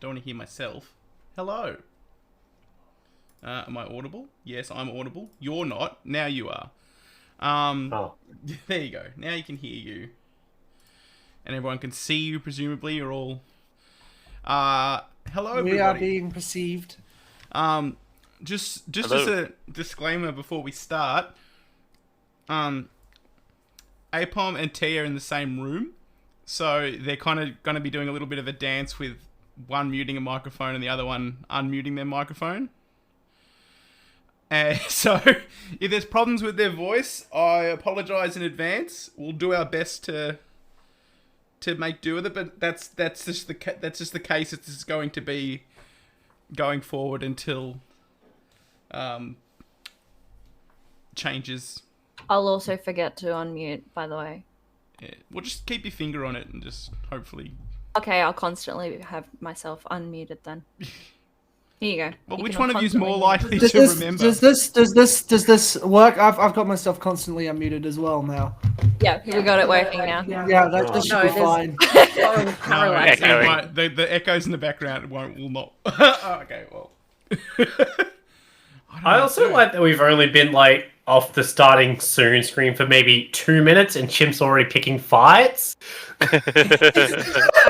don't want to hear myself. Hello. Am I audible? Yes, I'm audible. You're not. Now you are. There you go. Now you can hear you. And everyone can see you, presumably. You're all... hello, everybody. We are being perceived. Just as a disclaimer before we start, Apom and T are in the same room, so they're kind of going to be doing a little bit of a dance with one muting a microphone and the other one unmuting their microphone. So if there's problems with their voice, I apologise in advance. We'll do our best to make do with it, but that's just the case that this is going to be going forward until changes. I'll also forget to unmute, by the way. Yeah, well, just keep your finger on it and just hopefully. Okay, I'll constantly have myself unmuted then. Here you go. Well, you which one of you is more likely Does to this, remember? Does this work? I've got myself constantly unmuted as well now. Yeah, we got it working now. Yeah, that should be fine. No, Echoing. the echoes in the background will not. Oh, okay, well. I also like that we've only been like off the starting soon screen for maybe 2 minutes, and Chimp's already picking fights. I'm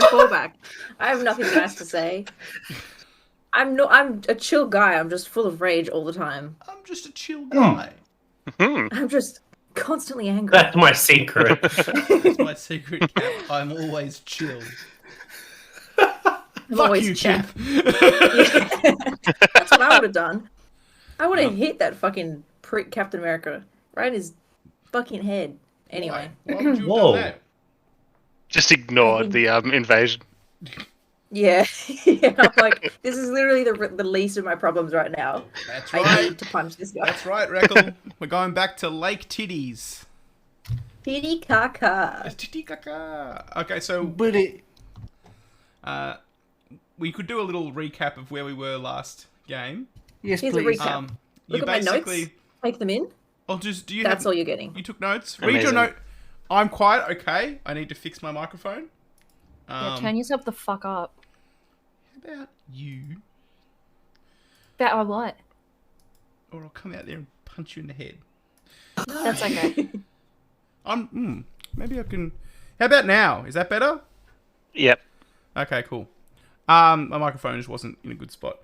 fallback. I have nothing nice to say. I'm a chill guy. I'm just full of rage all the time. I'm just a chill guy. I'm just constantly angry. That's my secret. That's my secret, Cap. I'm always chill. I'm Fuck always you, chill. Cap. That's what I would have done. I would have hit that fucking prick Captain America right in his fucking head. Anyway. Why would you have Whoa. done that? Just ignored the invasion. Yeah. Yeah. I'm like, this is literally the least of my problems right now. That's I right. need to punch this guy. That's right, Reckle. We're going back to Lake Titties. Titty caca. Titty caca. Okay, so But it, we could do a little recap of where we were last game. yes, Here's a please. recap. You Look at my notes. basically. Take them in. I'll just. Do you That's have, all you're getting. You took notes. Read your Amazing. note. I'm quiet. Okay. I need to fix my microphone. Yeah, turn yourself the fuck up. How about you? That what? Or I'll come out there and punch you in the head. That's okay. Maybe I can. How about now? Is that better? Yep. Okay, cool. My microphone just wasn't in a good spot.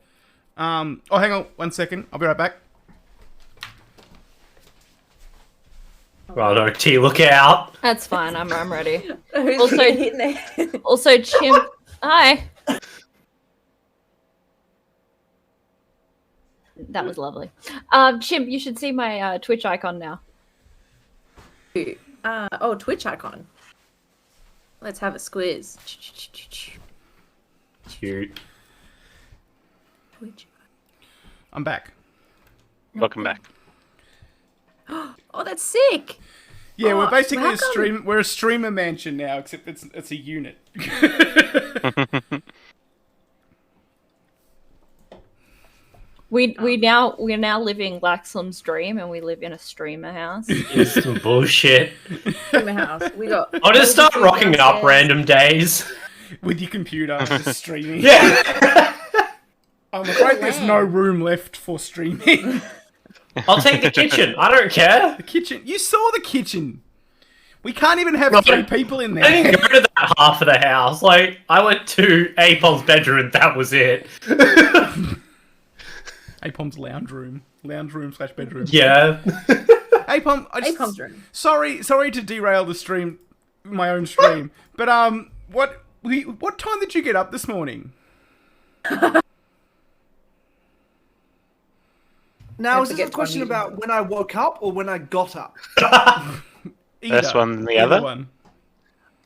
Oh, hang on 1 second. I'll be right back. Well, no, T, look out. That's fine. I'm ready. Who's Also- getting hit in the head? Also, Chimp. Hi. That was lovely. Chimp, you should see my Twitch icon now. Oh, Twitch icon. Let's have a squiz. Cute. Twitch. I'm back. Welcome back. Oh, that's sick. Yeah, Oh, we're basically how a come- stream. We're a streamer mansion now, except it's a unit. We're now living Laxlam's dream, and we live in a streamer house. It's some bullshit. In my house. We got. I'll just start food rocking it up downstairs. random days. With your computer, just streaming. Yeah. I'm afraid there's no room left for streaming. I'll take the kitchen. I don't care. The kitchen. You saw the kitchen. We can't even have 3 people in I there. didn't go to that half of the house. Like, I went to Apom's bedroom and that was it. Apom's lounge room / bedroom. Yeah. Apom, Apom's room. Sorry to derail the stream, my own stream. But what time did you get up this morning? Now, I is this forget a question to unmute about when I woke up or when I got up? First one than the Either other? one.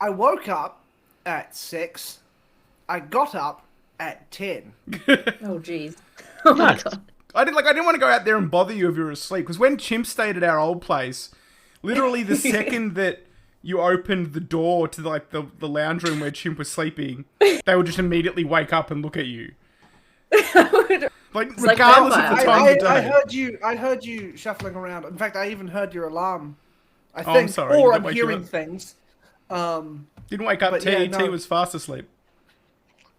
I woke up at 6. I got up at 10. Oh, jeez. Oh my Nice. god. I didn't want to go out there and bother you if you were asleep. Because when Chimp stayed at our old place, literally the second that you opened the door to like the lounge room where Chimp was sleeping, they would just immediately wake up and look at you. Like like regardless of the vampire. time of the day. I heard you shuffling around. In fact, I even heard your alarm. I Oh, think, I'm sorry. Did or that I'm wake you hearing up? things. Didn't wake up. But T yeah, no. was fast asleep.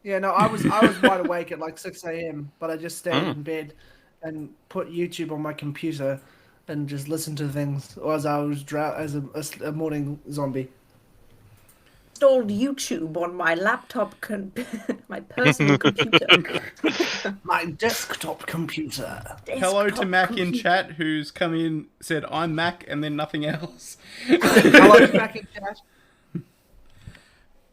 Yeah, no, I was wide awake at like 6 a.m., but I just stayed in bed and put YouTube on my computer and just listened to things as I was as a morning zombie. Installed YouTube on my laptop, my personal computer. My desktop computer. Hello to Desktop Mac in computer. chat, who's come in, said, I'm Mac, and then nothing else. Hello, back in chat.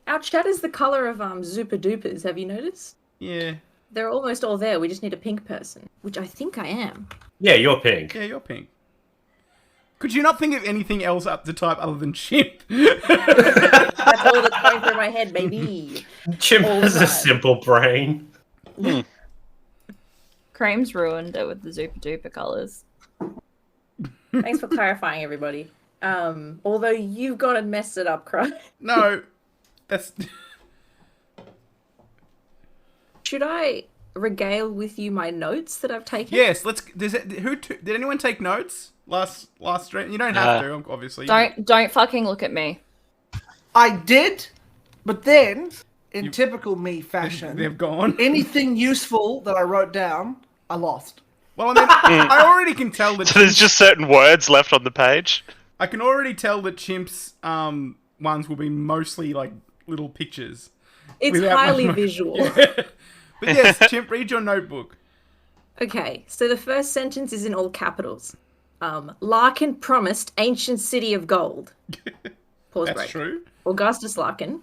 Our chat is the color of Zupa Dupas. Have you noticed? Yeah. They're almost all there. We just need a pink person, which I think I am. Yeah, you're pink. Yeah, you're pink. Could you not think of anything else up to type other than chimp? That's all that's going through my head, baby. Chimp All has a right. simple brain. Cream's ruined it with the Zupa Duper colours. Thanks for clarifying, everybody. Although you've gone and messed it up, Cry. No. That's... Should I regale with you my notes that I've taken? Yes, let's... Did anyone take notes last stream? You don't have to, obviously. Don't fucking look at me. I did, but then, in typical me fashion, They've gone. anything useful that I wrote down, I lost. Well, I mean, I already can tell that... So there's just certain words left on the page. I can already tell that Chimp's ones will be mostly, like, little pictures. It's Without highly much- visual. But yes, Chimp, read your notebook. Okay, so the first sentence is in all capitals. Larkin promised ancient city of gold. Pause That's break. true. Augustus Larkin.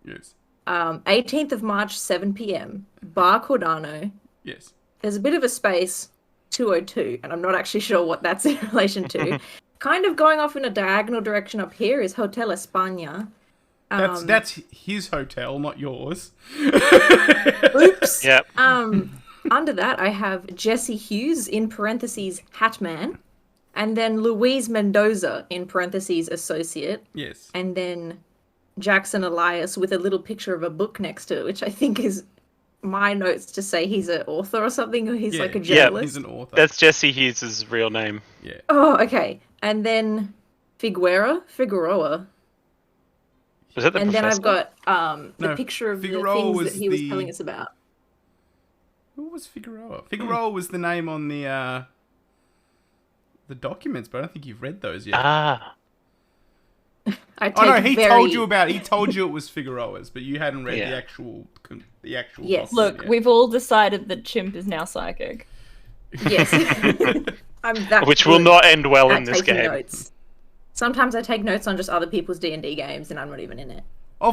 Yes. 18th of March, 7 p.m. Bar Cordano. Yes. There's a bit of a space, 202, and I'm not actually sure what that's in relation to. Kind of going off in a diagonal direction up here is Hotel España. That's his hotel, not yours. Oops. Yep. Under that, I have Jesse Hughes in parentheses Hatman, and then Louise Mendoza in parentheses associate, Yes. and then Jackson Elias with a little picture of a book next to it, which I think is my notes to say he's an author or something, or he's like a Yeah, journalist. He's an author. That's Jesse Hughes' real name. Yeah. Oh, okay. And then Figueroa. Was that the And then professor? I've got the No, picture of Figueroa the things was that he was the- telling us about. Who was Figueroa? Figueroa was the name on the documents, but I don't think you've read those yet. Ah. I take Oh no, he very... told you it was Figueroa's, but you hadn't read Yeah. the actual Yes. document Look, yet. we've all decided that Chimp is now psychic. Yes. I'm that Which will good not end well at in this taking game. notes. Sometimes I take notes on just other people's D&D games and I'm not even in it. Oh,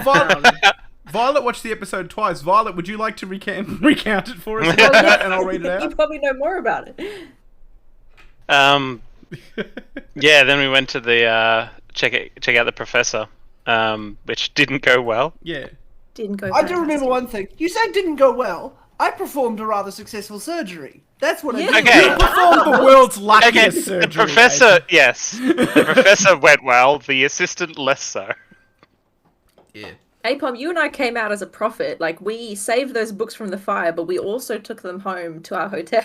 Violet watched the episode twice. Violet, would you like to recount it for us in the chat, and I'll read it You out? probably know more about it. Yeah, then we went to the check out the professor, which didn't go well. Yeah. Didn't go I do fantastic. remember one thing. You said it didn't go well. I performed a rather successful surgery. That's what I Yeah. did. Okay. Performed the world's Okay, luckiest the surgery. professor, yes, the professor went well. The assistant less so. Yeah. Apom, you and I came out as a prophet. Like, we saved those books from the fire, but we also took them home to our hotel.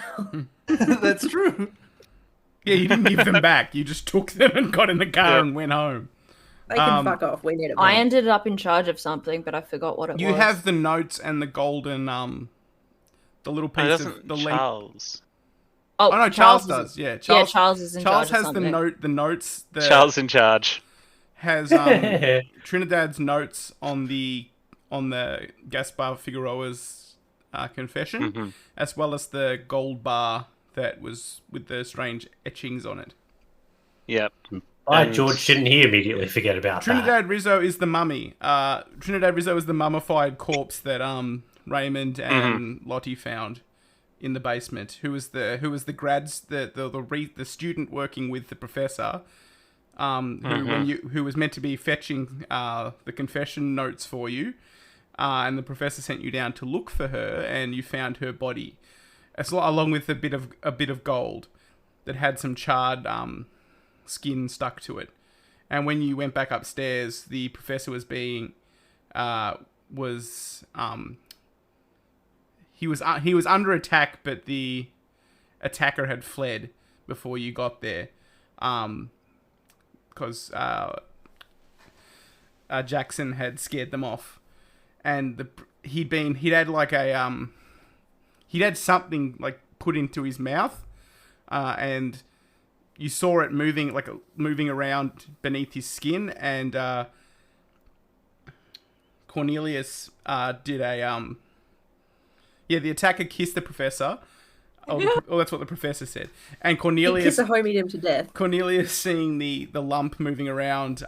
That's true. Yeah, you didn't give them back. You just took them and got in the car Yeah. and went home. They can fuck off. We need it. I ended up in charge of something, but I forgot what it was. You have the notes and the golden, the little Oh, piece doesn't of the link. Charles? Oh no, Charles is- does. Yeah, Yeah, Charles is in Charles charge of has the something. the notes. The, Charles in charge. has Trinidad's notes on the Gaspar Figueroa's confession, as well as the gold bar that was with the strange etchings on it. Yep. Why And- George shouldn't he immediately forget about that? Trinidad Rizzo is the mummy. Trinidad Rizzo is the mummified corpse that Raymond and Lottie found in the basement. Who was the grads the student working with the professor. Who was meant to be fetching the confession notes for you, and the professor sent you down to look for her, and you found her body, along with a bit of gold that had some charred skin stuck to it. And when you went back upstairs, the professor was he was under attack, but the attacker had fled before you got there. Because Jackson had scared them off, and he'd had like he'd had something like put into his mouth, and you saw it moving around beneath his skin, and Cornelius did a the attacker kissed the professor. Oh, that's what the professor said. And Cornelius He kissed a homied him to death. Cornelius, seeing the lump moving around,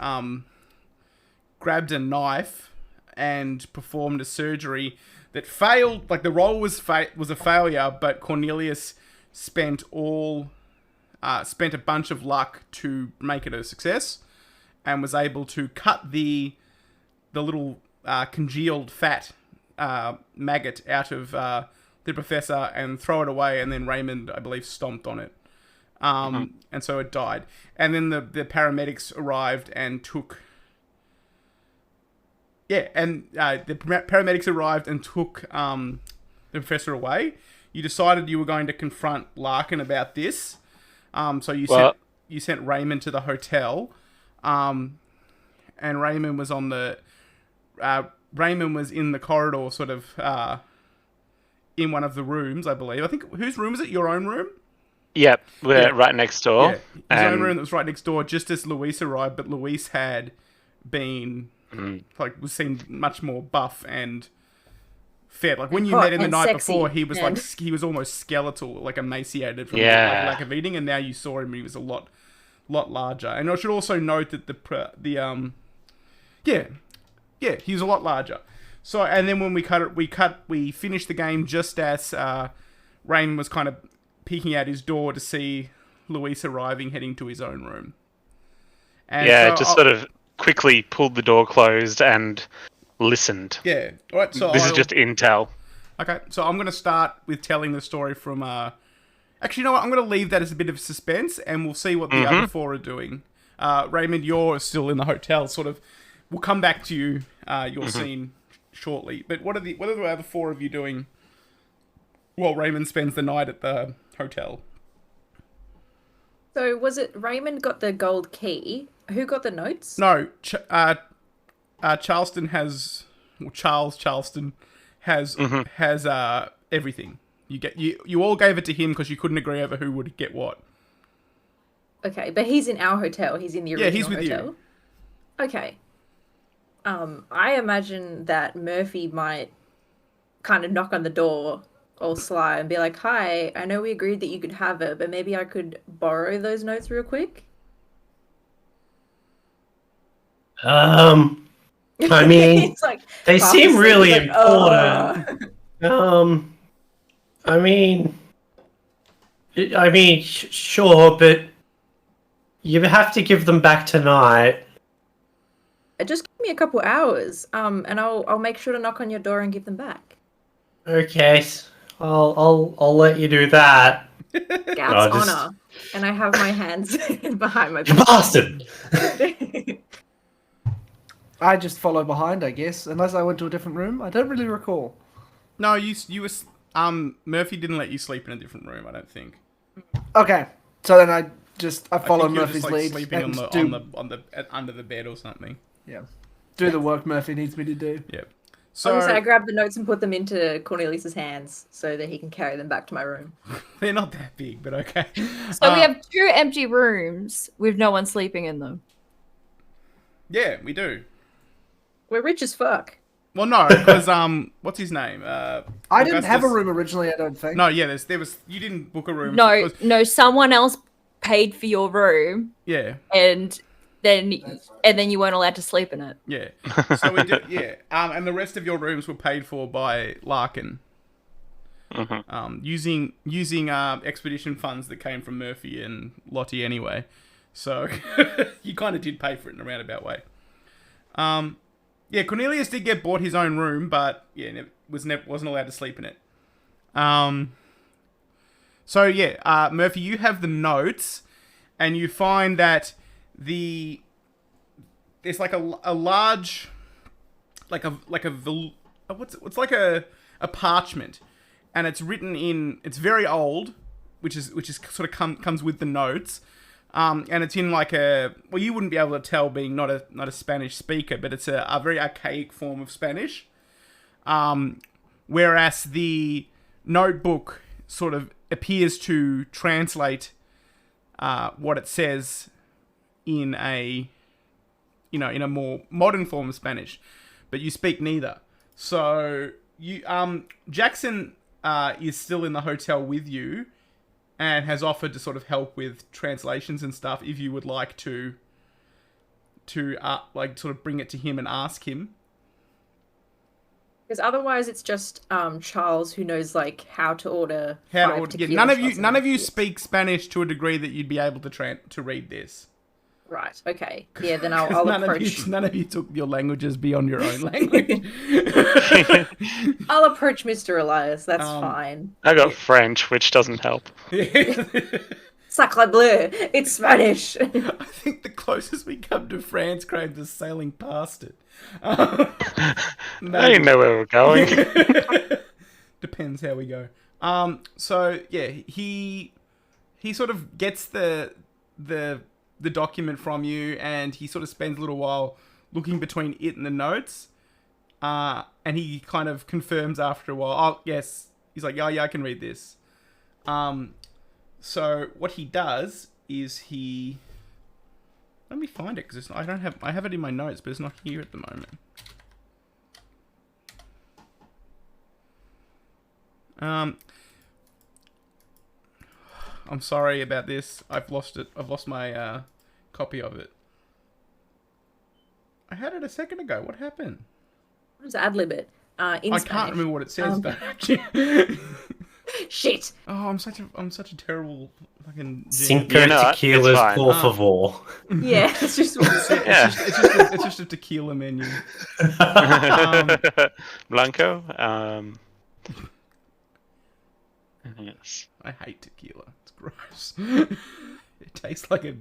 grabbed a knife and performed a surgery that failed. Like, the roll was a failure, but Cornelius spent a bunch of luck to make it a success, and was able to cut the little congealed fat maggot out of the professor and throw it away, and then Raymond, I believe, stomped on it. And so it died. And then the paramedics arrived and took... Yeah, and the paramedics arrived and took the professor away. You decided you were going to confront Larkin about this. So you sent Raymond to the hotel. And Raymond was Raymond was in the corridor, sort of... in one of the rooms, I believe. I think, whose room is it? Your own room? Yep, we're right next door. Yeah, his own room that was right next door, just as Luis arrived, but Luis had been, was seen much more buff and fed. Like, when you met him the night before, he was he was almost skeletal, like emaciated from lack of eating, and now you saw him and he was a lot larger. And I should also note that he was a lot larger. So, and then when we finished the game just as Raymond was kind of peeking out his door to see Luis arriving, heading to his own room. And sort of quickly pulled the door closed and listened. Yeah. All right. So this is just intel. Okay. So I'm going to start with telling the story from. Actually, you know what? I'm going to leave that as a bit of suspense, and we'll see what the other four are doing. Raymond, you're still in the hotel. Sort of. We'll come back to you. Your scene. Shortly, but what are the other four of you doing while Raymond spends the night at the hotel? So was it Raymond got the gold key? Who got the notes? No, Charleston has everything. You all gave it to him because you couldn't agree over who would get what. Okay, but he's in our hotel. He's in the original he's with hotel. You. Okay. I imagine that Murphy might kind of knock on the door all sly and be like, "Hi, I know we agreed that you could have it, but maybe I could borrow those notes real quick." I mean, like, they seem really important. Sure, but you have to give them back tonight. Just give me a couple hours, and I'll make sure to knock on your door and give them back. Okay, I'll let you do that. Scout's honor, and I have my hands behind my back. You bastard! I just follow behind, I guess, unless I went to a different room. I don't really recall. No, you were. Murphy didn't let you sleep in a different room, I don't think. Okay, so then I follow Murphy's just, lead. Sleeping on the under the bed or something. Yeah. Do the work Murphy needs me to do. Yeah. So I grabbed the notes and put them into Cornelius's hands so that he can carry them back to my room. They're not that big, but okay. So we have 2 empty rooms with no one sleeping in them. Yeah, we do. We're rich as fuck. Well, no, because what's his name? I didn't have a room originally. I don't think. No, yeah, there was. You didn't book a room. No, someone else paid for your room. Yeah. And then you weren't allowed to sleep in it. Yeah. So we did. Yeah. And the rest of your rooms were paid for by Larkin. Using expedition funds that came from Murphy and Lottie anyway. So you kind of did pay for it in a roundabout way. Yeah, Cornelius did bought his own room, but yeah, wasn't allowed to sleep in it. So yeah, Murphy, you have the notes, and you find that there's like a large, what's like a parchment, and it's written in. It's very old, which is sort of comes with the notes. And it's in like you wouldn't be able to tell being not a Spanish speaker, but it's a very archaic form of Spanish. Whereas the notebook sort of appears to translate what it says in a more modern form of Spanish, but you speak neither. So you Jackson is still in the hotel with you and has offered to sort of help with translations and stuff if you would like to like sort of bring it to him and ask him. Because otherwise, it's just Charles who knows like how to order. Yeah, none of you speak Spanish to a degree that you'd be able to read this. Right. Okay. Yeah. Then I'll approach. None of you took your languages beyond your own language. I'll approach Mr. Elias. That's fine. I got French, which doesn't help. Sacre bleu! It's Spanish. I think the closest we come to France, Craig, is sailing past it. I didn't know where we're going. Depends how we go. So yeah, he sort of gets the document from you, and he sort of spends a little while looking between it and the notes. And he kind of confirms after a while. Oh yes, he's like, yeah, I can read this. So what he does is let me find it because I have it in my notes, but it's not here at the moment. I'm sorry about this. I've lost it. I've lost my copy of it. I had it a second ago. What happened? Just ad-lib it. I can't remember what it says though. Shit. Oh, I'm such a terrible fucking. Cinco tequilas, por favor. Yeah, it's just what it says. Yeah. It's just a tequila menu. Blanco. Yes. I hate tequila. It's gross. It tastes like a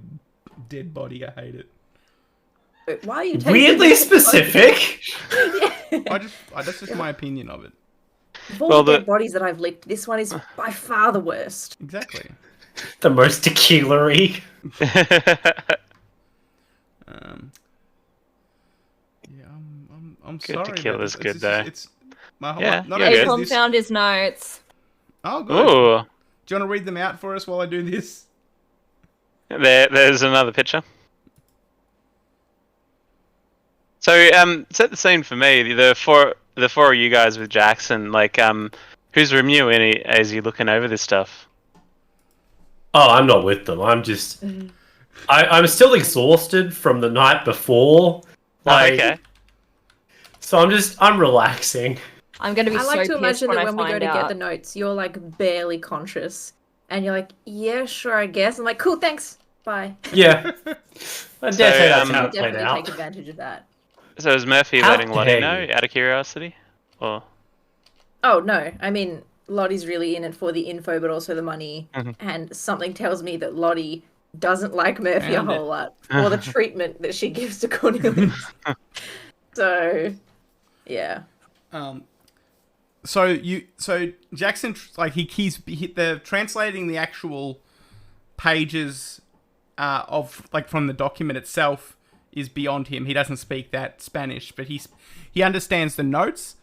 dead body. I hate it. Why are you taking Weirdly specific? That's just my opinion of it. Of all the dead bodies that I've licked, this one is by far the worst. Exactly. The most tequila-y. I'm good sorry. Tequila's good it's though. Apom found his notes. Oh, good. Ooh. Do you want to read them out for us while I do this? There's another picture. So, set the scene for me. The four of you guys with Jackson. Like, who's room you in as you looking over this stuff? Oh, I'm not with them. I'm just... I'm still exhausted from the night before. Like, okay. So I'm relaxing. I'm going to be I so like to pissed imagine when that I when we go find to get out. the notes, you're like barely conscious. And you're like, yeah, sure, I guess. I'm like, cool, thanks. Bye. Yeah. I dare say that's You how it played definitely out. take advantage of that. So is Murphy How letting Lottie dare know you. out of curiosity? Or Oh, no. I mean, Lottie's really in it for the info, but also the money. Mhm. And something tells me that Lottie doesn't like Murphy a Found it. whole lot. Or the treatment that she gives to Cornelius. So, yeah. So Jackson, like they're translating the actual pages of like from the document itself is beyond him. He doesn't speak that Spanish, but he understands the notes,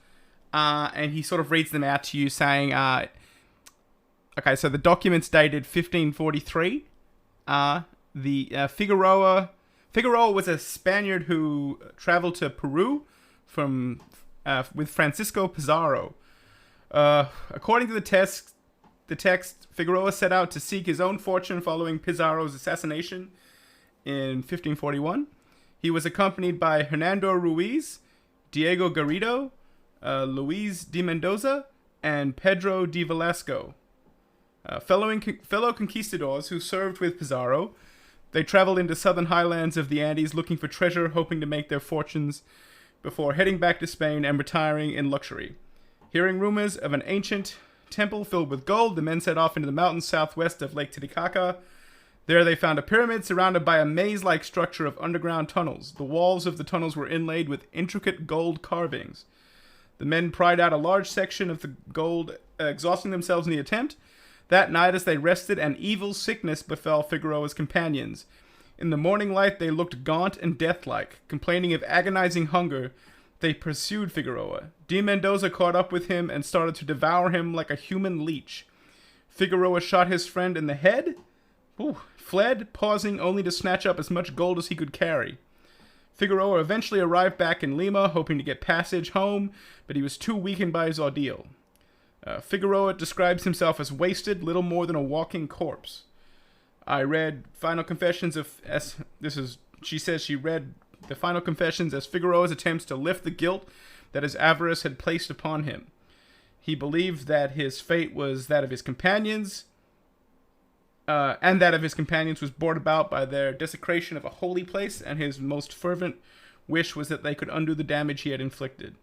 and he sort of reads them out to you, saying, "Okay, so the document's dated 1543. Figueroa was a Spaniard who traveled to Peru with Francisco Pizarro. According to the text, Figueroa set out to seek his own fortune following Pizarro's assassination in 1541. He was accompanied by Hernando Ruiz, Diego Garrido, Luis de Mendoza, and Pedro de Velasco. Fellow conquistadors who served with Pizarro, they traveled into southern highlands of the Andes looking for treasure, hoping to make their fortunes before heading back to Spain and retiring in luxury. Hearing rumors of an ancient temple filled with gold, the men set off into the mountains southwest of Lake Titicaca. There they found a pyramid surrounded by a maze-like structure of underground tunnels. The walls of the tunnels were inlaid with intricate gold carvings. The men pried out a large section of the gold, exhausting themselves in the attempt. That night, as they rested, an evil sickness befell Figueroa's companions. In the morning light, they looked gaunt and death-like. Complaining of agonizing hunger, They pursued Figueroa. D. Mendoza caught up with him and started to devour him like a human leech. Figueroa shot his friend in the head, fled, pausing only to snatch up as much gold as he could carry. Figueroa eventually arrived back in Lima, hoping to get passage home, but he was too weakened by his ordeal. Figueroa describes himself as wasted, little more than a walking corpse. I read Final Confessions she says she read the Final Confessions as Figueroa's attempts to lift the guilt that his avarice had placed upon him. He believed that his fate was that of his companions, and that of his companions was brought about by their desecration of a holy place, and his most fervent wish was that they could undo the damage he had inflicted.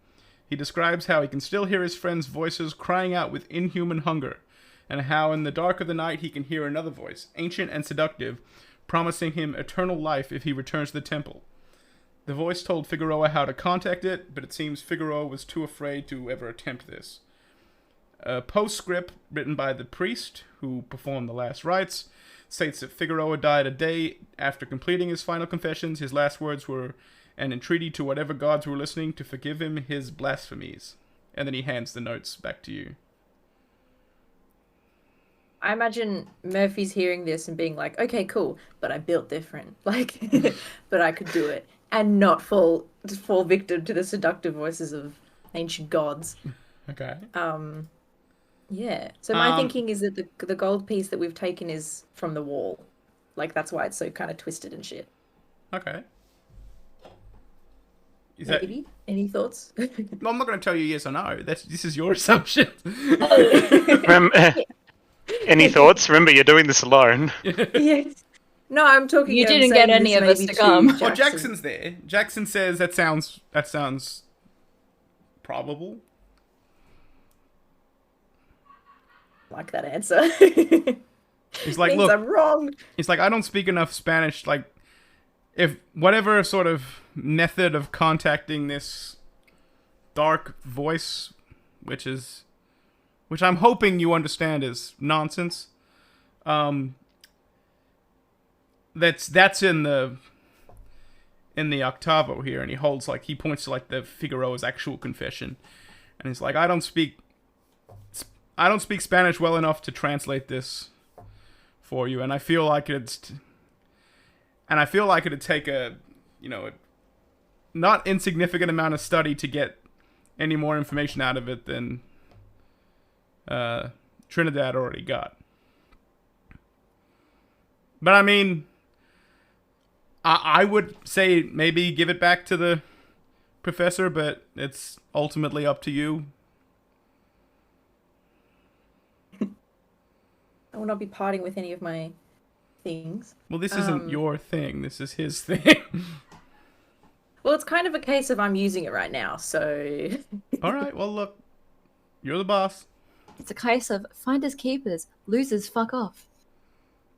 He describes how he can still hear his friends' voices crying out with inhuman hunger, and how in the dark of the night he can hear another voice, ancient and seductive, promising him eternal life if he returns to the temple. The voice told Figueroa how to contact it, but it seems Figueroa was too afraid to ever attempt this. A postscript written by the priest who performed the last rites states that Figueroa died a day after completing his final confessions. His last words were an entreaty to whatever gods were listening to forgive him his blasphemies. And then he hands the notes back to you. I imagine Murphy's hearing this and being like, okay, cool, but I built different. Like, but I could do it. And not fall victim to the seductive voices of ancient gods. Okay. Yeah. So my thinking is that the gold piece that we've taken is from the wall. Like, that's why it's so kind of twisted and shit. Okay. Maybe? Any thoughts? Well, I'm not going to tell you yes or no. This is your assumption. Any thoughts? Remember, you're doing this alone. Yes. No, I'm talking. You didn't get any of us to come. Well, Jackson's there. Jackson says that sounds probable. Like that answer. He's like, means look, I'm wrong. He's like, I don't speak enough Spanish. Like, if whatever sort of method of contacting this dark voice, which I'm hoping you understand is nonsense. That's in the octavo here, and he points to like the Figueroa's actual confession, and he's like, I don't speak Spanish well enough to translate this for you, and I feel like it'd take a not insignificant amount of study to get any more information out of it than Trinidad already got. But I mean, I would say maybe give it back to the professor, but it's ultimately up to you. I will not be parting with any of my things. Well, this isn't your thing. This is his thing. Well, it's kind of a case of I'm using it right now, so... All right, well, look. You're the boss. It's a case of finders keepers, losers fuck off.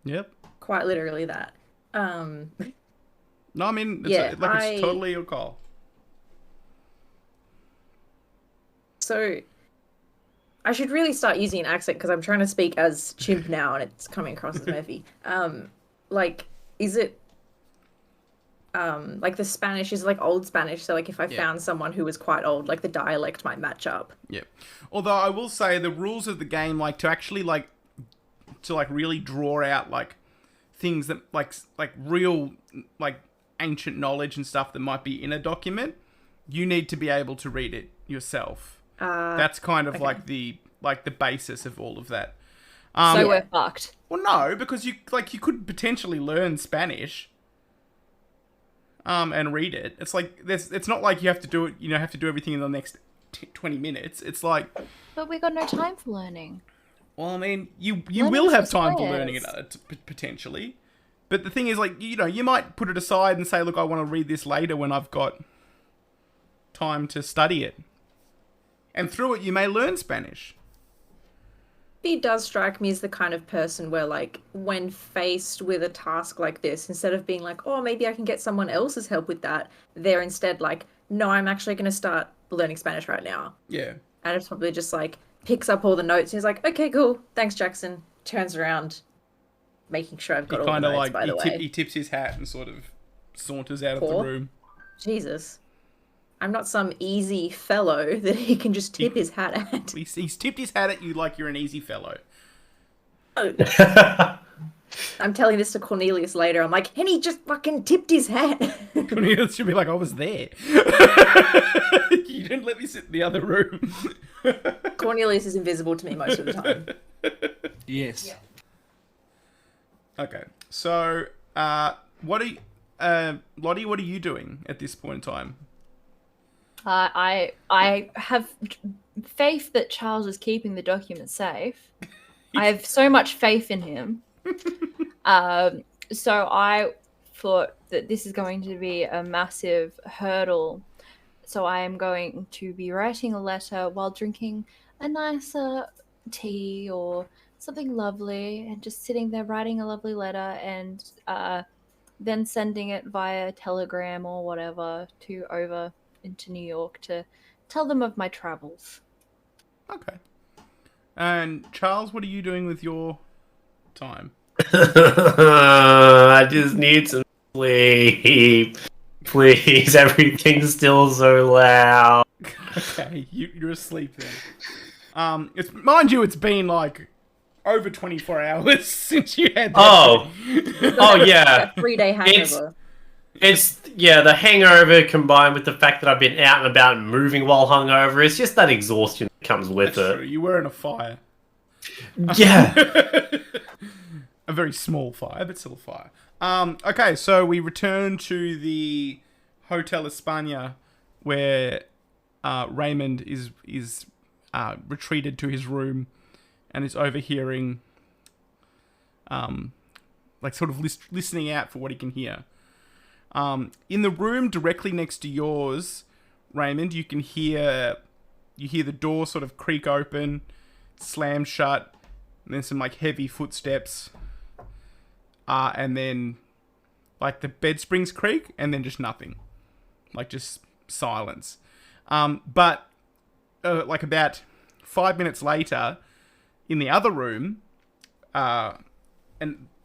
Yep. Quite literally that. No, I mean, it's totally your call. So, I should really start using an accent because I'm trying to speak as chimp now and it's coming across as Murphy. Like, is it... like the Spanish is like old Spanish, so like if I found someone who was quite old, like the dialect might match up. Yeah. Although I will say the rules of the game, like to actually like really draw out like things that like real like ancient knowledge and stuff that might be in a document, you need to be able to read it yourself. That's kind of like the basis of all of that. So we're fucked. Well, no, because you could potentially learn Spanish. And read it. It's like it's not like you have to do it. Have to do everything in the next 20 minutes. It's like. But we got no time for learning. Well, I mean, you will have time for learning it potentially, but the thing is, like, you might put it aside and say, look, I want to read this later when I've got time to study it, and through it you may learn Spanish. He does strike me as the kind of person where, like, when faced with a task like this, instead of being like, oh, maybe I can get someone else's help with that, they're instead like, no, I'm actually going to start learning Spanish right now. Yeah. And it's probably just like, picks up all the notes and he's like, okay, cool, thanks, Jackson. Turns around, making sure I've got all the notes, by the way. He tips his hat and sort of saunters out of the room. Jesus. I'm not some easy fellow that he can just tip his hat at. He's tipped his hat at you like you're an easy fellow. I'm telling this to Cornelius later. I'm like, Henny just fucking tipped his hat. Cornelius should be like, I was there. You didn't let me sit in the other room. Cornelius is invisible to me most of the time. Yes. Okay, so what are you, Lottie? What are you doing at this point in time? I have faith that Charles is keeping the document safe. I have so much faith in him. So I thought that this is going to be a massive hurdle. So I am going to be writing a letter while drinking a nice tea or something lovely, and just sitting there writing a lovely letter, and then sending it via telegram or whatever to over into New York to tell them of my travels. Okay. And Charles, what are you doing with your time? I just need some sleep. Please, everything's still so loud. Okay, you're asleep then. Mind you, it's been like over 24 hours since you had that. Oh yeah. A 3-day hangover. It's the hangover combined with the fact that I've been out and about and moving while hungover. It's just that exhaustion that comes with That's it. true. You were in a fire. Yeah. A very small fire, but still a fire. Okay, so we return to the Hotel España, where Raymond is retreated to his room and is overhearing, like sort of listening out for what he can hear. In the room directly next to yours, Raymond, you hear the door sort of creak open, slam shut, and then some like heavy footsteps. And then, like, the bed springs creak, and then just nothing. Like, just silence. But, like, about 5 minutes later, in the other room, and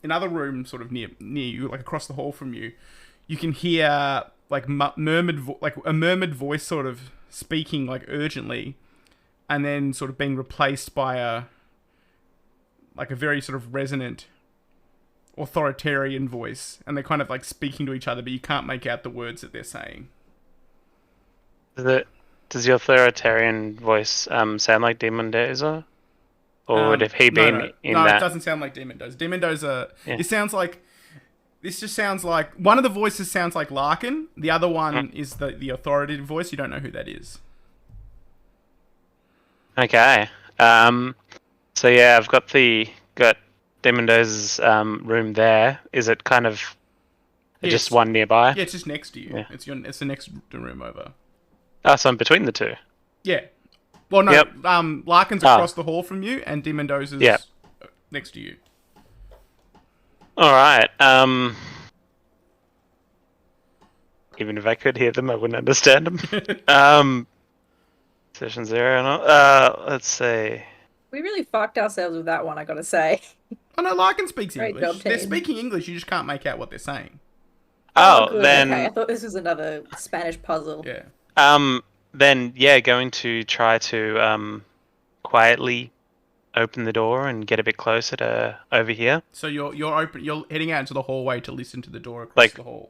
another room sort of near you, like, across the hall from you, you can hear, like, a murmured voice sort of speaking, like, urgently, and then sort of being replaced by a very sort of resonant, authoritarian voice, and they're kind of like speaking to each other, but you can't make out the words that they're saying. Does the authoritarian voice sound like Demon Dozer? Or would have he been in that? No, it doesn't sound like Demon Dozer. Demon Dozer, this just sounds like, one of the voices sounds like Larkin, the other one is the authoritative voice. You don't know who that is. Okay. So yeah, I've got Demon Dozer's room there. Is it kind of just one nearby? Yeah, it's just next to you. Yeah. It's the next room over. Oh, so I'm between the two. Yeah. Well, no. Yep. Larkin's across the hall from you, and Demon Dozer's next to you. All right. Even if I could hear them, I wouldn't understand them. Session 0. Let's see. We really fucked ourselves with that one, I gotta say. Oh no, Larkin speaks Great English. job, They're team. speaking English, you just can't make out what they're saying. Oh, Good, then... okay. I thought this was another Spanish puzzle. Yeah. Then, going to try to quietly open the door and get a bit closer to over here. So you're heading out into the hallway to listen to the door across the hall.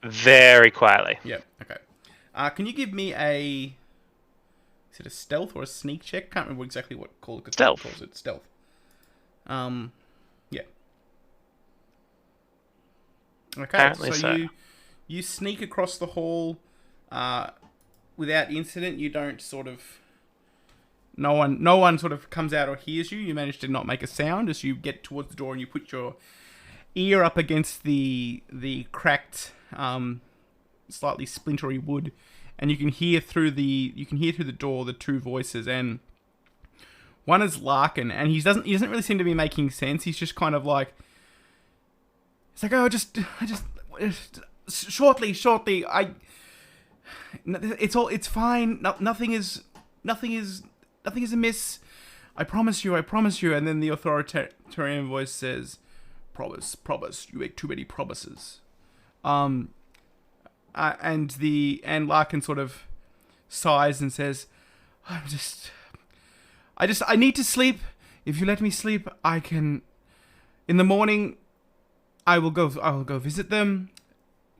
Very quietly. Yeah, okay. Can you give me is it a stealth or a sneak check? Can't remember exactly what Call of Cthulhu Stealth. calls it. Stealth. Yeah. Okay, Apparently so. You sneak across the hall without incident. You don't sort of... No one sort of comes out or hears you. You manage to not make a sound as you get towards the door, and you put your ear up against the cracked, slightly splintery wood, and you can hear through the door the two voices, and one is Larkin, and he doesn't really seem to be making sense. He's just kind of like, it's like, oh, just shortly, it's fine. Nothing is amiss. I promise you. And then the authoritarian voice says, promise. You make too many promises. And Larkin sort of sighs and says, I need to sleep. If you let me sleep, I can. In the morning, I will go visit them.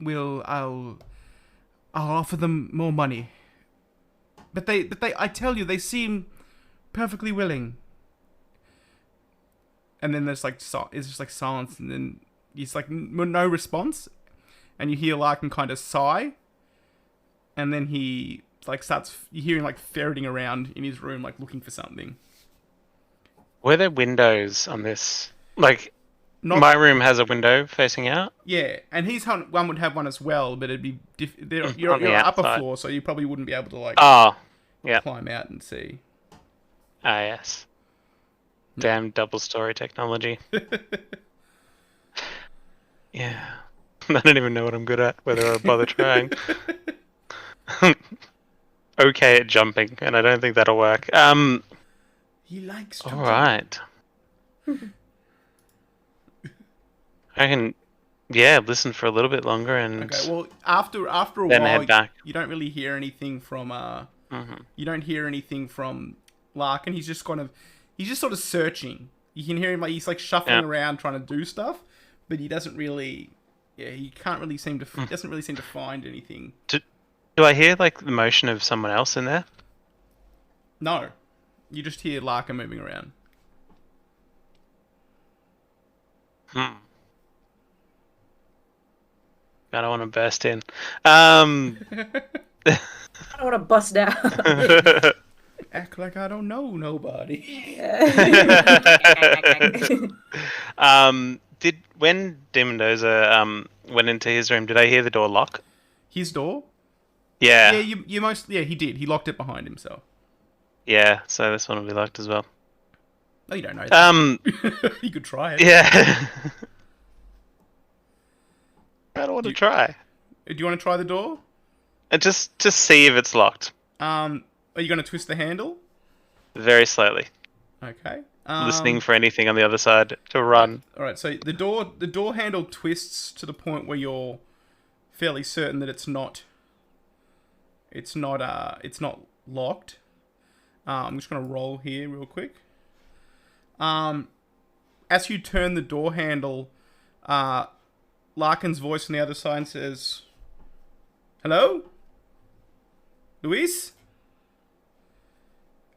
I'll offer them more money. But I tell you, they seem perfectly willing. And then there's like it's just like silence, and then it's like no response, and you hear Larkin kind of sigh, and then he like you hear him like ferreting around in his room, like looking for something. Were there windows on this? Like, my room has a window facing out. Yeah, and his one would have one as well, but it'd be you're On the upper outside. floor, so you probably wouldn't be able to like Yeah. climb out and see. Ah, yes. Damn double-story technology. Yeah. I don't even know what I'm good at, whether I bother trying. Okay at jumping, and I don't think that'll work. He likes to Alright. I can, listen for a little bit longer and... Okay, well, after a then while, head back. you don't really hear anything from, you don't hear anything from Larkin. He's just sort of searching. You can hear him, like, he's like shuffling around trying to do stuff, but he doesn't really, he can't really seem to, doesn't really seem to find anything. Do I hear, like, the motion of someone else in there? No. You just hear Larkin moving around. I don't want to burst in. I don't want to bust out. Act like I don't know nobody. When Demondoza went into his room, did I hear the door lock? His door? Yeah. Yeah, he did. He locked it behind himself. Yeah, so this one will be locked as well. Oh, you don't know that. You could try it. Yeah. I don't want to try. Do you want to try the door? And just see if it's locked. Are you going to twist the handle? Very slowly. Okay. Listening for anything on the other side to run. All right. So the door handle twists to the point where you're fairly certain that it's not locked. I'm just going to roll here real quick. As you turn the door handle, Larkin's voice on the other side says, "Hello? Luis?"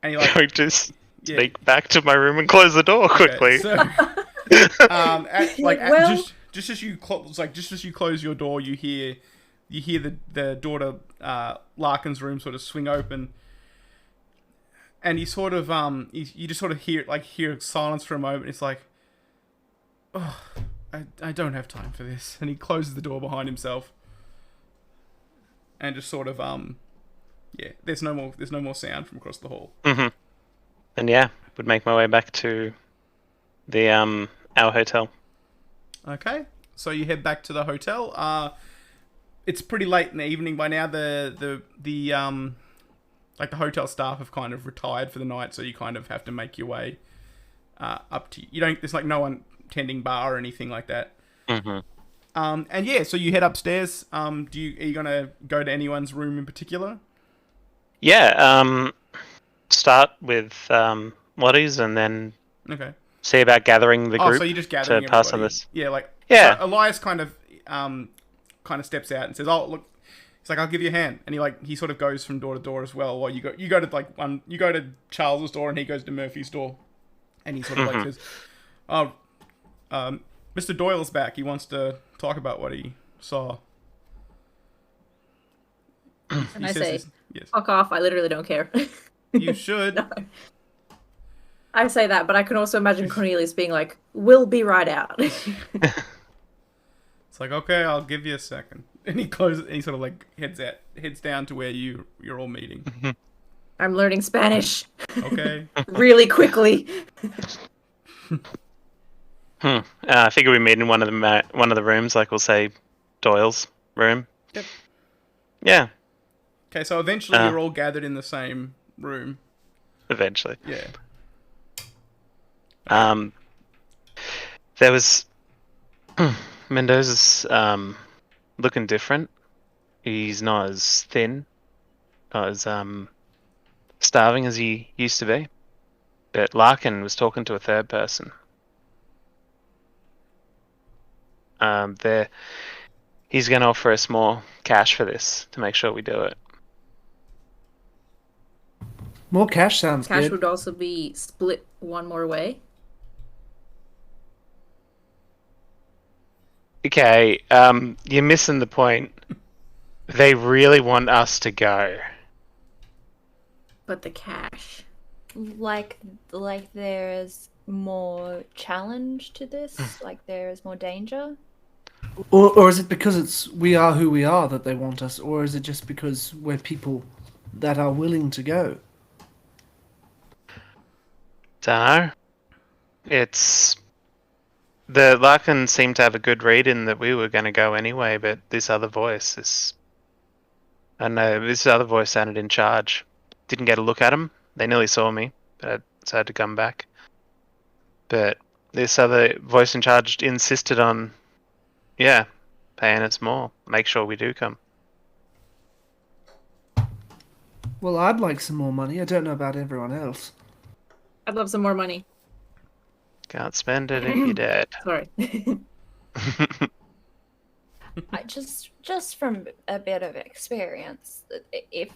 And he like... I just sneak back to my room and close the door quickly. Okay, so, just as you close your door, you hear the door to Larkin's room sort of swing open, and you sort of you just sort of hear silence for a moment. It's like, oh, I don't have time for this, and he closes the door behind himself, and just sort of there's no more sound from across the hall. And would make my way back to the our hotel. Okay, so you head back to the hotel. It's pretty late in the evening by now. The hotel staff have kind of retired for the night, so you kind of have to make your way up to. There's like no one tending bar or anything like that. So you head upstairs. Are you gonna go to anyone's room in particular? Yeah. Start with Lottie's and then see about gathering the group. So you're just gathering to pass everybody. on this. So Elias kind of steps out and says, "Oh, look." He's like, "I'll give you a hand," and he sort of goes from door to door as well. While you go to Charles's door and he goes to Murphy's door, and he sort of like says, "Oh, Mr. Doyle's back. He wants to talk about what he saw." And I say, yes. "Fuck off! I literally don't care." You should. No. I say that, but I can also imagine Cornelius being like, "We'll be right out." It's like, okay, I'll give you a second. And he closes. And he sort of like heads down to where you're all meeting. I'm learning Spanish. Okay. Really quickly. I figure we meet in one of the rooms, like we'll say Doyle's room. Yep. Yeah. Okay, so eventually you're all gathered in the same room. Eventually. Yeah. There was Mendoza's looking different. He's not as thin. as starving as he used to be. But Larkin was talking to a third person. He's going to offer us more cash for this to make sure we do it. More cash sounds Cash good. would also be split one more way. Okay, you're missing the point. They really want us to go. But the cash. Like there's more challenge to this? Like there is more danger? Or is it because we are who we are that they want us, or is it just because we're people that are willing to go? Dunno. It's... The Larkin seemed to have a good read in that we were going to go anyway, but this other voice is... I don't know, this other voice sounded in charge. Didn't get a look at him. They nearly saw me, but I decided to come back. But this other voice in charge insisted on, paying us more. Make sure we do come. Well, I'd like some more money. I don't know about everyone else. I'd love some more money. Can't spend it if you're dead. Sorry. Just from a bit of experience, if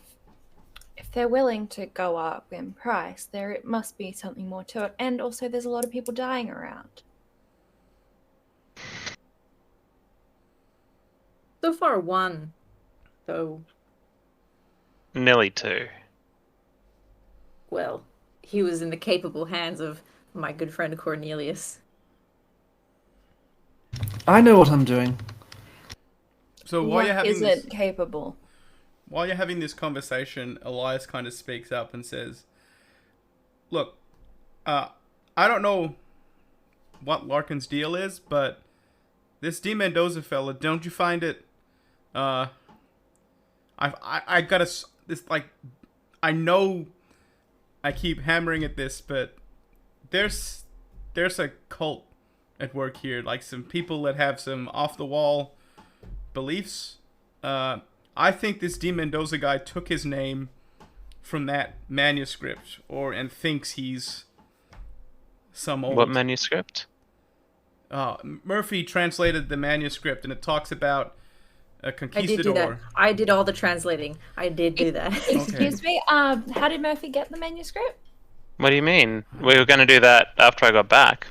they're willing to go up in price, there must be something more to it. And also, there's a lot of people dying around. So far, one. So, Nearly 2. well, he was in the capable hands of my good friend Cornelius. I know what I'm doing. So while you're having Isn't capable. while you're having this conversation, Elias kind of speaks up and says, "Look, I don't know what Larkin's deal is, but this D. Mendoza fella, don't you find it? I gotta this like, I know I keep hammering at this, but there's a cult at work here, like some people that have some off the wall beliefs. I think this D. Mendoza guy took his name from that manuscript, and thinks he's some old... What manuscript? Murphy translated the manuscript, and it talks about a conquistador. I did do that. I did all the translating. I did do that. Excuse me, how did Murphy get the manuscript? What do you mean? We were going to do that after I got back.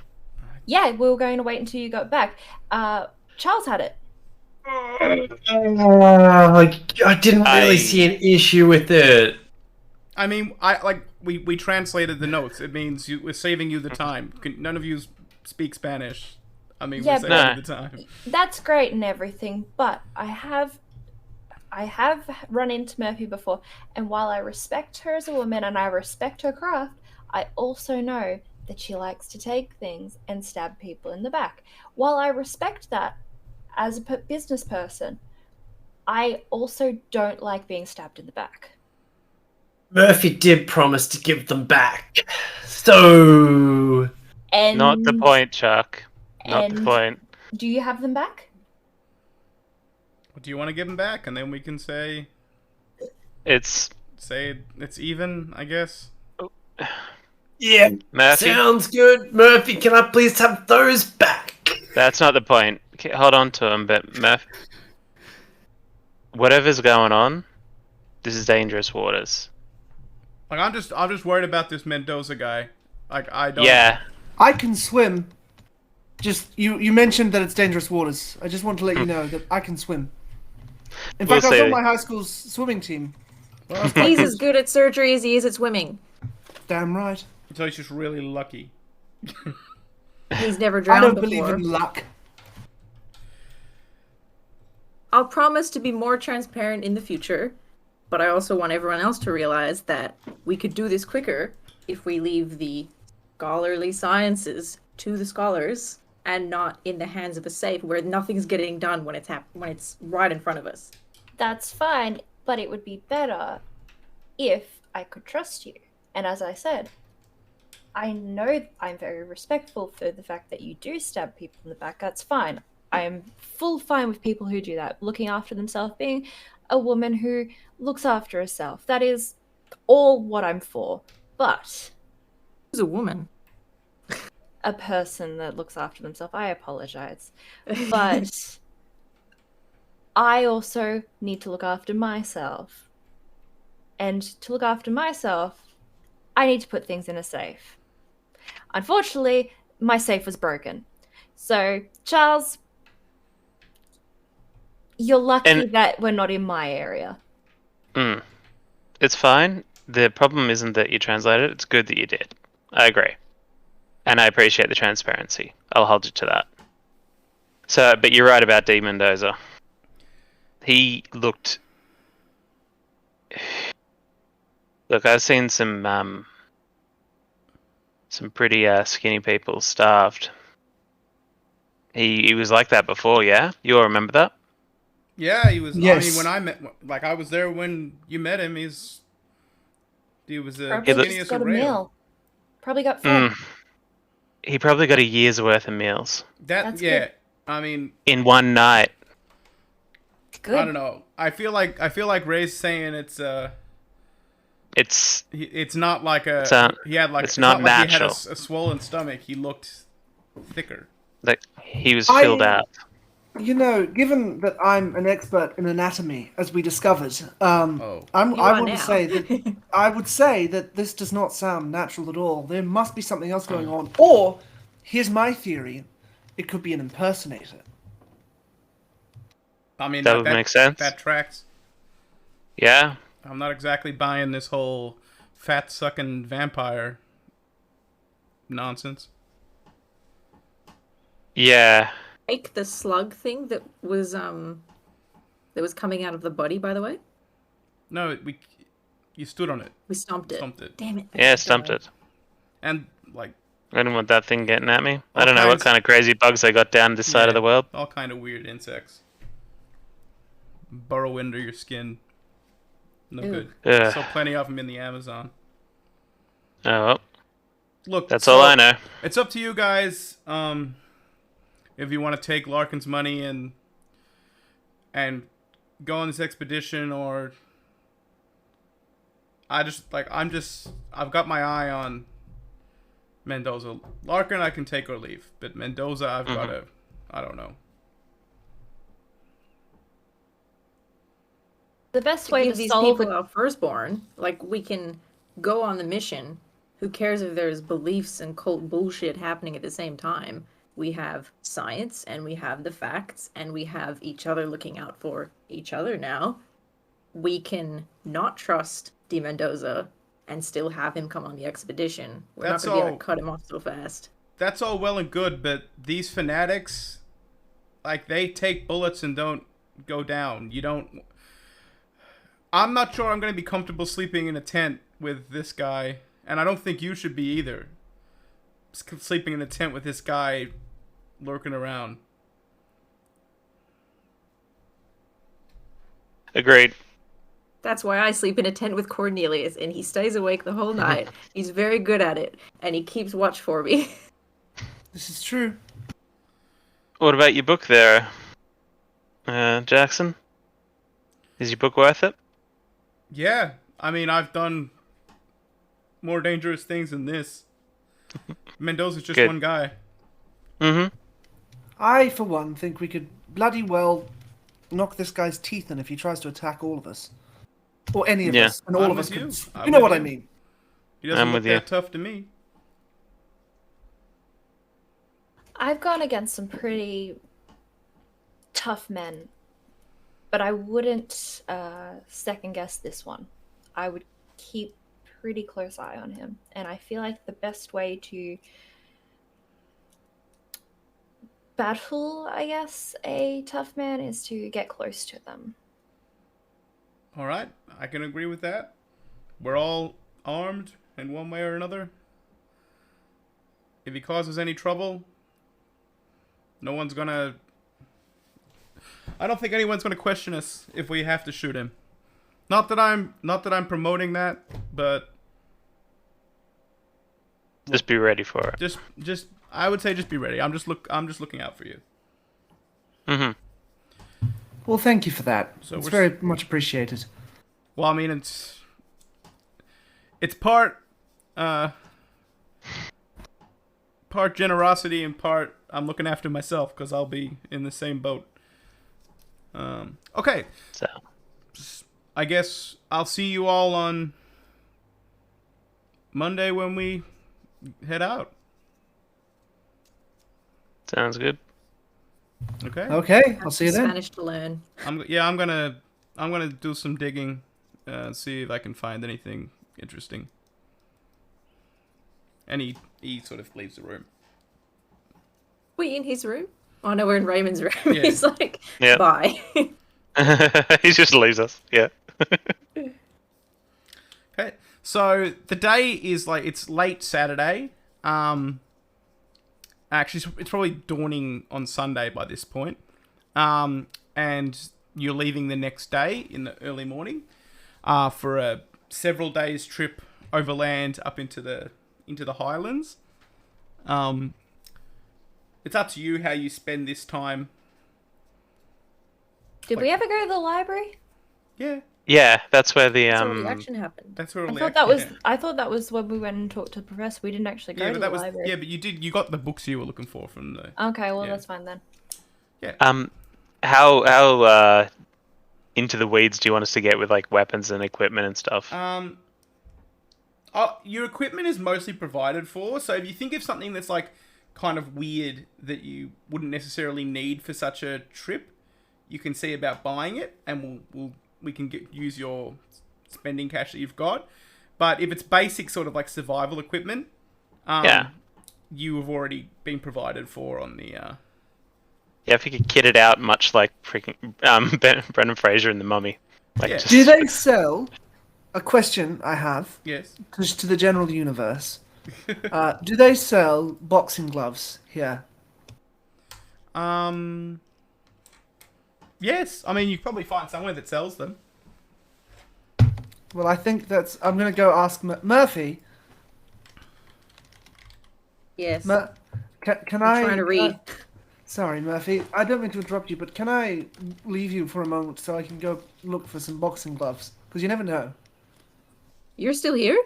Yeah, we were going to wait until you got back. Charles had it. I didn't really see an issue with it. I mean, we translated the notes. It means we're saving you the time. None of you speak Spanish. I mean, Yeah, we're saving you the time. That's great and everything, but I have run into Murphy before, and while I respect her as a woman and I respect her craft, I also know that she likes to take things and stab people in the back. While I respect that as a business person, I also don't like being stabbed in the back. Murphy did promise to give them back. So... And Not the point, Chuck. Not the and- point. Do you have them back? Do you want to give him back, and then we can say It's it's even, I guess. Yeah, Murphy. sounds good. Murphy, can I please have those back? That's not the point. Okay, hold on to him, but Murphy. Whatever's going on, this is dangerous waters. Like, I'm just worried about this Mendoza guy. Like, I don't... Yeah. I can swim. Just, you mentioned that it's dangerous waters. I just want to let you know that I can swim. In We'll fact, I was see. on my high school's swimming team. Well, He's as good at surgery as he is at swimming. Damn right. so he's just really lucky. He's never I drowned don't before. believe in luck. I'll promise to be more transparent in the future, but I also want everyone else to realize that we could do this quicker if we leave the scholarly sciences to the scholars and not in the hands of a safe where nothing's getting done when it's right in front of us. That's fine, but it would be better if I could trust you. And as I said, I know I'm very respectful for the fact that you do stab people in the back. That's fine. I am full fine with people who do that, looking after themselves, being a woman who looks after herself. That is all what I'm for. But Who's a woman? a person that looks after themselves, I apologize. But I also need to look after myself. And to look after myself, I need to put things in a safe. Unfortunately, my safe was broken. So, Charles, you're lucky that we're not in my area. It's fine. The problem isn't that you translated. It's good that you did. I agree. And I appreciate the transparency. I'll hold you to that. So, but you're right about D. Mendoza. He looked... Look, I've seen some pretty skinny people starved. He was like that before, yeah? You all remember that? Yeah, he was. Yes. I mean, I was there when you met him. He was Probably skinny just as got a a rail. meal. Probably got fed. He probably got a year's worth of meals That's Yeah. good. I mean, in one night. Good. I don't know. I feel like Ray's saying it's not like a he had like it's it's not not like he had natural. a swollen stomach. He looked thicker. Like he was filled out. You know, given that I'm an expert in anatomy, as we discovered, Oh. I would say that this does not sound natural at all. There must be something else going on. Or, here's my theory: it could be an impersonator. I mean, That would make sense. That tracks. Yeah. I'm not exactly buying this whole fat sucking vampire nonsense. Yeah. Like the slug thing that was coming out of the body, by the way? No, you stood on it. We stomped it. Stumped it. Damn it. Yeah, stumped it. And like I didn't want that thing getting at me. I All don't know what kinds- kind of crazy bugs they got down this side of yeah, the world. all kind of weird insects burrow into your skin. No Ew. good. Ugh. So plenty of them in the Amazon. Oh, well, Look, that's so all I know. It's up to you guys. If you want to take Larkin's money and go on this expedition, or I've got my eye on Mendoza. Larkin I can take or leave, but Mendoza I've got to, I don't know. The best way Give to these solve people our firstborn. Like, we can go on the mission. Who cares if there's beliefs and cult bullshit happening at the same time? We have science, and we have the facts, and we have each other looking out for each other now. We can not trust Di Mendoza and still have him come on the expedition. We're That's not going to be able all- to cut him off so fast. That's all well and good, but these fanatics, like, they take bullets and don't go down. I'm not sure I'm going to be comfortable sleeping in a tent with this guy, and I don't think you should be either. Sleeping in a tent with this guy lurking around. Agreed. That's why I sleep in a tent with Cornelius, and he stays awake the whole night. He's very good at it, and he keeps watch for me. This is true. What about your book there, Jackson? Is your book worth it? Yeah, I mean, I've done more dangerous things than this. Mendoza's just Good. one guy. Mm-hmm. I, for one, think we could bloody well knock this guy's teeth in if he tries to attack all of us. Or any of Yeah. us. And all I'm of us with could... you. I'm You know with what I you. mean. He doesn't I'm look with you. that tough to me. I've gone against some pretty tough men, but I wouldn't second guess this one. I would keep pretty close eye on him, and I feel like the best way to battle, I guess, a tough man is to get close to them. All right, I can agree with that. We're all armed in one way or another. If he causes any trouble, no one's gonna... I don't think anyone's gonna question us if we have to shoot him. Not that I'm promoting that, but Just be ready for it. just I would say just be ready. I'm just looking out for you. Mm-hmm. Well, thank you for that. So It's we're very much appreciated. Well, I mean, it's part generosity and part I'm looking after myself because I'll be in the same boat. Okay, So I guess I'll see you all on Monday when we head out. sounds good. Okay. Okay, I'll see you then. Spanish to learn. I'm gonna do some digging, see if I can find anything interesting. And he sort of leaves the room. We in his room? Oh no, we're in Raymond's room. Yeah. He's like, Yeah. bye. He just leaves us. Yeah. Okay, so the day is like it's late Saturday. Actually, it's probably dawning on Sunday by this point. And you're leaving the next day in the early morning, for a several days trip overland up into the Highlands. It's up to you how you spend this time. Did we ever go to the library? Yeah, Yeah, that's where the That's where the action happened. that's where all I the thought action- that was. yeah. I thought that was when we went and talked to the professor. We didn't actually go Yeah, to but the that was library. yeah, but you got the books you were looking for from the Okay, well Yeah. that's fine then. how into the weeds do you want us to get with like weapons and equipment and stuff? Your equipment is mostly provided for, so if you think of something that's like kind of weird that you wouldn't necessarily need for such a trip, you can see about buying it, and we can use your spending cash that you've got. But if it's basic sort of like survival equipment, Yeah. you have already been provided for on the. Yeah, if you could kit it out much like freaking Brendan Fraser in The Mummy. Like Yeah. just... Do they sell? A question I have, Yes. just to the general universe. Do they sell boxing gloves here? Yes, I mean you could probably find somewhere that sells them. Well, I think that's. I'm gonna go ask Murphy. Yes. Can I'm I? trying to read. Sorry, Murphy. I don't mean to interrupt you, but can I leave you for a moment so I can go look for some boxing gloves? Because you never know. You're still here?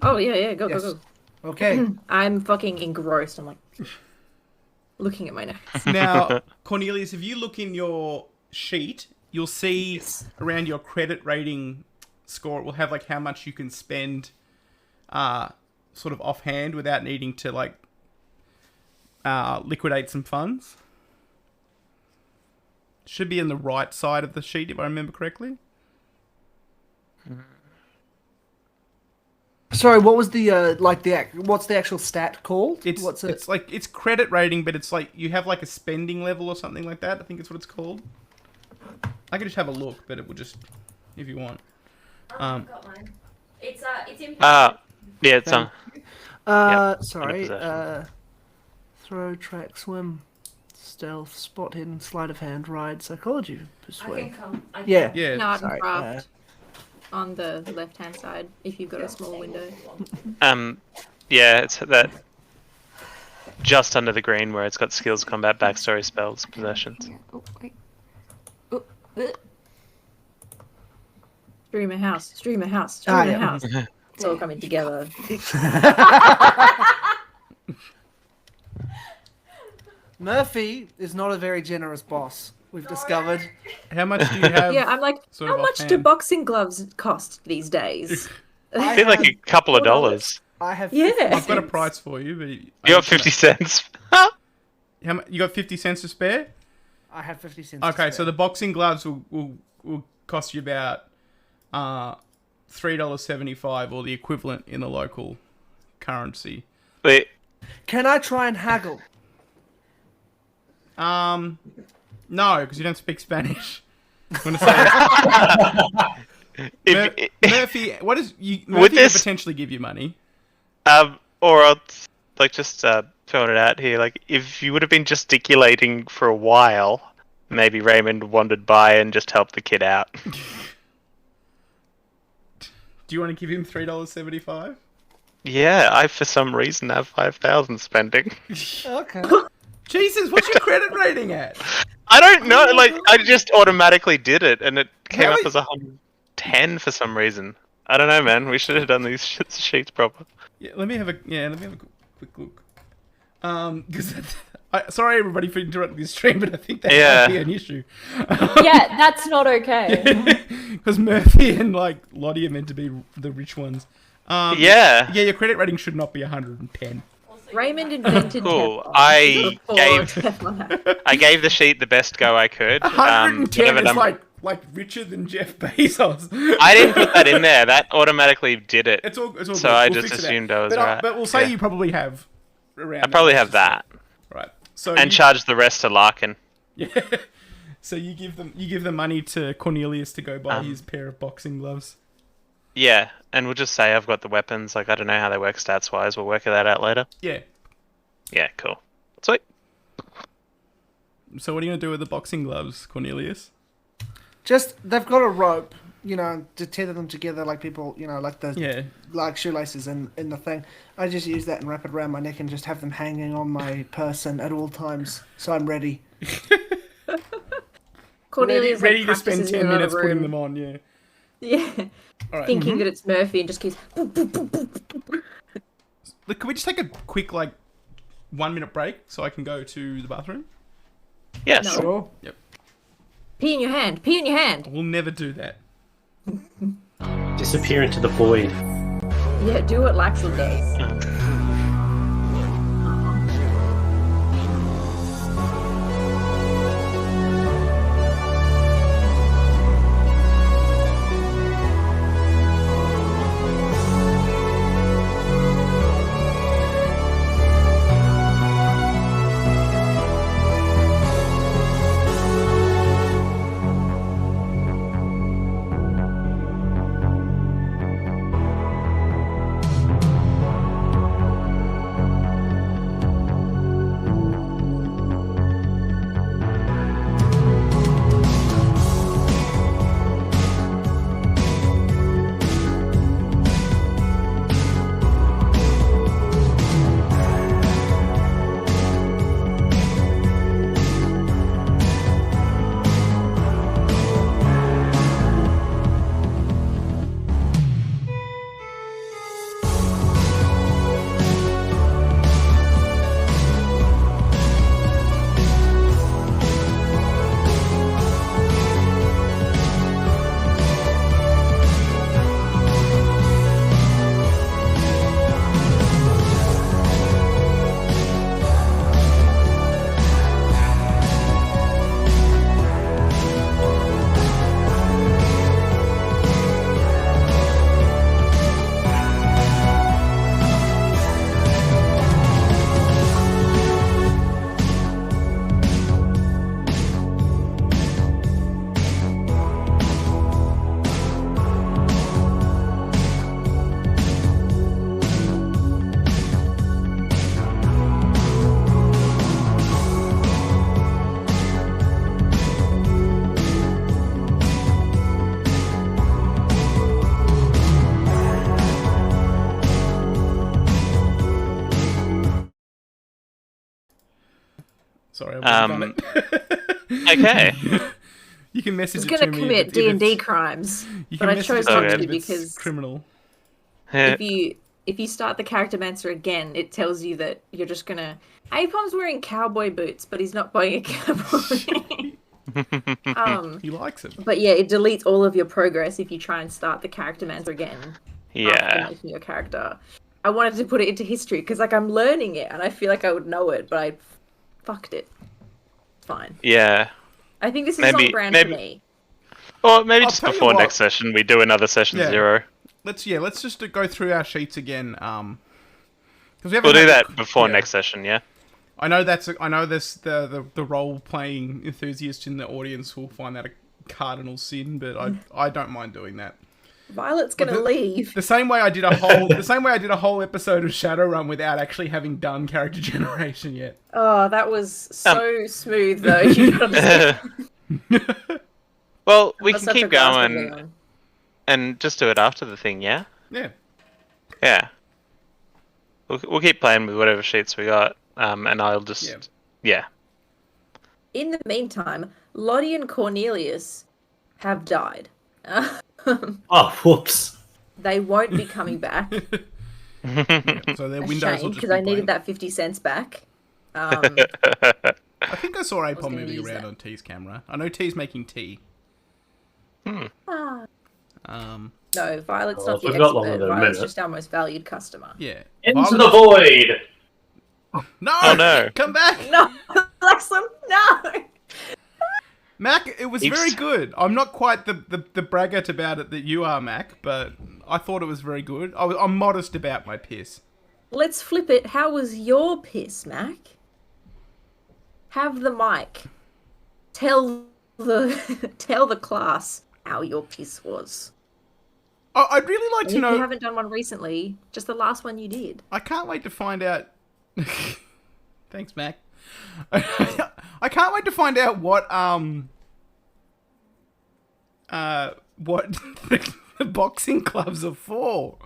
Oh yeah, go, Yes. go, go. Okay. I'm fucking engrossed. I'm like looking at my notes. Now, Cornelius, if you look in your sheet, you'll see around your credit rating score, it will have like how much you can spend sort of offhand without needing to like liquidate some funds. Should be in the right side of the sheet if I remember correctly. Sorry, what was the what's the actual stat called? It's like it's credit rating, but it's like you have like a spending level or something like that. I think it's what it's called. I could just have a look, but it will just if you want. I've got mine. It's in. yeah, it's on. Sorry. possession. Throw, track, swim, stealth, spot hidden, sleight of hand, ride, psychology, I persuade. can come. Yeah. Yeah. No, art and Sorry, craft on the left-hand side if you've got a small window. Yeah, it's that just under the green where it's got skills, combat, backstory, spells, possessions. Oh, wait. Stream a house, stream a house, Ah, stream a yeah. house. It's all coming together. Murphy is not a very generous boss. We've discovered. How much do you have? Yeah, I'm like, sort how of much do offhand? boxing gloves cost these days? I feel like a couple of dollars. I have. Yeah. 50 I've got a cents. price for you, but You got 50 cents. You got 50 cents to spare? I have 50 cents. Okay, so the boxing gloves will cost you about $3.75 or the equivalent in the local currency. Wait, Can I try and haggle? No, because you don't speak Spanish. I'm gonna say Murphy. What is you? Murphy this- could potentially give you money. or I'll like just throwing it out here. Like, if you would have been gesticulating for a while, maybe Raymond wandered by and just helped the kid out. Do you want to give him $3.75? Yeah, I for some reason have 5,000 spending. Okay. Jesus, what's your credit rating at? I don't know. Like, I just automatically did it, and it came up Really? as 110 for some reason. I don't know, man. We should have done these sheets proper. Yeah, let me have a quick look. Because sorry everybody for interrupting this stream, but I think that might be an issue. Yeah, that's not okay. Because Murphy and like Lottie are meant to be the rich ones. Yeah. Yeah, your credit rating should not be 110. Raymond invented Cool. Teflon. I gave the sheet the best go I could. 110 whatever is like richer than Jeff Bezos. I didn't put that in there. That automatically did it. It's all so good. I We'll just fix it assumed out. I was right. But we'll say you probably have around. I probably have that. Right. So And charge the rest to Larkin. Yeah. So you give them money to Cornelius to go buy his pair of boxing gloves. Yeah, and we'll just say I've got the weapons. Like, I don't know how they work stats wise. We'll work that out later. Yeah. Yeah, cool. Sweet. So what are you gonna do with the boxing gloves, Cornelius? Just they've got a rope, to tether them together like people, like the like shoelaces in the thing. I just use that and wrap it around my neck and just have them hanging on my person at all times, so I'm ready. Cornelius ready to spend practices in 10 another minutes putting room. them on. Yeah. Yeah. All right. Thinking that it's Murphy and just keeps. Look, can we just take a quick 1 minute break so I can go to the bathroom? Yes. No. Sure. Yep. Pee in your hand. Pee in your hand. We'll never do that. Disappear into the void. Yeah, do what Laxel does. Sorry, I wasn't done it. Okay. You can message He's it to gonna me. commit if D&D it's- crimes, You but can I message chose it not me to if it's because criminal. if you start the character mancer again, it tells you that you're just gonna. Apom's wearing cowboy boots, but he's not playing a cowboy. He likes it. But yeah, it deletes all of your progress if you try and start the character mancer again. After Yeah. making your character. I wanted to put it into history because I'm learning it and I feel like I would know it, but I fucked it. It's fine. Yeah. I think this is Maybe- on brand maybe- for me. Or maybe I'll just tell you before what. next session, we do another session Yeah. 0. Let's just go through our sheets again. Because we haven't We'll do had that the- before yeah. next session, yeah? I know this the role playing enthusiast in the audience will find that a cardinal sin, but I don't mind doing that. Violet's gonna leave. The same way I did a whole episode of Shadowrun without actually having done character generation yet. Oh, that was so smooth though. You don't understand. Well, we That's can such a keep grasp of going it. and just do it after the thing, yeah? Yeah. Yeah. We'll keep playing with whatever sheets we got, and I'll just... Yeah. In the meantime, Lottie and Cornelius have died. Oh, whoops. They won't be coming back. So their A windows shame, will just because be I needed blank. that 50 cents back. I think I saw Apom gonna moving use around that. on T's camera. I know T's making tea. Ah. Um, No, Violet's Oh, not the we've got longer expert. than a Violet's minute. just our most valued customer. yeah. Into Violet- the void! No! Oh, no. Come back! No, Lexum, no! Mac, it was Heaps. very good. I'm not quite the braggart about it that you are, Mac, but I thought it was very good. I'm modest about my piss. Let's flip it. How was your piss, Mac? Have the mic. Tell the class how your piss was. I'd really like And to if know. you haven't done one recently, just the last one you did. I can't wait to find out. Thanks, Mac. I can't wait to find out what the boxing gloves are for.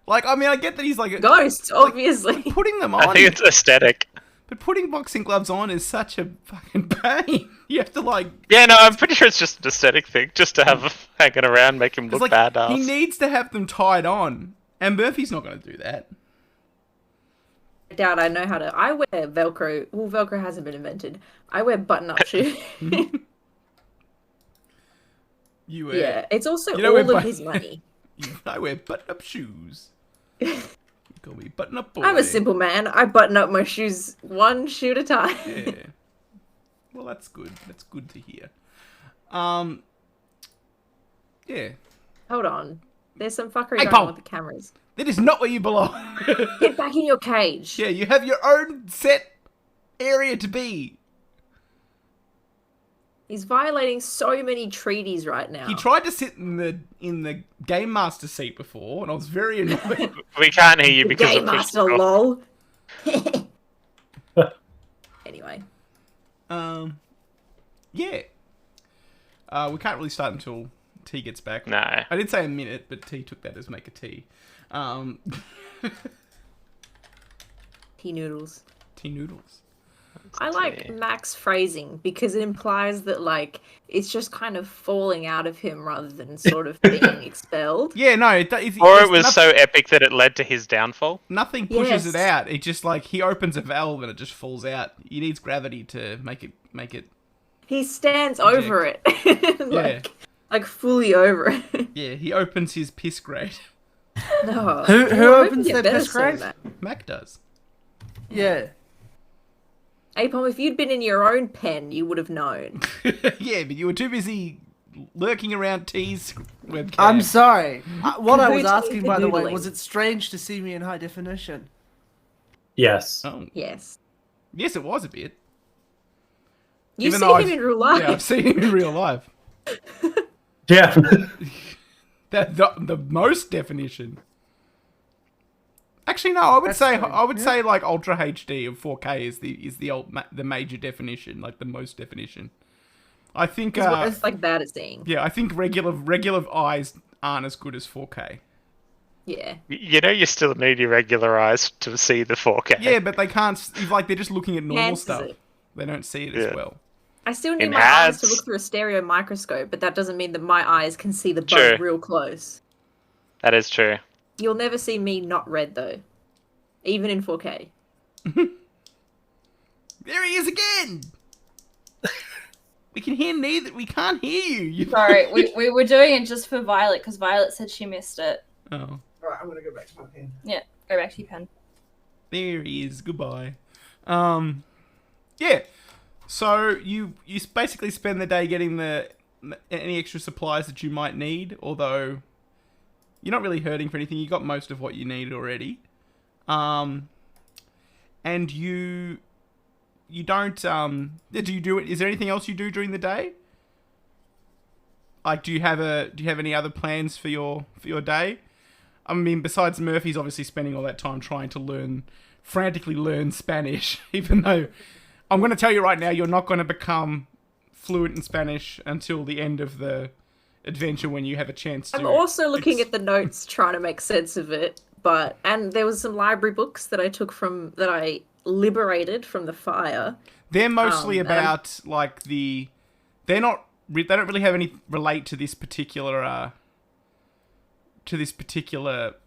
Like, I mean, I get that he's like Ghosts, obviously. putting them I on, think it's aesthetic. but putting boxing gloves on is such a fucking pain. You have to like. Yeah, no, I'm pretty sure it's just an aesthetic thing, just to have hanging around, make him It's look like badass. he needs to have them tied on, and Murphy's not going to do that. I doubt I know how to. I wear Velcro. Well, Velcro hasn't been invented. I wear button-up shoes. You wear, Yeah, it's also You don't wear all of button- his money. I wear button-up shoes. You call me button-up boy. I'm a simple man. I button up my shoes one shoe at a time. Yeah. Well, that's good. That's good to hear. Yeah. Hold on. There's some fuckery Hey, going Paul. on with the cameras. That is not where you belong. Get back in your cage. Yeah, you have your own set area to be. He's violating so many treaties right now. He tried to sit in the game master seat before, and I was very annoyed. We can't hear you because Game of Master, push- lol. Anyway. Yeah. We can't really start until T gets back. No. I did say a minute, but T took that as make a tea. Tea noodles. Tea noodles. I like Mac's phrasing because it implies that, like, it's just kind of falling out of him rather than sort of being expelled. Yeah, no, Or there's it was so epic that it led to his downfall. nothing pushes it Yes. out. It just like he opens a valve and it just falls out. He needs gravity to make it. He stands over it. like fully over it. Yeah, he opens his piss grate. No. Who Well, I hope opens you get their better piss soon, grate? Mac. Mac does. Yeah. Apom, if you'd been in your own pen, you would have known. Yeah, but you were too busy lurking around T's webcam. I'm sorry. What I was Cahoots asking, with by the way, noodling. was it strange to see me in high definition? Yes. Oh, Yes. yes, it was a bit. You Even see though him in real life. Yeah, I've seen him in real life. Yeah. That the most definition. Actually, no. I would That's say true, I would yeah. say like Ultra HD of 4K is the major definition, like the most definition. I think. It's like bad at seeing. Yeah, I think regular eyes aren't as good as 4K. Yeah. You know, you still need your regular eyes to see the 4K. Yeah, but they can't. Like they're just looking at normal Enhances stuff. it. They don't see it as Yeah. well. I still need my eyes to Enhance. look through a stereo microscope, but that doesn't mean that my eyes can see the bug True. real close. That is true. You'll never see me not red though. Even in 4K. There he is again. We can hear neither. We can't hear you. Sorry, we were doing it just for Violet because Violet said she missed it. Oh, Alright, I'm gonna go back to my pen. Yeah, go back to your pen. there he is. Goodbye. Yeah. So you basically spend the day getting any extra supplies that you might need, although you're not really hurting for anything. You got most of what you need already. And you don't do you do it? Is there anything else you do during the day? Like, do you have any other plans for your day? I mean, besides Murphy's obviously spending all that time trying to frantically learn Spanish, even though I'm going to tell you right now, you're not going to become fluent in Spanish until the end of the adventure when you have a chance to. I'm also looking at the notes trying to make sense of it, and there was some library books that I took from that I liberated from the fire. They're mostly about like they don't really have any relate to this particular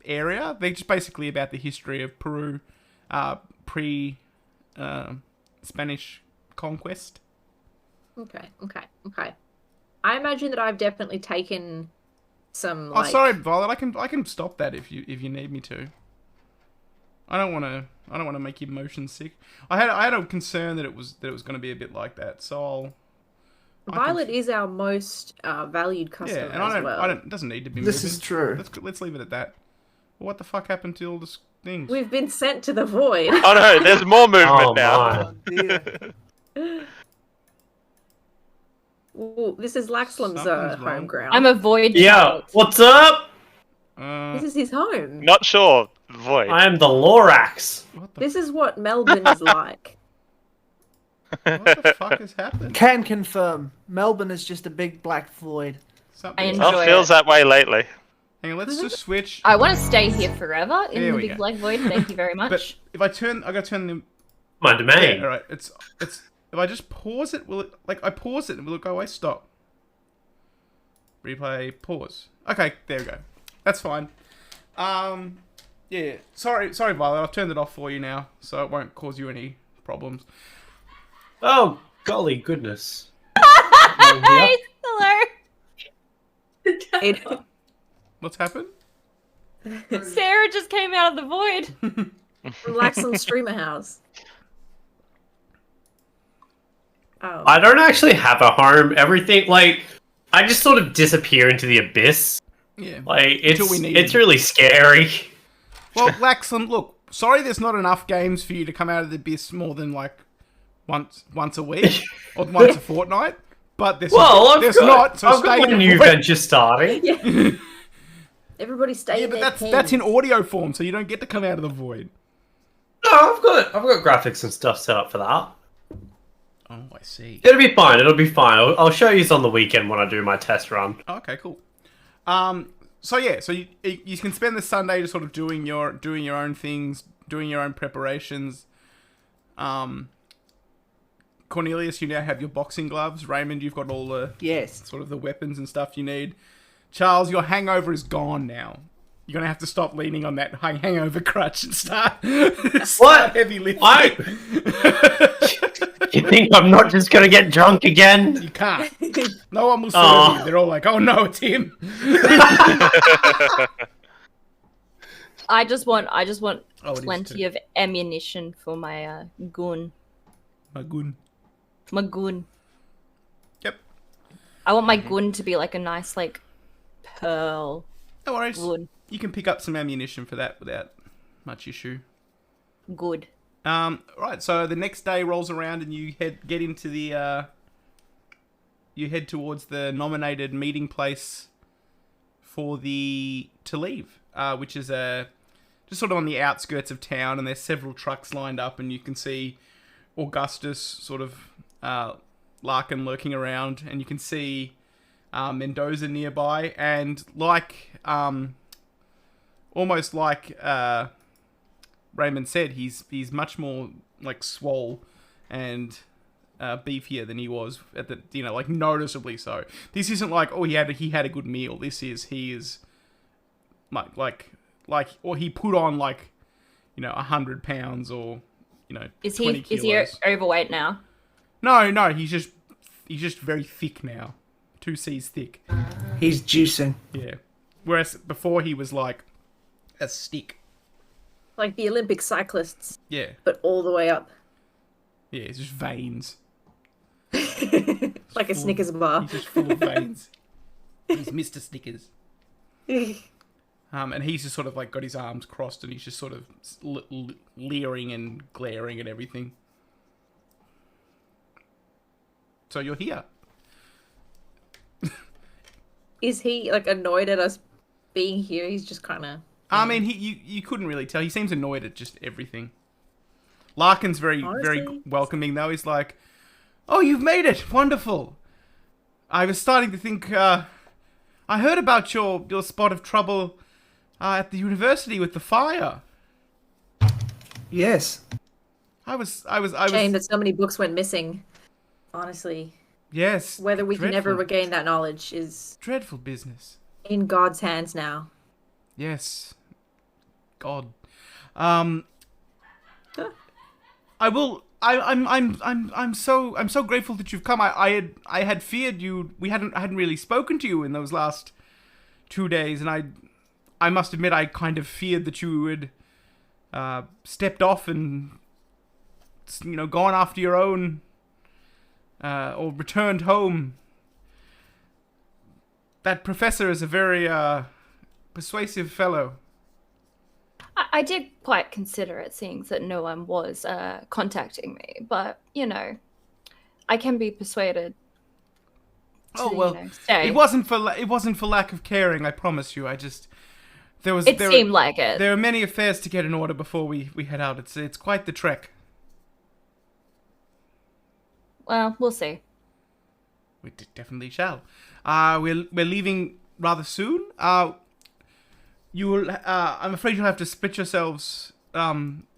area. They're just basically about the history of Peru, pre Spanish conquest. Okay. I imagine that I've definitely taken some. Oh, sorry, Violet. I can stop that if you need me to. I don't want to make your motion sick. I had a concern that it was going to be a bit like that. So Violet is our most valued customer yeah, and as well. it doesn't need to be. This moving. is true. Let's leave it at that. Well, what the fuck happened to all the things? We've been sent to the void. Oh no, there's more movement now. Ooh, this is Laxlam's home ground. I'm a void Yeah, child. what's up? This is his home. Not sure. Void. I am the Lorax. This is what Melbourne is like. What the fuck has happened? Can confirm. Melbourne is just a big black void. I Well, enjoy feels it. that way lately. Hang on, let's just switch. I want to stay here forever in There the we big go. black void. Thank you very much. But if I gotta turn the. My domain. Yeah, all right. It's. If I just pause it, will it I pause it and will it go away? Stop. Replay. Pause. Okay, there we go. That's fine. Yeah. Sorry, Violet. I've turned it off for you now, so it won't cause you any problems. Oh, golly goodness. Hi, hello. What's happened? Sarah just came out of the void. Laxlam streamer house. Oh. I don't actually have a home. Everything, like, I just sort of disappear into the abyss. Yeah. Like, Until we need it's you. really scary. Well, Laxlam, look. Sorry, there's not enough games for you to come out of the abyss more than like once a week or once a fortnight. But there's not. So I've stay got in a the new void. venture starting. Yeah. Everybody stay Yeah, in but their that's in pens. audio form, so you don't get to come out of the void. No, I've got graphics and stuff set up for that. Oh, I see. It'll be fine. I'll show you on the weekend when I do my test run. Okay, cool. So yeah, so you can spend the Sunday just sort of doing your own things, doing your own preparations. Cornelius, you now have your boxing gloves. Raymond, you've got all the sort of the weapons and stuff you need. Charles, your hangover is gone now. You're gonna have to stop leaning on that hangover crutch and start heavy lifting. You think I'm not just gonna get drunk again? You can't. No one will serve you. They're all like, "Oh no, it's him." I just want Oh, it is plenty too. of ammunition for my gun. My gun. My gun. Yep. I want my gun to be like a nice like pearl. No worries. Wood. You can pick up some ammunition for that without much issue. Good. Right, so the next day rolls around and you get into the you head towards the nominated meeting place to leave, which is just sort of on the outskirts of town, and there's several trucks lined up, and you can see Augustus sort of Larkin lurking around, and you can see Mendoza nearby, and almost like Raymond said, he's much more like swole and beefier than he was at the like noticeably so. This isn't like he had a good meal. He is like or he put on like 100 pounds or Is 20 he kilos. overweight now? No, he's just very thick now. 2 C's thick. He's juicing. Yeah. Whereas before he was like a stick. Like the Olympic cyclists, Yeah. but all the way up. Yeah, it's just veins. Like a Snickers bar. He's just full of veins. He's Mr. Snickers. And he's just sort of like got his arms crossed and he's just sort of leering and glaring at everything. So you're here. Is he like annoyed at us being here? He's just kind of. I mean, you couldn't really tell. He seems annoyed at just everything. Larkin's very Honestly? welcoming though. He's like, "Oh, you've made it! Wonderful! I was starting to think. I heard about your spot of trouble at the university with the fire. Yes. Shame that so many books went missing. Honestly. Yes. Whether we can ever regain that knowledge is dreadful business. In God's hands now. Yes. God. I will. I'm so grateful that you've come. I had feared I hadn't really spoken to you in those last 2 days, and I must admit I kind of feared that you would stepped off and gone after your own or returned home. That professor is a very persuasive fellow. I did quite consider it, seeing that no one was contacting me. But I can be persuaded. Stay. It wasn't for lack of caring. I promise you. It seemed like it. There are many affairs to get in order before we head out. It's quite the trek. Well, we'll see. We definitely shall. We're leaving rather soon. You will. I'm afraid you'll have to split yourselves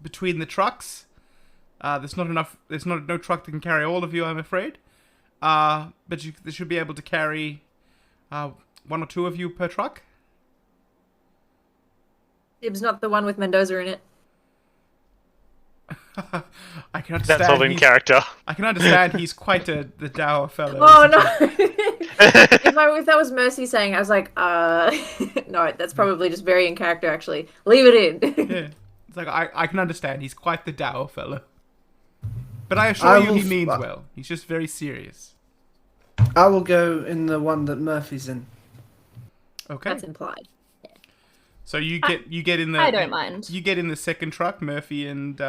between the trucks. There's no truck that can carry all of you, I'm afraid. But they should be able to carry 1 or 2 of you per truck. It was not the one with Mendoza in it. I can understand. That's all in character. I can understand he's quite the dour fellow. Oh no! If that was Mercy saying, I was like, no, that's probably just very in character. Actually, leave it in. Yeah, it's like I can understand. He's quite the dour fellow. But I assure you, he means well. He's just very serious. I will go in the one that Murphy's in. Okay. That's implied. Yeah. So you get in the. I don't mind. You get in the second truck, Murphy and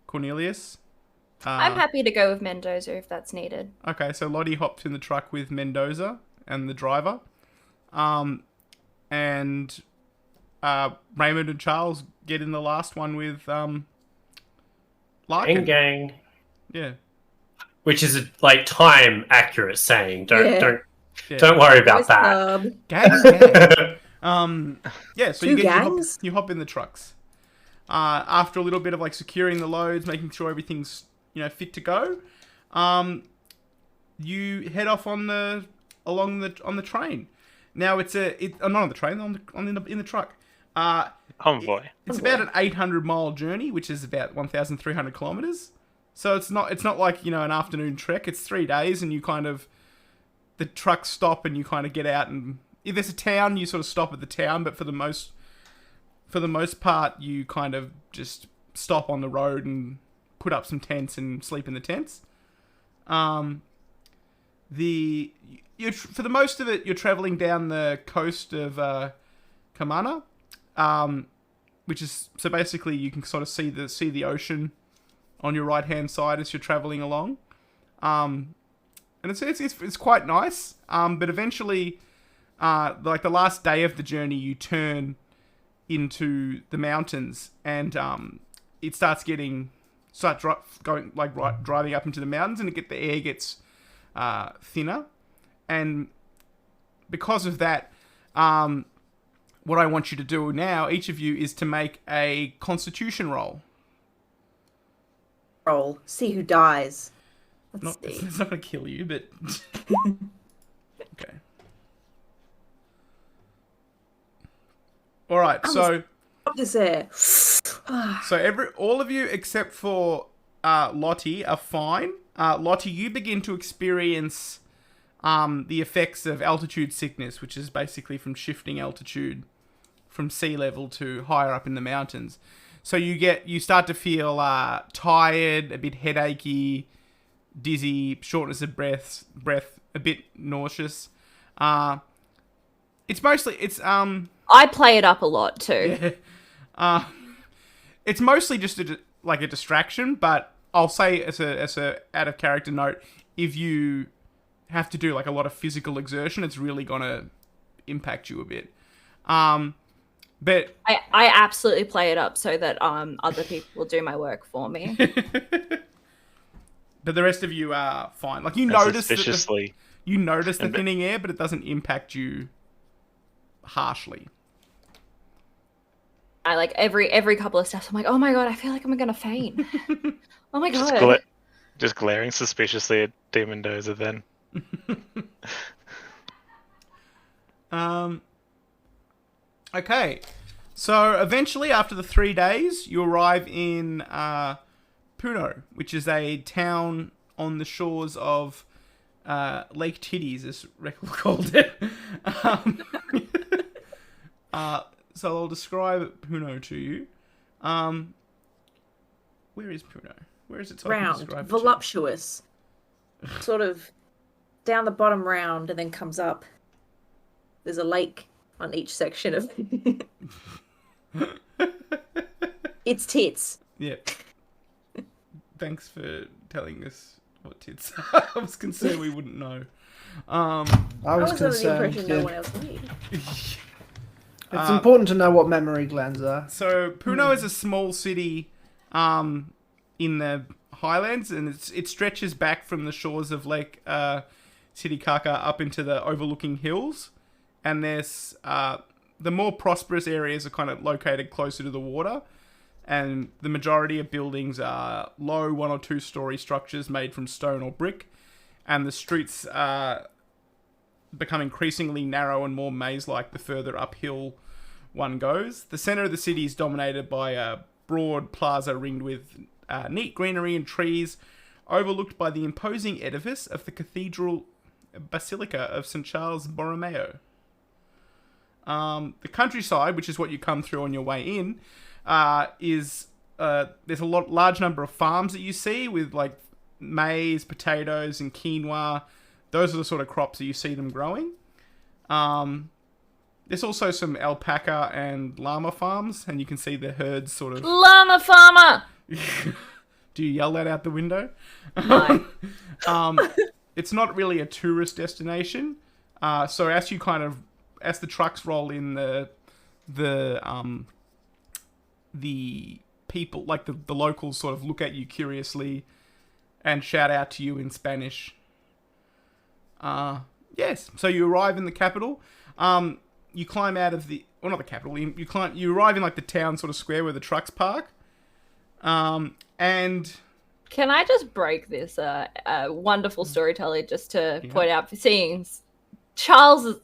Cornelius. I'm happy to go with Mendoza if that's needed. Okay, so Lottie hops in the truck with Mendoza and the driver, and Raymond and Charles get in the last one with Larkin. Gang. Yeah. Which is a time accurate saying. Don't Yeah. worry about that. Gang. Yeah, so you hop in the trucks. After a little bit of securing the loads, making sure everything's fit to go, you head off on the train. Now not on the train, in the truck. Convoy. It's about an 800-mile journey, which is about 1,300 kilometers. So it's not like an afternoon trek. It's 3 days, and the trucks stop, and you kind of get out, and if there's a town, you sort of stop at the town. But for the most part, you kind of just stop on the road and put up some tents and sleep in the tents. For the most of it, you're traveling down the coast of Kamana, which is so basically you can sort of see the ocean on your right hand side as you're traveling along, and it's quite nice. But eventually, the last day of the journey, you turn into the mountains, and it driving up into the mountains, and the air gets thinner, and because of that, what I want you to do now, each of you, is to make a Constitution roll. See who dies. It's not going to kill you, but okay. All right, so all of you except for Lottie are fine. Lottie, you begin to experience the effects of altitude sickness, which is basically from shifting altitude from sea level to higher up in the mountains. So you start to feel tired, a bit headachy, dizzy, shortness of breath, a bit nauseous. I play it up a lot too. Yeah. It's mostly just a distraction, but I'll say as a out of character note, if you have to do a lot of physical exertion, it's really gonna impact you a bit. But I absolutely play it up so that other people will do my work for me. But the rest of you are fine. You notice suspiciously. You notice the thinning air, but it doesn't impact you harshly. I like every couple of steps, I'm like, oh my god, I feel like I'm gonna faint. Oh my Just, god. just glaring suspiciously at Demon Dozer then. Okay. So eventually, after the 3 days, you arrive in Puno, which is a town on the shores of Lake Titties, as Rekle called it. So I'll describe Puno to you. Where is Puno? Where is it? So Round, voluptuous, sort of down the bottom round, and then comes up. There's a lake on each section of its tits. Yeah. Thanks for telling us what tits are. I was concerned we wouldn't know. I was under the concerned. impression no one else knew. It's important to know what mammary glands are. So Puno is a small city in the highlands, and it stretches back from the shores of Lake Titicaca up into the overlooking hills. And there's the more prosperous areas are kind of located closer to the water, and the majority of buildings are low 1 or 2 story structures made from stone or brick, and the streets become increasingly narrow and more maze-like the further uphill one goes. The center of the city is dominated by a broad plaza ringed with neat greenery and trees, overlooked by the imposing edifice of the Cathedral Basilica of St. Charles Borromeo. The countryside, which is what you come through on your way in, there's a large number of farms that you see with like maize, potatoes, and quinoa. Those are the sort of crops that you see them growing. There's also some alpaca and llama farms, and you can see the herds sort of... Llama farmer! Do you yell that out the window? No. It's not really a tourist destination. So as the trucks roll in, the people, like the locals, sort of look at you curiously and shout out to you in Spanish. Yes. So you arrive in the capital. You climb out of not the capital. You arrive in like the town sort of square where the trucks park. And can I just break this wonderful storyteller just to point out for seeing Charles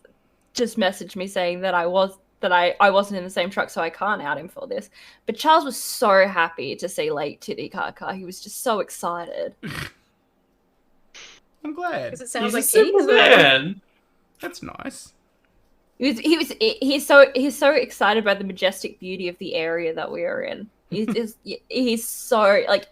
just messaged me saying that I wasn't in the same truck, so I can't out him for this. But Charles was so happy to see Lake Titicaca. He was just so excited. I'm glad. Because it sounds like Superman. That's nice. He's so excited by the majestic beauty of the area that we are in. He's so like,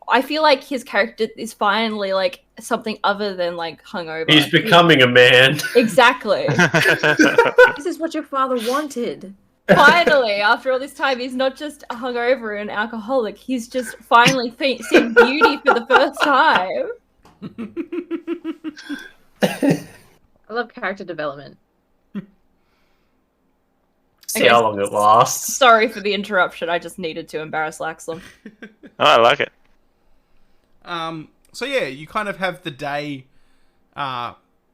I feel like his character is finally like something other than like hungover. He's becoming a man. Exactly. This is what your father wanted. Finally, after all this time, he's not just hungover and alcoholic. He's just finally seen beauty for the first time. I love character development. See how long it lasts. Sorry for the interruption. I just needed to embarrass Laxlam. Oh, I like it. So yeah, you kind of have the day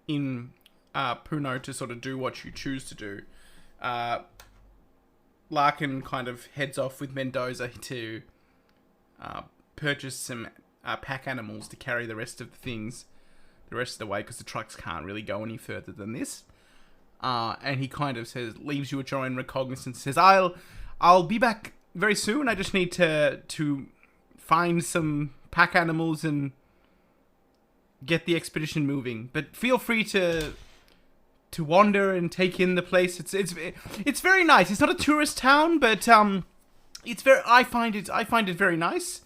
in Puno to sort of do what you choose to do. Larkin kind of heads off with Mendoza to purchase some pack animals to carry the rest of the way, because the trucks can't really go any further than this. And he kind of leaves you at your own recognizance, says, I'll be back very soon. I just need to find some pack animals and get the expedition moving. But feel free to wander and take in the place. It's very nice. It's not a tourist town, but it's very. I find it very nice.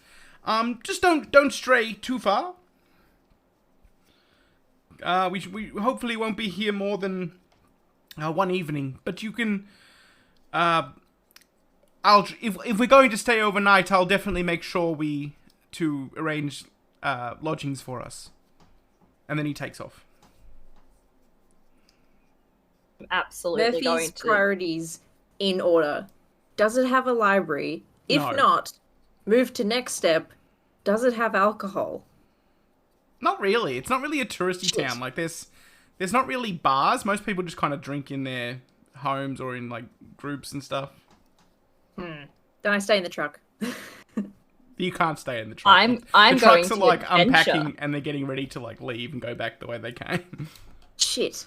Just don't stray too far. We hopefully won't be here more than one evening, but you can. If we're going to stay overnight, I'll definitely make sure to arrange lodgings for us. And then he takes off. Absolutely Murphy's going to. priorities in order. Does it have a library? If No. not, move to next step. Does it have alcohol? Not really. It's not really a touristy town. Like there's not really bars. Most people just kind of drink in their homes or in like groups and stuff. Then I stay in the truck. You can't stay in the truck. I'm the trucks going are like to adventure. unpacking and they're getting ready to like leave and go back the way they came. Shit.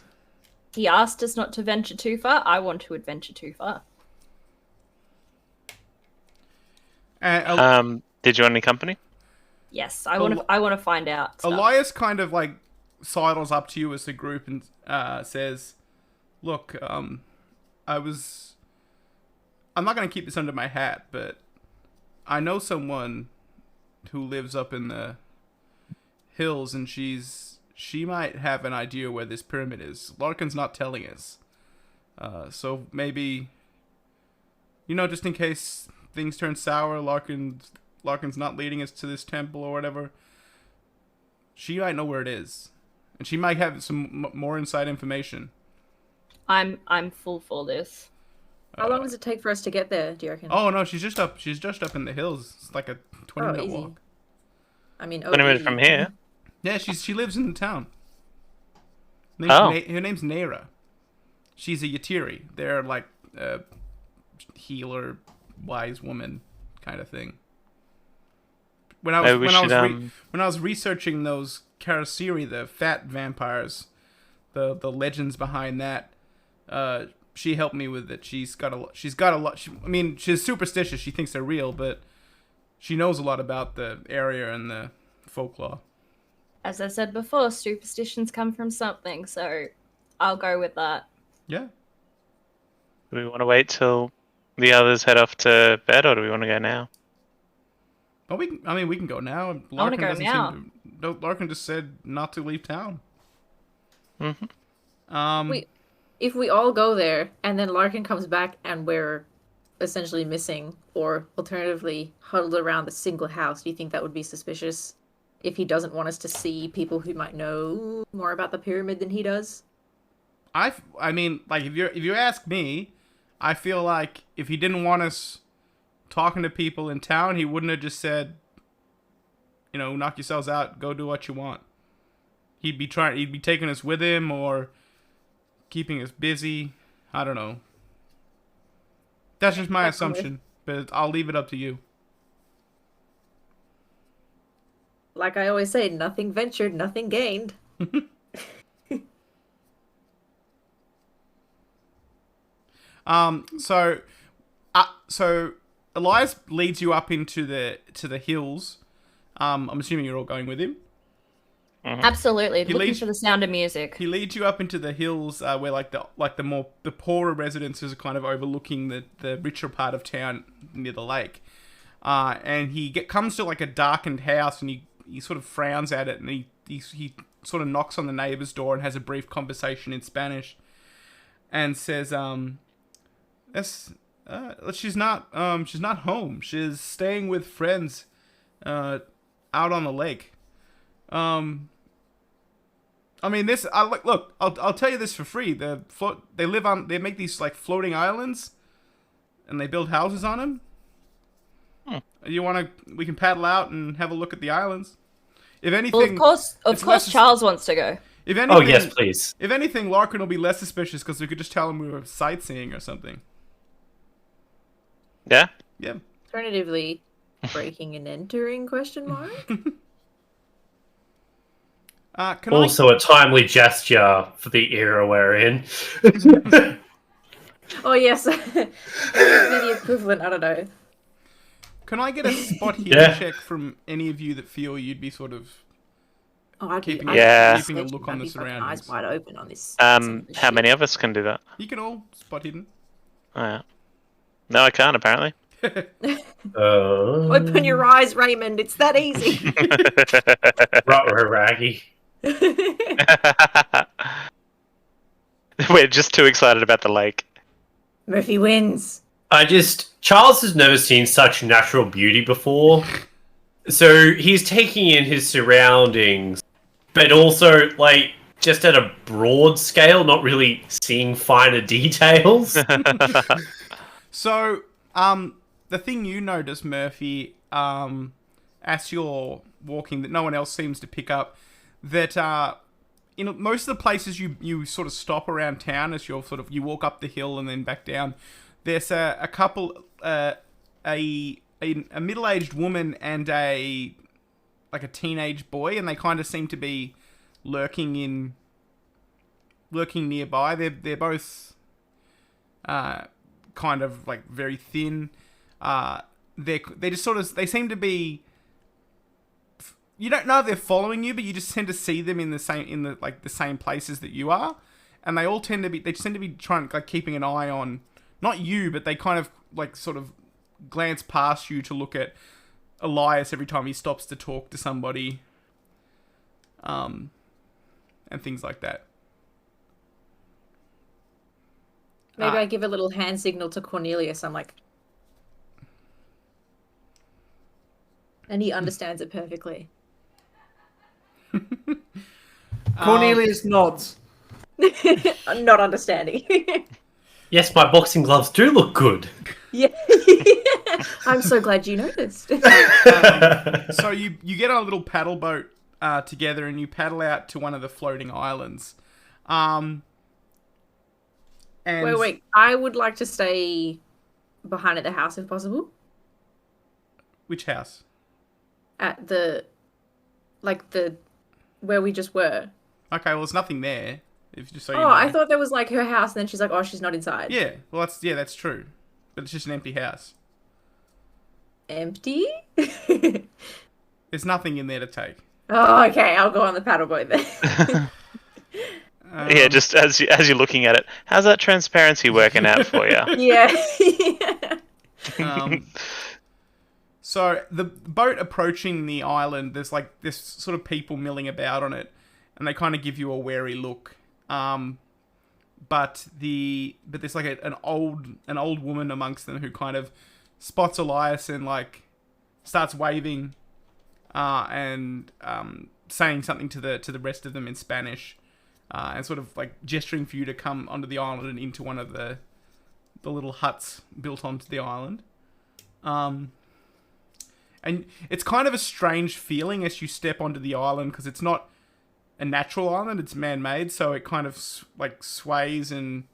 He asked us not to venture too far. I want to adventure too far. Did you want any company? Yes, I want to find out stuff. Elias kind of like sidles up to you as a group and says, "Look, I'm not going to keep this under my hat, but I know someone who lives up in the hills, and she might have an idea where this pyramid is. Larkin's not telling us, so maybe, just in case things turn sour, Larkin's not leading us to this temple or whatever. She might know where it is, and she might have some more inside information." I'm full for this. How long does it take for us to get there, do you reckon? Oh no, she's just up in the hills. It's like a 20-minute easy. walk. I mean, 20 minutes from here. Yeah, she lives in the town. Her name's Naira. She's a Yatiri. They're like a healer, wise woman kind of thing. When I was researching those Karasiri, the fat vampires, the legends behind that, she helped me with it. She's got a lot. She's superstitious. She thinks they're real, but she knows a lot about the area and the folklore. As I said before, superstitions come from something, so I'll go with that. Yeah. Do we want to wait till the others head off to bed, or do we want to go now? Oh, we can go now. I want to go now. Larkin just said not to leave town. Mm-hmm. If we all go there and then Larkin comes back and we're essentially missing, or alternatively huddled around a single house, do you think that would be suspicious? If he doesn't want us to see people who might know more about the pyramid than he does? Like if you ask me, I feel like if he didn't want us talking to people in town, he wouldn't have just said, knock yourselves out, go do what you want. He'd be taking us with him or keeping us busy. I don't know. That's just my assumption, but I'll leave it up to you. Like I always say, nothing ventured, nothing gained. So Elias leads you up into the hills. I'm assuming you're all going with him. Mm-hmm. Absolutely, looking for the sound of music. He leads you up into the hills where the poorer residences are kind of overlooking the richer part of town near the lake. And he comes to like a darkened house, and he sort of frowns at it, and he sort of knocks on the neighbor's door and has a brief conversation in Spanish, and says, she's not home. She's staying with friends, out on the lake. I'll tell you this for free. They make these like floating islands, and they build houses on them. We can paddle out and have a look at the islands. If anything, well, of course, Charles wants to go. If anything, yes, please. If anything, Larkin will be less suspicious because we could just tell him we were sightseeing or something. Yeah. Yeah. Alternatively, breaking and entering ? Also a timely gesture for the era we're in. Oh yes, the equivalent. I don't know. Can I get a spot hidden check from any of you that feel you'd be sort of keeping a look on the surroundings? Eyes wide open on this. How many of us can do that? You can all spot hidden. Oh, yeah. No, I can't apparently. Open your eyes, Raymond. It's that easy. Raggy. We're just too excited about the lake. Murphy wins. Charles has never seen such natural beauty before. So he's taking in his surroundings, but also, like, just at a broad scale, not really seeing finer details. So, the thing you notice, Murphy, as you're walking, that no one else seems to pick up, that most of the places you sort of stop around town as you walk up the hill and then back down, there's a couple a middle-aged woman and a teenage boy, and they kind of seem to be lurking nearby. They're both kind of like very thin. They just sort of, they seem to be, you don't know if they're following you, but you just tend to see them in the same places that you are, and they tend to be trying, like, keeping an eye on not you, but they kind of like sort of glance past you to look at Elias every time he stops to talk to somebody, and things like that. Maybe I give a little hand signal to Cornelius. I'm like, and he understands it perfectly. Cornelius nods. Not understanding. Yes, my boxing gloves do look good. Yeah. I'm so glad you noticed. So you get on a little paddle boat together, and you paddle out to one of the floating islands. And Wait. I would like to stay behind at the house if possible. Which house? At where we just were. Okay, well, there's nothing there. If just so you Oh, know. I thought that was like her house, and then she's like, "Oh, she's not inside." Yeah, well, that's true, but it's just an empty house. Empty? There's nothing in there to take. Oh, okay. I'll go on the paddleboat then. Yeah, just as you're looking at it, how's that transparency working out for you? Yeah. So the boat approaching the island, there's sort of people milling about on it, and they kind of give you a wary look. But there's like an old woman amongst them who kind of spots Elias and like starts waving, and saying something to the rest of them in Spanish, and sort of like gesturing for you to come onto the island and into one of the little huts built onto the island. And it's kind of a strange feeling as you step onto the island, because it's not a natural island, it's man-made, so it kind of like sways and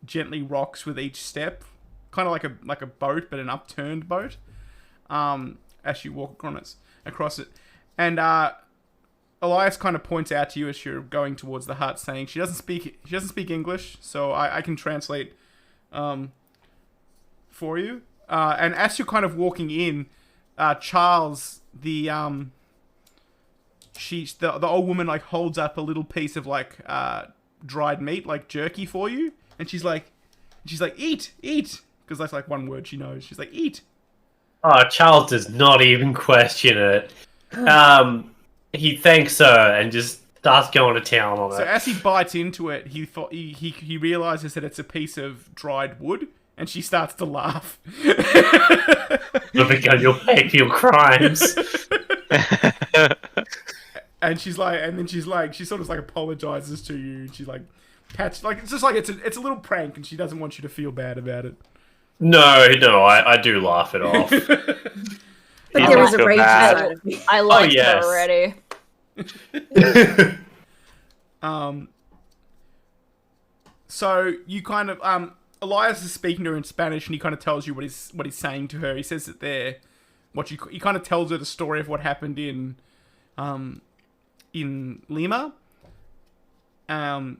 gently rocks with each step, kind of like a boat, but an upturned boat, as you walk across it. And Elias kind of points out to you as you're going towards the hut, saying she doesn't speak English, so I can translate for you. And as you're kind of walking in, Charles, the old woman, like, holds up a little piece of like dried meat, like jerky, for you, and she's like, eat, because that's like one word she knows. She's like, eat. Oh, Charles does not even question it. He thanks her and just starts going to town on it. So as he bites into it, he realizes that it's a piece of dried wood, and she starts to laugh. Because you'll pay for your crimes. And she sort of like apologizes to you. And she's like, it's just like it's a little prank, and she doesn't want you to feel bad about it. No, I do laugh it off. But there is a rage inside of me. I like her already. So you kind of Elias is speaking to her in Spanish, and he kind of tells you what he's saying to her. He says that he kind of tells her the story of what happened in Lima, and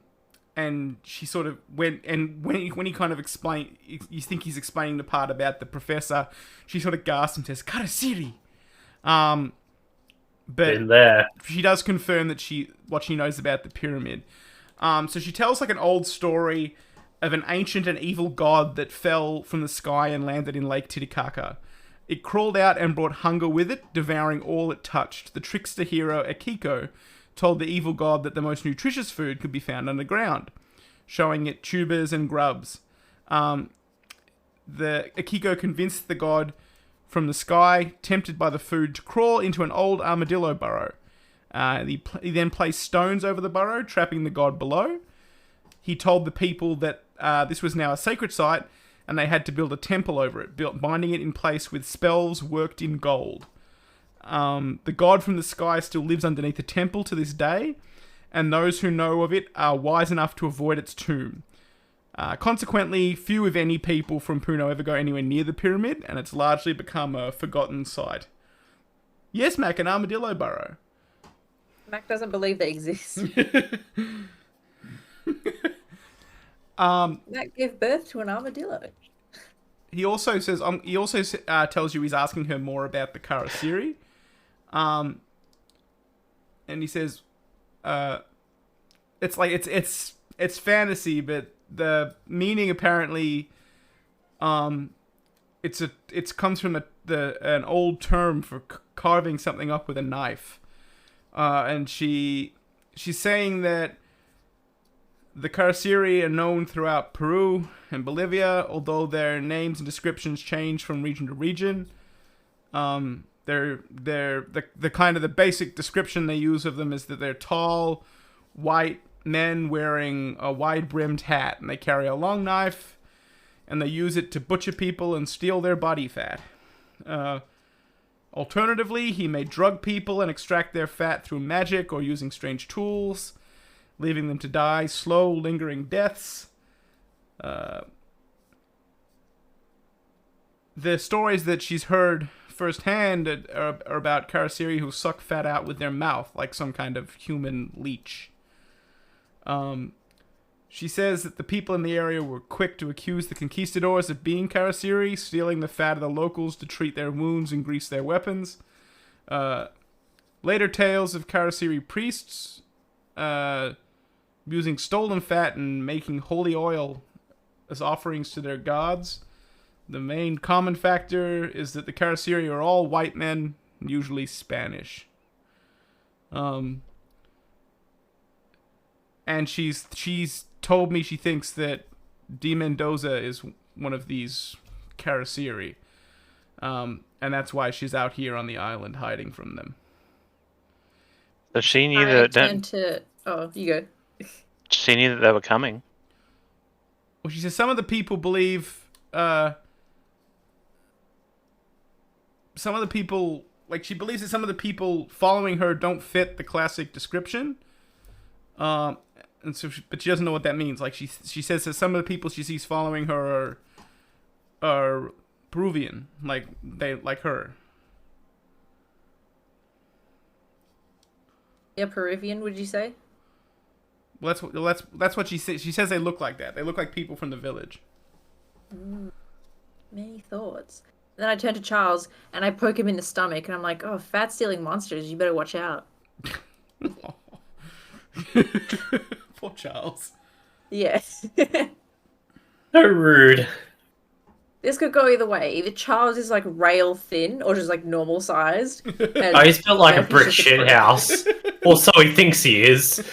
she sort of when he kind of explain, you think he's explaining the part about the professor, she sort of gasps and says "Karasiri," but in there, she does confirm that what she knows about the pyramid. So she tells like an old story of an ancient and evil god that fell from the sky and landed in Lake Titicaca. It crawled out and brought hunger with it, devouring all it touched. The trickster hero Akiko told the evil god that the most nutritious food could be found underground, showing it tubers and grubs. The Akiko convinced the god from the sky, tempted by the food, to crawl into an old armadillo burrow. He then placed stones over the burrow, trapping the god below. He told the people that this was now a sacred site, and they had to build a temple over it, binding it in place with spells worked in gold. The god from the sky still lives underneath the temple to this day, and those who know of it are wise enough to avoid its tomb. Consequently, few, if any, people from Puno ever go anywhere near the pyramid, and it's largely become a forgotten site. Yes, Mac, an armadillo burrow. Mac doesn't believe they exist. Mac gave birth to an armadillo. He also says. He also tells you he's asking her more about the Karasiri. And he says, it's like it's fantasy, but the meaning apparently, it comes from an old term for carving something up with a knife, and she's saying that the Karasiri are known throughout Peru and Bolivia, although their names and descriptions change from region to region. They're the kind of the basic description they use of them is that they're tall, white men wearing a wide-brimmed hat, and they carry a long knife, and they use it to butcher people and steal their body fat. Alternatively, he may drug people and extract their fat through magic or using strange tools, leaving them to die slow, lingering deaths. The stories that she's heard firsthand are about Karasiri who suck fat out with their mouth, like some kind of human leech. She says that the people in the area were quick to accuse the conquistadors of being Karasiri, stealing the fat of the locals to treat their wounds and grease their weapons. Later tales of Karasiri priests using stolen fat and making holy oil as offerings to their gods. The main common factor is that the Karasiri are all white men, usually Spanish. And she's told me she thinks that D. Mendoza is one of these Karasiri. And that's why she's out here on the island hiding from them. So she knew that... Oh, you go. She knew that they were coming. Well, she says some of the people believe... some of the people... Like, she believes that some of the people following her don't fit the classic description. And so, but she doesn't know what that means. Like, she says that some of the people she sees following her are Peruvian, like her. Yeah, Peruvian, would you say? Well, that's what she says. She says they look like that. They look like people from the village. Many thoughts. Then I turn to Charles and I poke him in the stomach, and I'm like, "Oh, fat-stealing monsters! You better watch out." Poor Charles. Yes. So rude. This could go either way. Either Charles is like rail thin or just like normal sized. Oh, he's built like a brick shit house. Or so he thinks he is.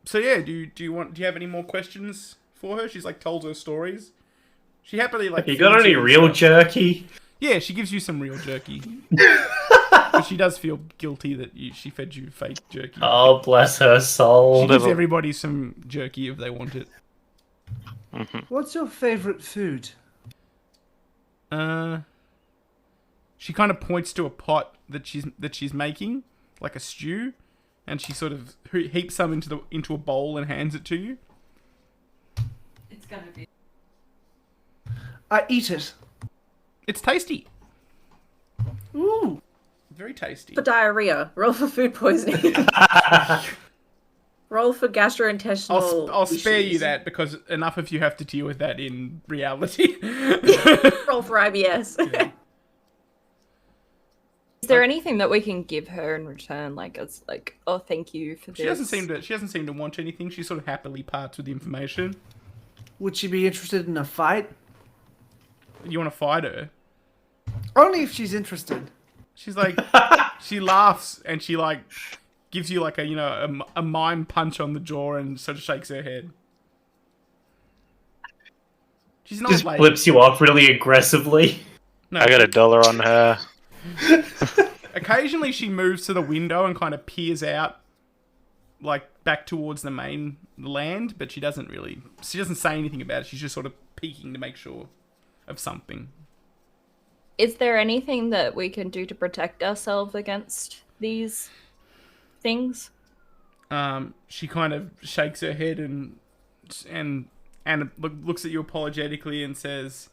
So yeah, do you have any more questions for her? She's like told her stories. She happily like. You got any real jerky? Yeah, she gives you some real jerky. But she does feel guilty that she fed you fake jerky. Oh, bless her soul. She gives everybody some jerky if they want it. What's your favorite food? She kind of points to a pot that she's making, like a stew, and she sort of heaps some into a bowl and hands it to you. It's gonna be. I eat it. It's tasty. Ooh. Very tasty. For diarrhea. Roll for food poisoning. Roll for gastrointestinal I'll spare you that because enough of you have to deal with that in reality. Roll for IBS. Yeah. Is there anything that we can give her in return? Like, it's like, oh, thank you for this. She doesn't seem to want anything. She sort of happily parts with the information. Would she be interested in a fight? You want to fight her? Only if she's interested. She's like, she laughs and she like gives you like a mime punch on the jaw and sort of shakes her head. She's not Just like flips you off really aggressively. No, I got $1 on her. Occasionally she moves to the window and kind of peers out, like back towards the main land, but she doesn't say anything about it. She's just sort of peeking to make sure of something. Is there anything that we can do to protect ourselves against these? things? She kind of shakes her head and looks at you apologetically and says,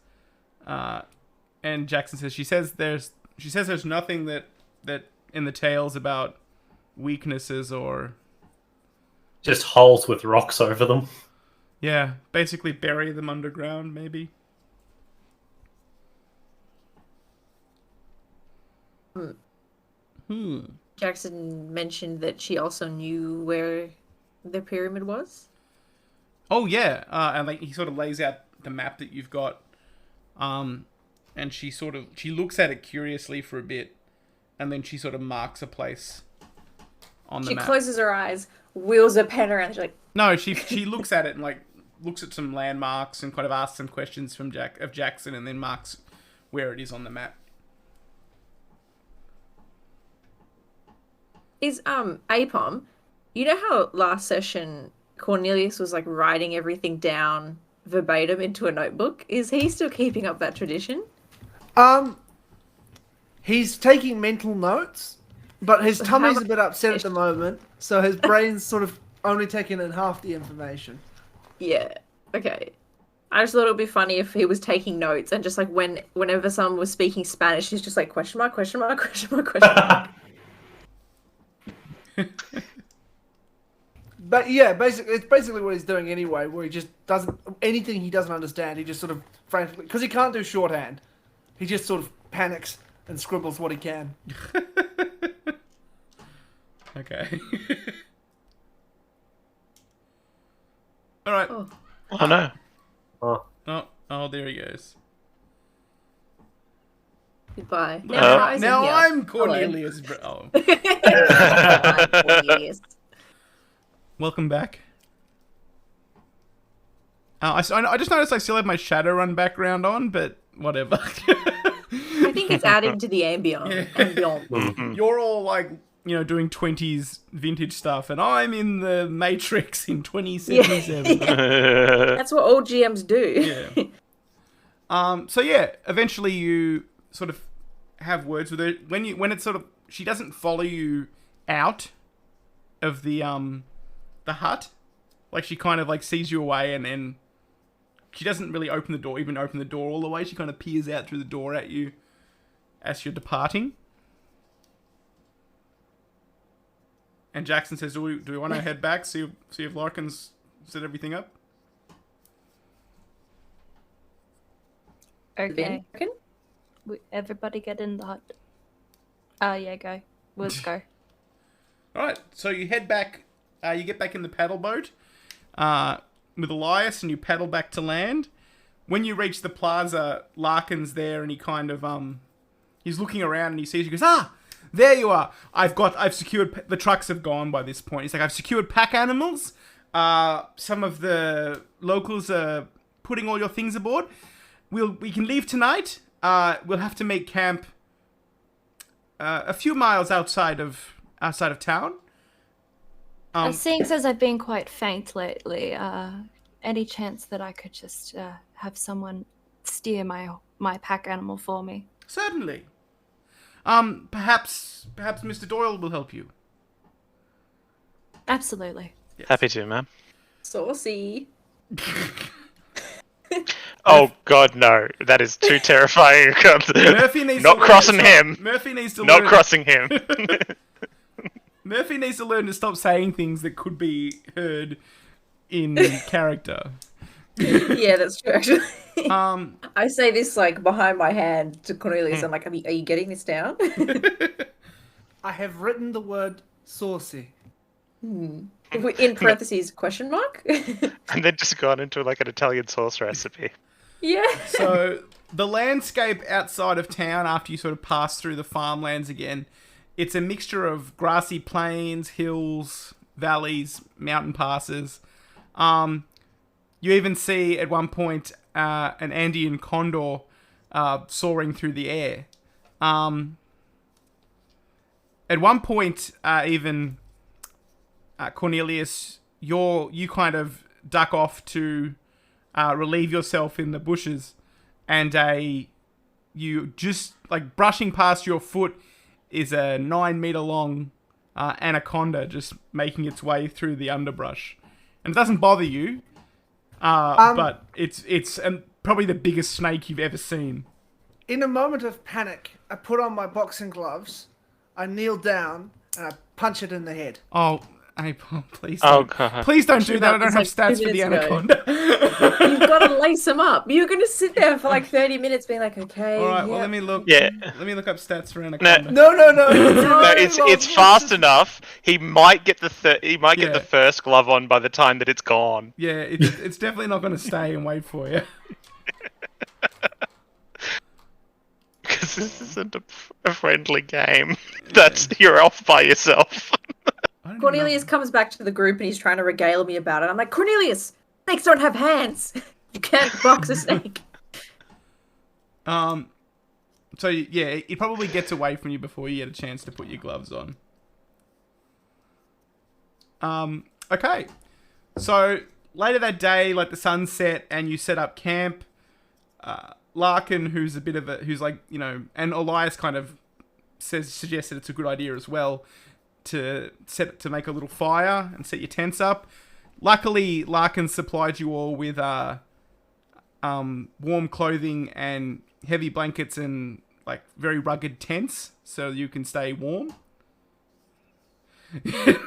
and Jackson says, she says there's nothing that in the tales about weaknesses or just holes with rocks over them. Yeah, basically bury them underground, maybe. Jackson mentioned that she also knew where the pyramid was. Oh yeah, and like he sort of lays out the map that you've got, and she looks at it curiously for a bit, and then she sort of marks a place on the map. She closes her eyes, wheels a pen around. She's like, no, she looks at it and like looks at some landmarks and kind of asks some questions from Jackson, and then marks where it is on the map. Is Apom, you know how last session Cornelius was like writing everything down verbatim into a notebook? Is he still keeping up that tradition? He's taking mental notes, but his tummy's a bit upset at the moment, so his brain's sort of only taking in half the information. Yeah. Okay. I just thought it would be funny if he was taking notes and just like whenever someone was speaking Spanish, he's just like question mark, question mark, question mark, question mark. But yeah, it's basically what he's doing anyway, where he just doesn't anything he doesn't understand. He just sort of frantically, because he can't do shorthand, he just sort of panics and scribbles what he can. Okay. All right. Oh no. Oh, there he goes. Goodbye. Now I'm Cornelius. Oh. Cornelius. Welcome back. I just noticed I still have my Shadowrun background on, but whatever. I think it's adding to the ambience. Mm-hmm. You're all like, doing 20s vintage stuff, and I'm in the Matrix in 2077. That's what all GMs do. Yeah. So yeah, eventually you sort of have words with her when it's sort of, she doesn't follow you out of the hut. Like she kind of like sees you away, and then she doesn't really open the door all the way. She kind of peers out through the door at you as you're departing. And Jackson says, do we want to head back, see if Larkin's set everything up? Okay. Everybody get in the hut. Yeah, go. Let's go. Alright, so you head back, you get back in the paddle boat with Elias, and you paddle back to land. When you reach the plaza, Larkin's there, and he kind of, he's looking around and he sees you, he goes, there you are. I've secured, the trucks have gone by this point. He's like, I've secured pack animals. Some of the locals are putting all your things aboard. We can leave tonight. We'll have to make camp a few miles outside of town. Seeing as I've been quite faint lately, any chance that I could just have someone steer my pack animal for me? Certainly. Perhaps Mr. Doyle will help you. Absolutely. Yes. Happy to, ma'am. Saucy. Oh God, no! That is too terrifying. Murphy needs not to crossing him. Murphy needs to not learn. crossing him. Murphy needs to learn to stop saying things that could be heard in character. Yeah, that's true. Actually, I say this like behind my hand to Cornelius. I'm like, are you getting this down? I have written the word saucy. In parentheses, question mark? And then just gone into like an Italian sauce recipe. Yeah. So the landscape outside of town, after you sort of pass through the farmlands again, it's a mixture of grassy plains, hills, valleys, mountain passes. You even see at one point an Andean condor soaring through the air. At one point, even Cornelius, you kind of duck off to relieve yourself in the bushes, and you just like brushing past your foot is a 9-meter long anaconda just making its way through the underbrush, and it doesn't bother you. But it's probably the biggest snake you've ever seen. In a moment of panic, I put on my boxing gloves, I kneel down, and I punch it in the head. Oh, April, please Oh, don't. God. Please don't do that. I don't have It's like stats 2 for the minutes ago. anaconda. You've got to lace them up. You're going to sit there for like 30 minutes being like, okay. All right, well, yep. let me look. Yeah. Let me look up stats for anaconda. No. No, it's fast enough. He might get the get the first glove on by the time that it's gone. Yeah, it's definitely not going to stay and wait for you. Because this isn't a friendly game. You're off by yourself. Cornelius comes back to the group and he's trying to regale me about it. I'm like, Cornelius, snakes don't have hands. You can't box a snake. So yeah, it probably gets away from you before you get a chance to put your gloves on. Okay. So later that day, like the sun set and you set up camp. Larkin, who's like, you know, and Elias kind of suggested it's a good idea as well to make a little fire and set your tents up. Luckily, Larkin supplied you all with warm clothing and heavy blankets and like very rugged tents so you can stay warm.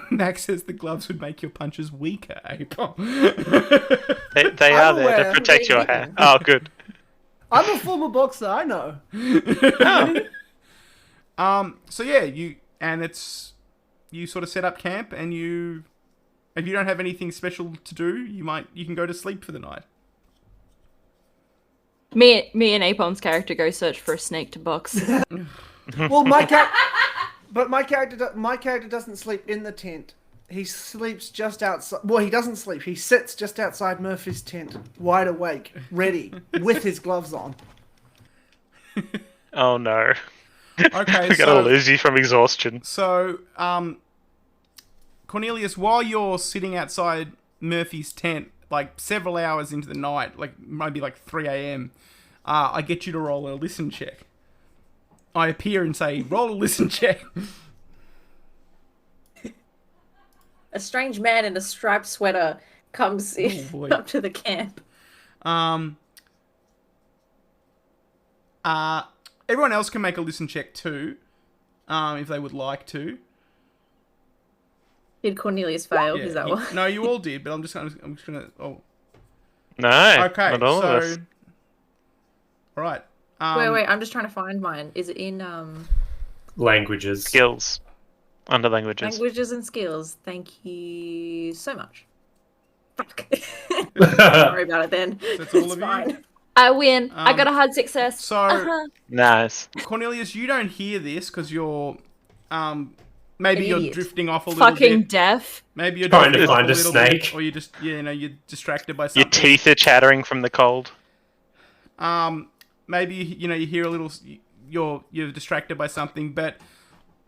Max says the gloves would make your punches weaker, April. They are there to protect your hand. Oh, good. I'm a former boxer, I know. So yeah, you sort of set up camp, and if you don't have anything special to do, you can go to sleep for the night. Me and Apom's character go search for a snake to box. Well, my character doesn't sleep in the tent. He sleeps just outside. Well, he doesn't sleep. He sits just outside Murphy's tent, wide awake, ready, with his gloves on. Oh no. Okay, We're gonna lose you from exhaustion. So, Cornelius, while you're sitting outside Murphy's tent, like several hours into the night, like maybe like 3 a.m., I get you to roll a listen check. I appear and say, roll a listen check. A strange man in a striped sweater comes in up to the camp. Everyone else can make a listen check too, if they would like to. Did Cornelius fail? Yeah, Is that what? No, you all did, but I'm just gonna. Oh, No. okay. Not all of So, us. all right. Wait. I'm just trying to find mine. Is it in Languages. Skills. Under languages. languages and skills? Thank you so much. Fuck. Don't worry about it then. That's all It's of you? fine. I win. I got a hard success. So, Nice. Cornelius, you don't hear this because you're, maybe you're idiot. drifting off a little Fucking bit. deaf. Maybe you're Trying to drifting off find a little snake. bit, or you just, you're distracted by Your something. teeth are chattering from the cold. Maybe you hear a little. You're distracted by something, but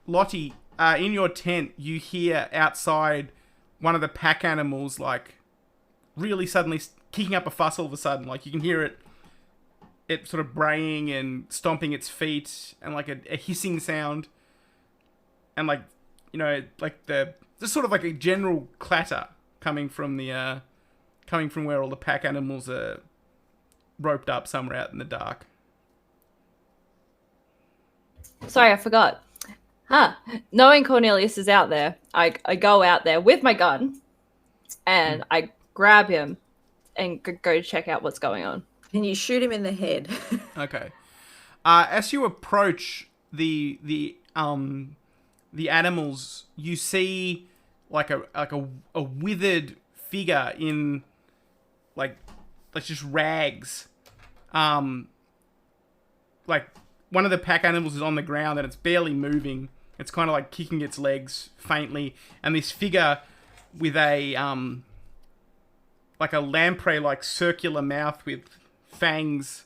Lottie, in your tent, you hear outside one of the pack animals like really suddenly kicking up a fuss all of a sudden. Like you can hear it sort of braying and stomping its feet, and like a hissing sound, and like just sort of like a general clatter coming from where all the pack animals are roped up somewhere out in the dark. Sorry, I forgot. Knowing Cornelius is out there, I go out there with my gun, and I grab him and go check out what's going on. And you shoot him in the head. Okay. As you approach the animals, you see like a withered figure in like just rags. Like one of the pack animals is on the ground and it's barely moving. It's kind of like kicking its legs faintly, and this figure with a like a lamprey like circular mouth with fangs,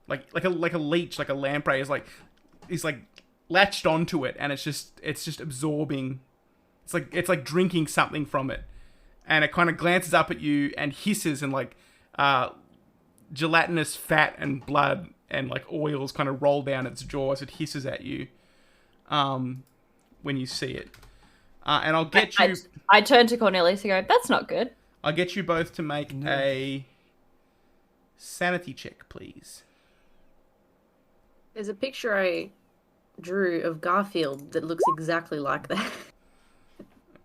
like a leech, like a lamprey is like latched onto it, and it's just absorbing. It's like drinking something from it, and it kind of glances up at you and hisses, and like gelatinous fat and blood and like oils kind of roll down its jaw as it hisses at you when you see it. And I'll get you. I turn to Cornelius and go, "That's not good." I'll get you both to make a sanity check, please. There's a picture I drew of Garfield that looks exactly like that.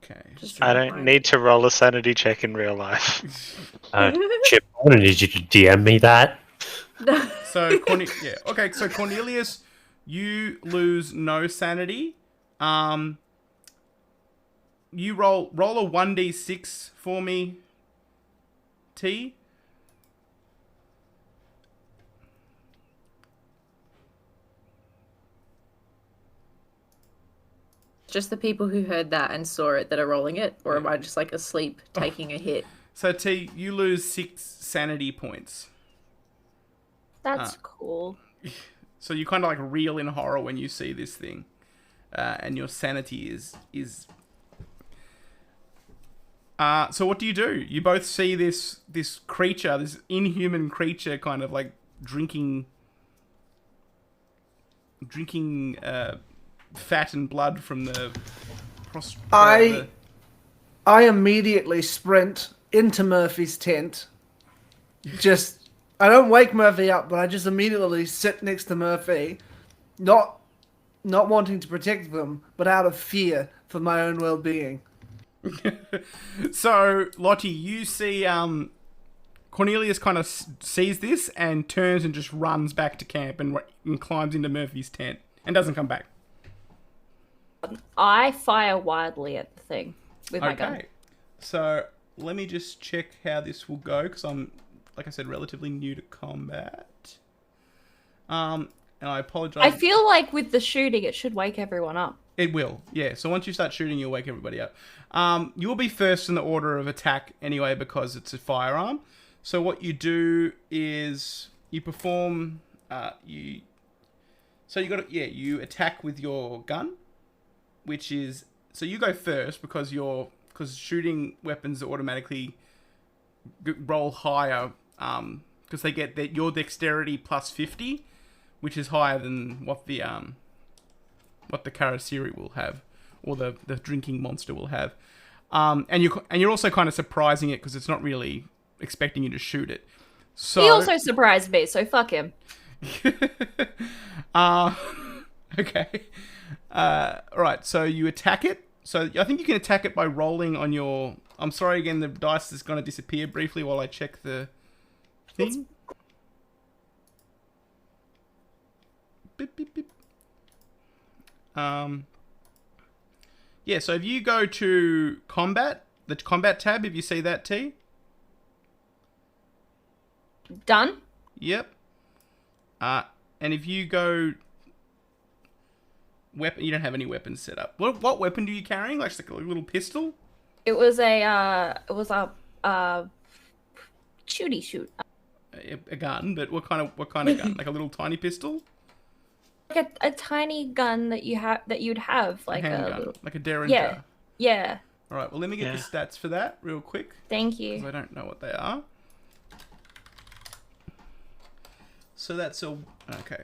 Okay. I don't need to roll a sanity check in real life. Chip, I'm gonna need you to DM me that. So, okay. So Cornelius, you lose no sanity. You roll a 1d6 for me, T. Just the people who heard that and saw it that are rolling it, or am I just like asleep taking a hit? So T, you lose 6 sanity points. That's cool. So you kind of like reel in horror when you see this thing, and your sanity is. So what do? You both see this creature, this inhuman creature, kind of like drinking fat and blood from the. I immediately sprint into Murphy's tent. I don't wake Murphy up, but I just immediately sit next to Murphy, not wanting to protect them, but out of fear for my own well-being. So, Lottie, you see Cornelius kind of sees this and turns and just runs back to camp and climbs into Murphy's tent and doesn't come back. I fire wildly at the thing with my gun. So, let me just check how this will go, because I'm, like I said, relatively new to combat. And I apologize. I feel like with the shooting, it should wake everyone up. It will, yeah. So once you start shooting, you'll wake everybody up. You will be first in the order of attack anyway, because it's a firearm. So what you do is you perform. You attack with your gun, which is so you go first because shooting weapons automatically roll higher. Because they get your dexterity plus 50, which is higher than what the Karasiri will have, or the drinking monster will have. And you're also kind of surprising it because it's not really expecting you to shoot it. So He also surprised me, so fuck him. Okay. Right. So you attack it. So I think you can attack it by rolling on your. I'm sorry again. The dice is going to disappear briefly while I check the thing. Beep, beep, beep. Yeah, so if you go to combat, the combat tab, if you see that, T. Done? Yep. And if you go weapon, you don't have any weapons set up. What weapon do you carrying? Like a little pistol? It was a shooty shoot. A gun, but what kind of gun? Like a little tiny pistol? Like a tiny gun that you'd have, like a handgun, little... like a Derringer. Yeah. All right. Well, let me get the stats for that real quick. Thank you. Because I don't know what they are. So that's okay.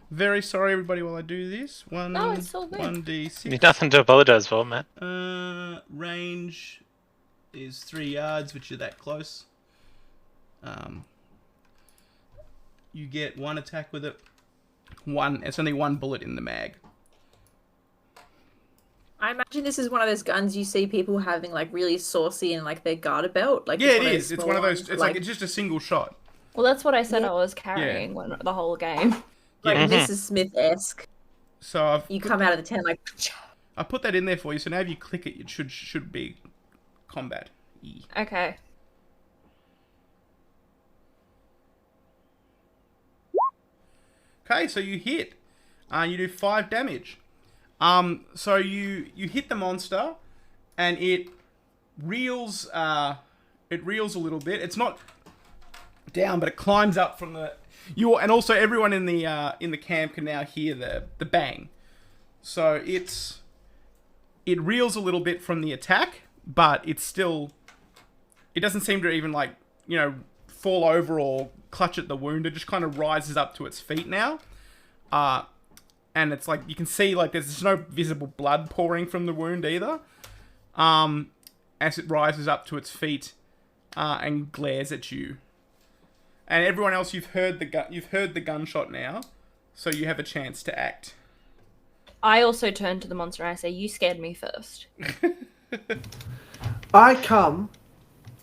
Very sorry, everybody. While I do this, No, it's all good. 1d6. You've nothing to apologize for, Matt. Range is 3 yards, which is that close. You get 1 attack with it. It's only 1 bullet in the mag. I imagine this is one of those guns you see people having like really saucy in like their garter belt. Like Yeah, it is. It's one of those. It's like it's just a single shot. Well, that's what I said I was carrying the whole game. Like Mrs. Smith-esque. So you come out of the tent like. I put that in there for you. So now if you click it, it should be combat. E. Okay. Okay, so you hit. You do 5 damage. So you hit the monster, and it reels. It reels a little bit. It's not down, but it climbs up from the. And also everyone in the camp can now hear the bang. So it reels a little bit from the attack, but it's still. It doesn't seem to even fall over or clutch at the wound. It just kind of rises up to its feet now. And and it's like you can see like there's no visible blood pouring from the wound either. As it rises up to its feet and glares at you. And everyone else, you've heard the gunshot now, so you have a chance to act. I also turn to the monster and I say, "You scared me first." I come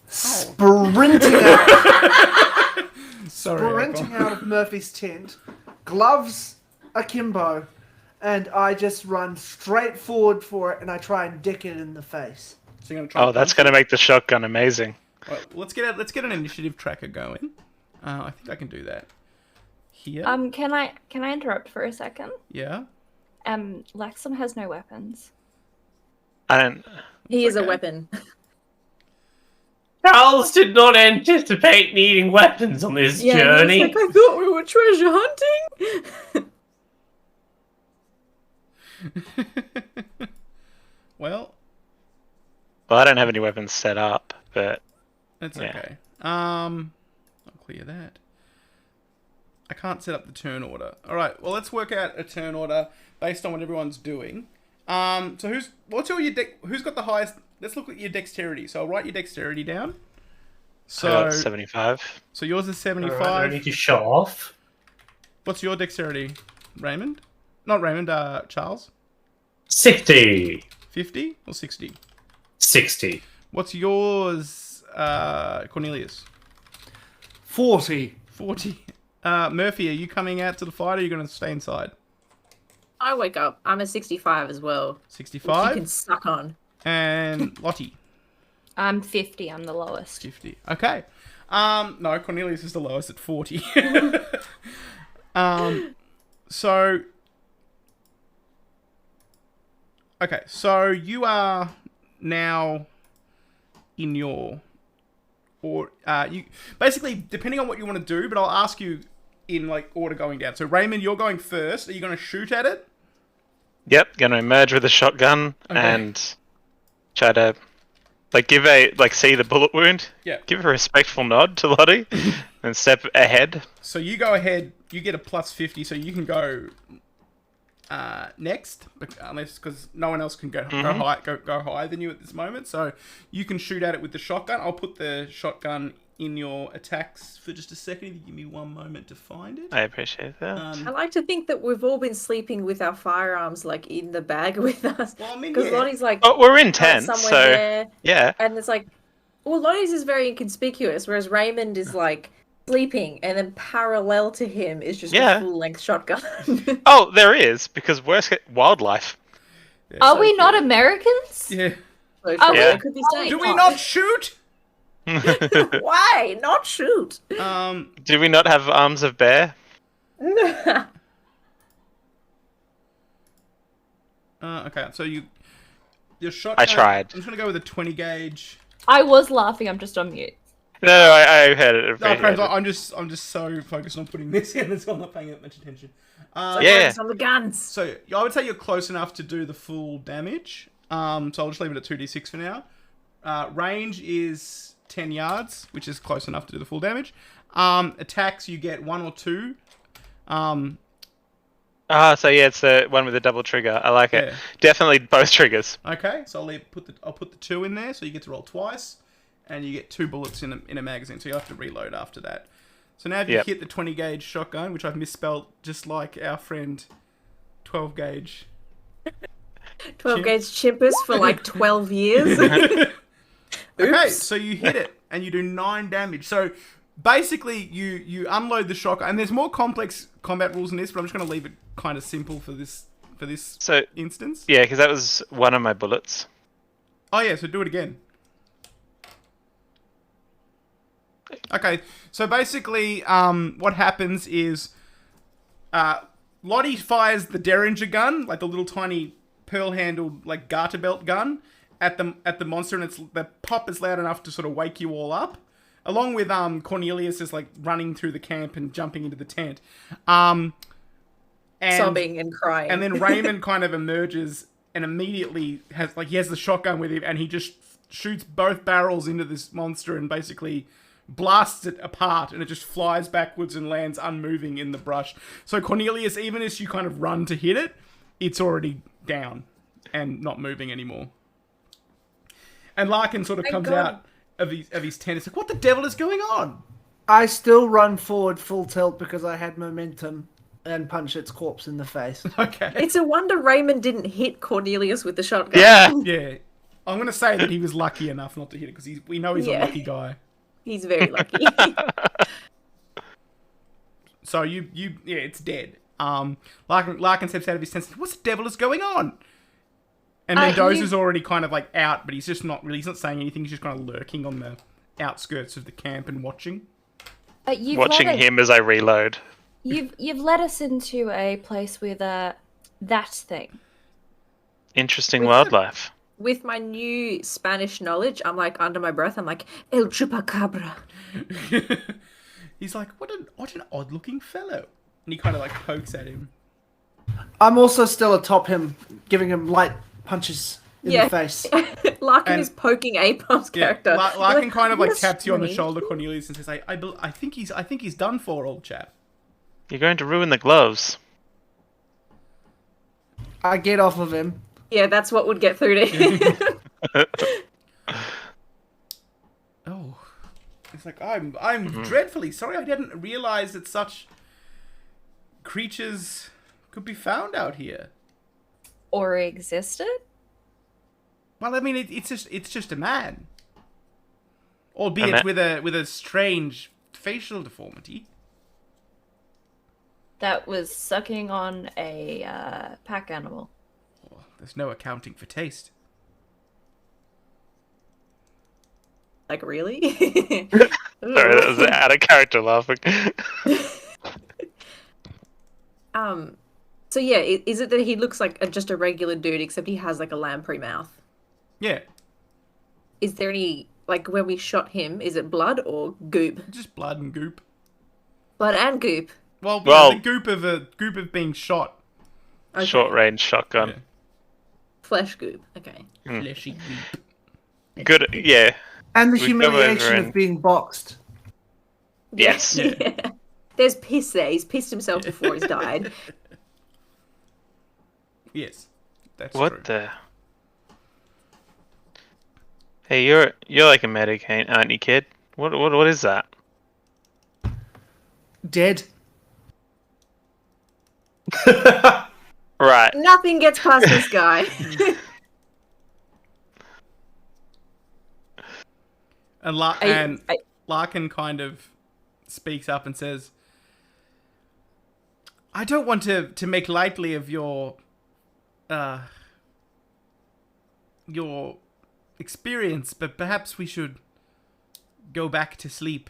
sprinting out. Sprinting out of Murphy's tent, gloves akimbo, and I just run straight forward for it, and I try and dick it in the face. So you're gonna try that's going to make the shotgun amazing. Right, let's get an initiative tracker going. I think I can do that. Here. Can I interrupt for a second? Yeah. Laxon has no weapons. I don't. He is a weapon. Charles did not anticipate needing weapons on this journey. Like, I thought we were treasure hunting. Well, I don't have any weapons set up, but that's okay. I'll clear that. I can't set up the turn order. All right. Well, let's work out a turn order based on what everyone's doing. So who's got the highest? Let's look at your dexterity. So I'll write your dexterity down. So I got 75. So yours is 75. Right, I need to show off. What's your dexterity, Raymond? Not Raymond. Charles. 60. 50 or 60? 60. What's yours, Cornelius? 40. 40. Murphy, are you coming out to the fight or are you going to stay inside? I wake up. I'm a 65 as well. 65? You can suck on. And Lottie? I'm 50. I'm the lowest. 50. Okay. No, Cornelius is the lowest at 40. So... Okay, so you are now in your... Or you basically, depending on what you want to do, but I'll ask you in like order going down. So Raymond, you're going first. Are you going to shoot at it? Yep, going to emerge with a shotgun and try to see the bullet wound. Yeah. Give a respectful nod to Lottie and step ahead. So you go ahead. You get a plus 50, so you can go next, unless because no one else can go higher than you at this moment. So you can shoot at it with the shotgun. I'll put the shotgun in your attacks for just a second. If you give me one moment to find it. I appreciate that. I like to think that we've all been sleeping with our firearms like in the bag with us. Well, I mean, because Lottie's like, oh, we're in tents, somewhere so there, yeah. And it's like, well, Lottie's is very inconspicuous, whereas Raymond is like sleeping, and then parallel to him is just a full-length shotgun. Oh, there is, because worst wildlife. Yeah, Are we not Americans? Yeah. So Yeah. could be saying, Do we not shoot? Why not shoot? Do we not have arms of bear? Okay, so your shotgun. I tried. I'm just gonna go with a 20 gauge. I was laughing. I'm just on mute. No, I heard it. No, friends, I'm just so focused on putting this in, so I'm not paying that much attention. Focus on the guns. So I would say you're close enough to do the full damage. So I'll just leave it at 2d6 for now. Range is 10 yards, which is close enough to do the full damage. Attacks, you get 1 or 2. So yeah, it's the one with the double trigger. I like it. Definitely both triggers. Okay, so I'll put the 2 in there, so you get to roll twice, and you get 2 bullets in a magazine, so you have to reload after that. So now if you hit the 20 gauge shotgun, which I've misspelled just like our friend 12 gauge. 12 gauge chimpers for like 12 years. Okay, so you hit it and you do 9 damage. So basically you unload the shotgun, and there's more complex combat rules in this, but I'm just going to leave it kind of simple for this instance. Yeah, because that was one of my bullets. Oh yeah, so do it again. Okay, so basically what happens is Lottie fires the Derringer gun, like the little tiny pearl-handled like garter belt gun, at the monster, and the pop is loud enough to sort of wake you all up, along with Cornelius is like running through the camp and jumping into the tent, and sobbing and crying. And then Raymond kind of emerges and immediately he has the shotgun with him, and he just shoots both barrels into this monster and basically blasts it apart, and it just flies backwards and lands unmoving in the brush. So Cornelius, even as you kind of run to hit it, it's already down and not moving anymore. And Larkin sort of comes out of his tent. It's like, what the devil is going on? I still run forward full tilt because I had momentum and punch its corpse in the face. Okay. It's a wonder Raymond didn't hit Cornelius with the shotgun. Yeah. Yeah. I'm going to say that he was lucky enough not to hit it because we know he's a lucky guy. He's very lucky. So it's dead. Larkin steps out of his tent. What the devil is going on? And Mendoza's already kind of like out, but he's just not really. He's not saying anything. He's just kind of lurking on the outskirts of the camp and watching. Watching him as I reload. You've led us into a place with that thing. Interesting wildlife. With my new Spanish knowledge, I'm like, under my breath, I'm like, El Chupacabra. He's like, what an odd looking fellow. And he kind of like pokes at him. I'm also still atop him, giving him light punches in the face. Larkin is poking Apom's character. Larkin kind of like taps you on the shoulder, Cornelius, and says, I think he's done for, old chap. You're going to ruin the gloves. I get off of him. Yeah, that's what would get through to him. Oh. It's like, I'm dreadfully sorry. I didn't realize that such creatures could be found out here. Or existed? Well, I mean, it's just a man, albeit with a strange facial deformity. That was sucking on a pack animal. Oh, there's no accounting for taste. Like, really? Sorry, that was out of character laughing. So yeah, is it that he looks like just a regular dude, except he has like a lamprey mouth? Yeah. Is there any, like, when we shot him, is it blood or goop? Just blood and goop. Blood and goop. Well, the goop of being shot. Okay. Short range shotgun. Yeah. Flesh goop. Okay. Fleshy goop. Good, yeah. And the humiliation of being boxed. Yes. Yeah. There's piss there. He's pissed himself before he's died. Yes, that's What true. the? Hey, you're like a medic, aren't you, kid? What is that? Dead. Right. Nothing gets past this guy. And Larkin kind of speaks up and says, I don't want to make lightly of your experience, but perhaps we should go back to sleep.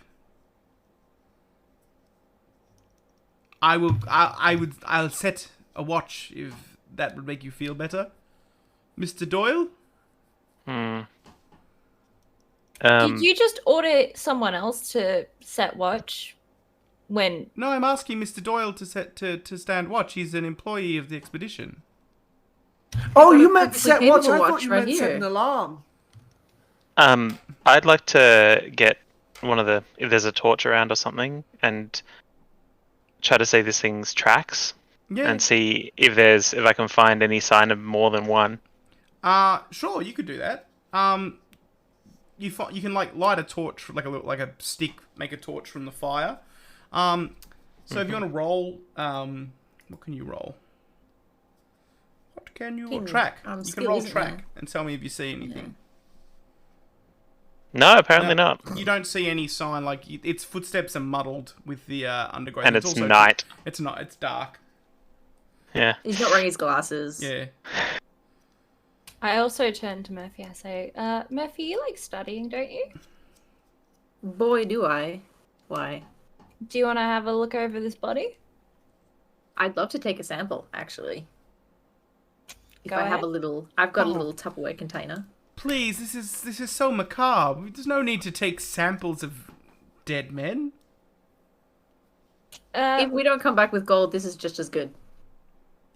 I'll set a watch if that would make you feel better, Mr. Doyle. Did you just order someone else to set watch? When? No, I'm asking Mr. Doyle to stand watch. He's an employee of the expedition. Oh, you meant set capable watch. I watch thought you right meant set here. an alarm. I'd like to get one of if there's a torch around or something, and try to see this thing's tracks. Yeah. And see if I can find any sign of more than one. Sure, you could do that. You can like light a torch, like a stick, make a torch from the fire. So if you want to roll, what can you roll? What can you roll? Track. You can roll track and tell me if you see anything. No, apparently not. You don't see any sign. Like its footsteps are muddled with the undergrowth. And it's also night. It's not. It's dark. Yeah. He's not wearing his glasses. Yeah. I also turn to Murphy. I say, Murphy, you like studying, don't you? Boy, do I. Why? Do you want to have a look over this body? I'd love to take a sample, actually. If Go I have ahead. I've got a little Tupperware container. Please, this is so macabre. There's no need to take samples of dead men. If we don't come back with gold, this is just as good.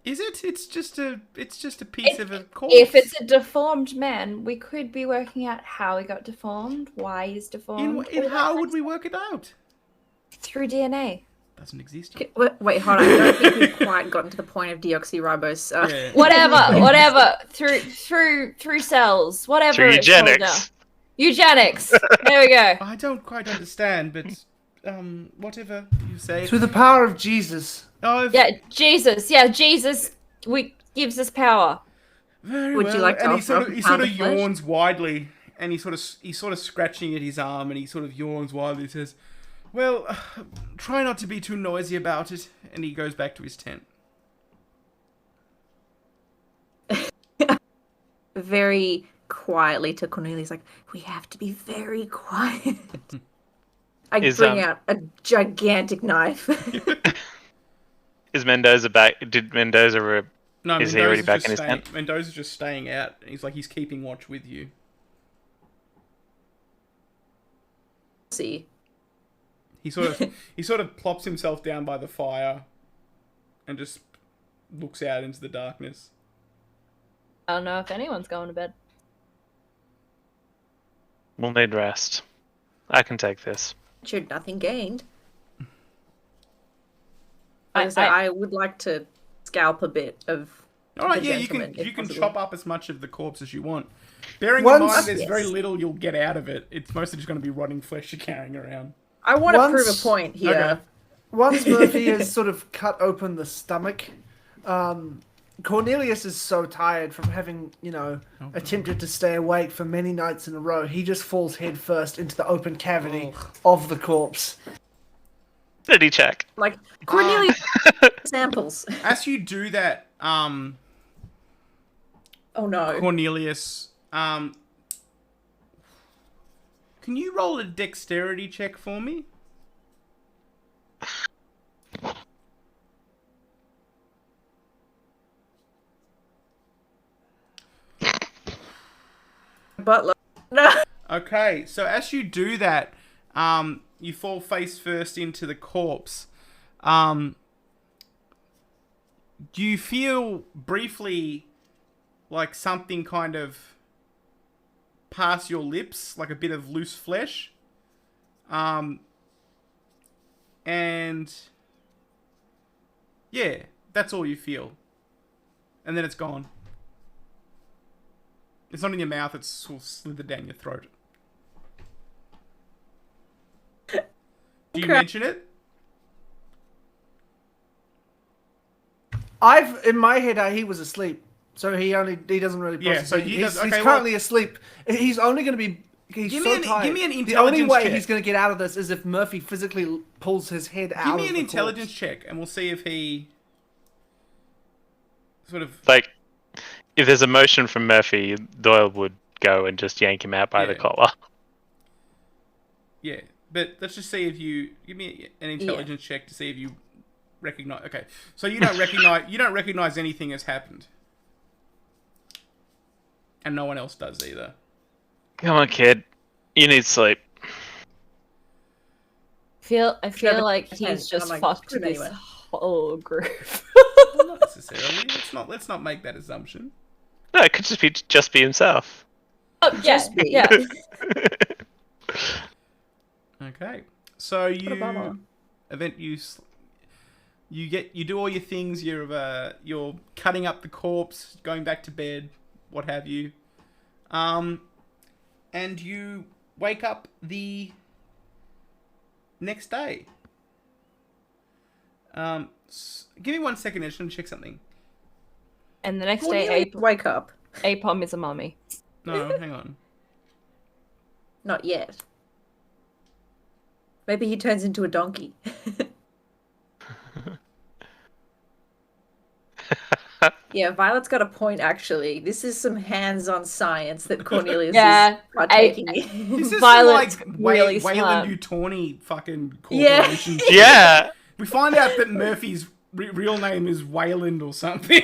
Is it? It's just a piece of a corpse. If it's a deformed man, we could be working out how he got deformed, why he's deformed. How would we work it out? Through DNA. Doesn't exist. Wait, hold on. I don't think we've quite gotten to the point of deoxyribose. Yeah. Whatever. Through cells. Whatever. Through eugenics. Eugenics. There we go. I don't quite understand, but whatever you say. Through the power of Jesus. Oh, Yeah, Jesus. Yeah, Jesus. Gives us power. Very Would well. you like to and offer he a sort pound of of flesh? yawns widely, and he's sort of scratching at his arm, and he sort of yawns widely. He says, "Well, try not to be too noisy about it." And he goes back to his tent. Very quietly to Cornelius, like, we have to be very quiet. I bring out a gigantic knife. Is Mendoza back? Did Mendoza? No, is he already back in his tent? Mendoza's just staying out. He's keeping watch with you. See. He sort of plops himself down by the fire, and just looks out into the darkness. I don't know if anyone's going to bed. We'll need rest. I can take this. Richard, nothing gained. I- I would like to scalp a bit of. All right, the yeah, gentleman, you if can possible. chop up as much of the corpse as you want. Bearing in mind, there's Yes. very little you'll get out of it. It's mostly just going to be rotting flesh you're carrying around. I want to Once- prove a point here. Okay. Once Murphy has sort of cut open the stomach, Cornelius is so tired from having, attempted to stay awake for many nights in a row, he just falls head first into the open cavity of the corpse. Steady check. Like, Cornelius samples. As you do that, Oh no. Cornelius, can you roll a dexterity check for me? Butler. No. Okay, so as you do that, you fall face first into the corpse. Do you feel briefly like something kind of pass your lips, like a bit of loose flesh? And yeah, that's all you feel. And then it's gone. It's not in your mouth, it's sort of slithered down your throat. Do you mention it? In my head, he was asleep, so he doesn't really. Yeah, so he's currently asleep. He's only going to be. He's Give so me tired. an The only intelligence way check. he's going to get out of this is if Murphy physically pulls his head out. Give me of an the intelligence corpse. check, and we'll see if he sort of. Like, if there's a motion from Murphy, Doyle would go and just yank him out by the collar. Yeah, but let's just see if you give me an intelligence check to see if you recognize. Okay, so you don't recognize anything has happened, and no one else does either. Come on, kid. You need sleep. I feel like he's just fucked this anyway. whole group. Well, not necessarily. Let's not make that assumption. No, it could just be himself. Oh, yeah. Okay, so you bummer. you do all your things. You're cutting up the corpse, going back to bed, what have you, and you wake up the next day. Give me 1 second. I just want to check something. And the next Well, day, you wake up. Apom is a mummy. No, hang on. Not yet. Maybe he turns into a donkey. Yeah, Violet's got a point, actually. This is some hands-on science that Cornelius is partaking in. This is Violet's some, like really Wayland smart. Utawny fucking Yeah. corporation. shit. Yeah. We find out that Murphy's real name is Wayland or something.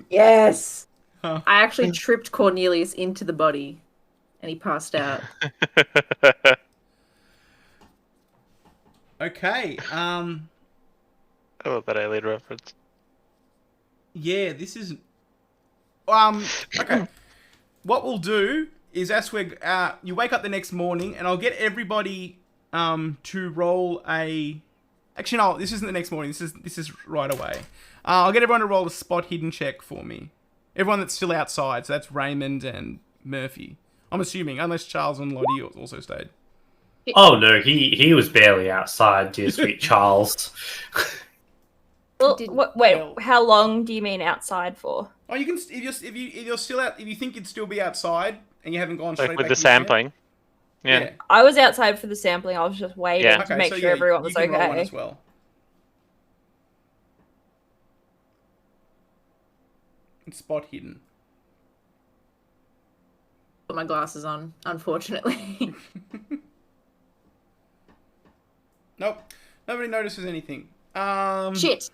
Yes! Huh. I actually tripped Cornelius into the body, and he passed out. Okay. I love that alien reference. Yeah, this is... Okay. What we'll do is as we you wake up the next morning, and I'll get everybody to roll a... Actually, no, this isn't the next morning. This is right away. I'll get everyone to roll a spot hidden check for me. Everyone that's still outside, so that's Raymond and Murphy. I'm assuming, unless Charles and Lottie also stayed. Oh no, he was barely outside, dear sweet Charles. Well, wait, how long do you mean outside for? Oh, you can if you're still out, if you think you'd still be outside and you haven't gone straight Like back with the to your shed. sampling. Yeah. I was outside for the sampling. I was just waiting to make sure everyone was you can roll one okay. as well. It's spot hidden. Put my glasses on, unfortunately. Nope. Nobody notices anything. Shit.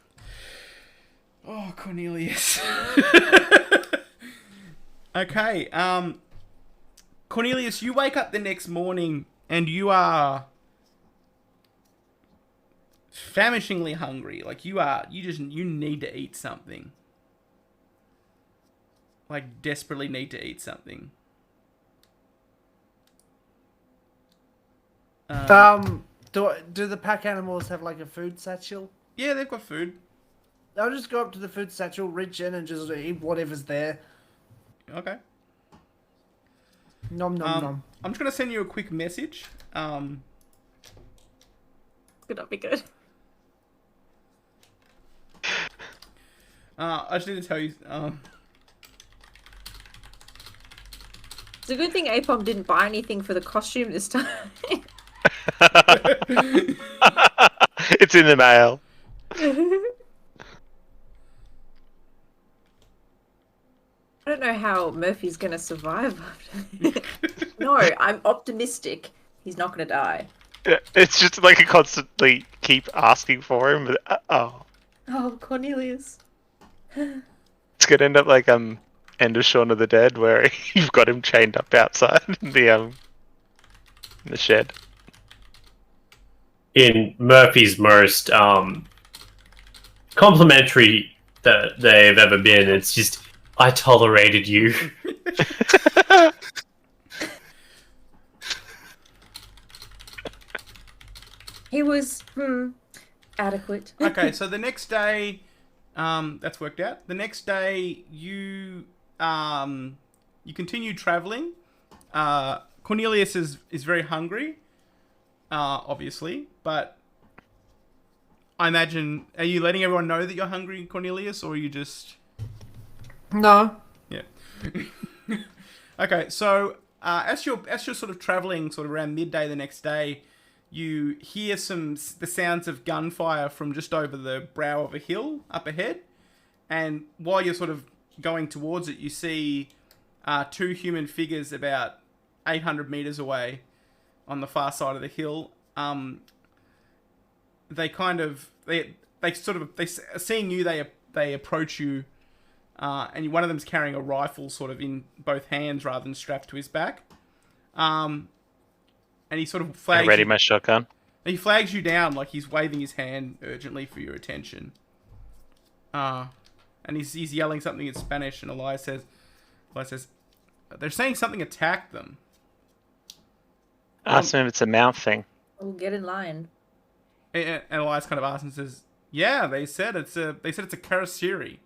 Oh, Cornelius. Okay. Cornelius, you wake up the next morning and you are famishingly hungry. Like you need to eat something. Like desperately need to eat something. Do the pack animals have like a food satchel? Yeah, they've got food. I'll just go up to the food satchel, reach in, and just eat whatever's there. Okay. Nom nom nom. I'm just gonna send you a quick message. Could not be good. I just need to tell you. It's a good thing Apom didn't buy anything for the costume this time. It's in the mail. I don't know how Murphy's gonna survive after this. No, I'm optimistic. He's not gonna die. It's just like I constantly keep asking for him. But, Oh, Cornelius. it's gonna end up like End of Shaun of the Dead, where you've got him chained up outside in the shed. In Murphy's most complimentary that they've ever been, it's just, I tolerated you. He was, adequate. Okay, so the next day, that's worked out. The next day, you continue traveling. Cornelius is very hungry, obviously, but I imagine, are you letting everyone know that you're hungry, Cornelius, or are you just... No. Yeah. Okay, so as you're sort of traveling sort of around midday the next day, you hear the sounds of gunfire from just over the brow of a hill up ahead, and while you're sort of going towards it, you see two human figures about 800 meters away on the far side of the hill. Seeing you, they approach you, and one of them's carrying a rifle sort of in both hands rather than strapped to his back. And he sort of flags... Ready my shotgun. He flags you down like he's waving his hand urgently for your attention. And he's yelling something in Spanish, and Elias says, they're saying something attacked them. Ask him if it's a mouth thing. We'll get in line. And Elias kind of asks and says, yeah, they said it's a Karasiri.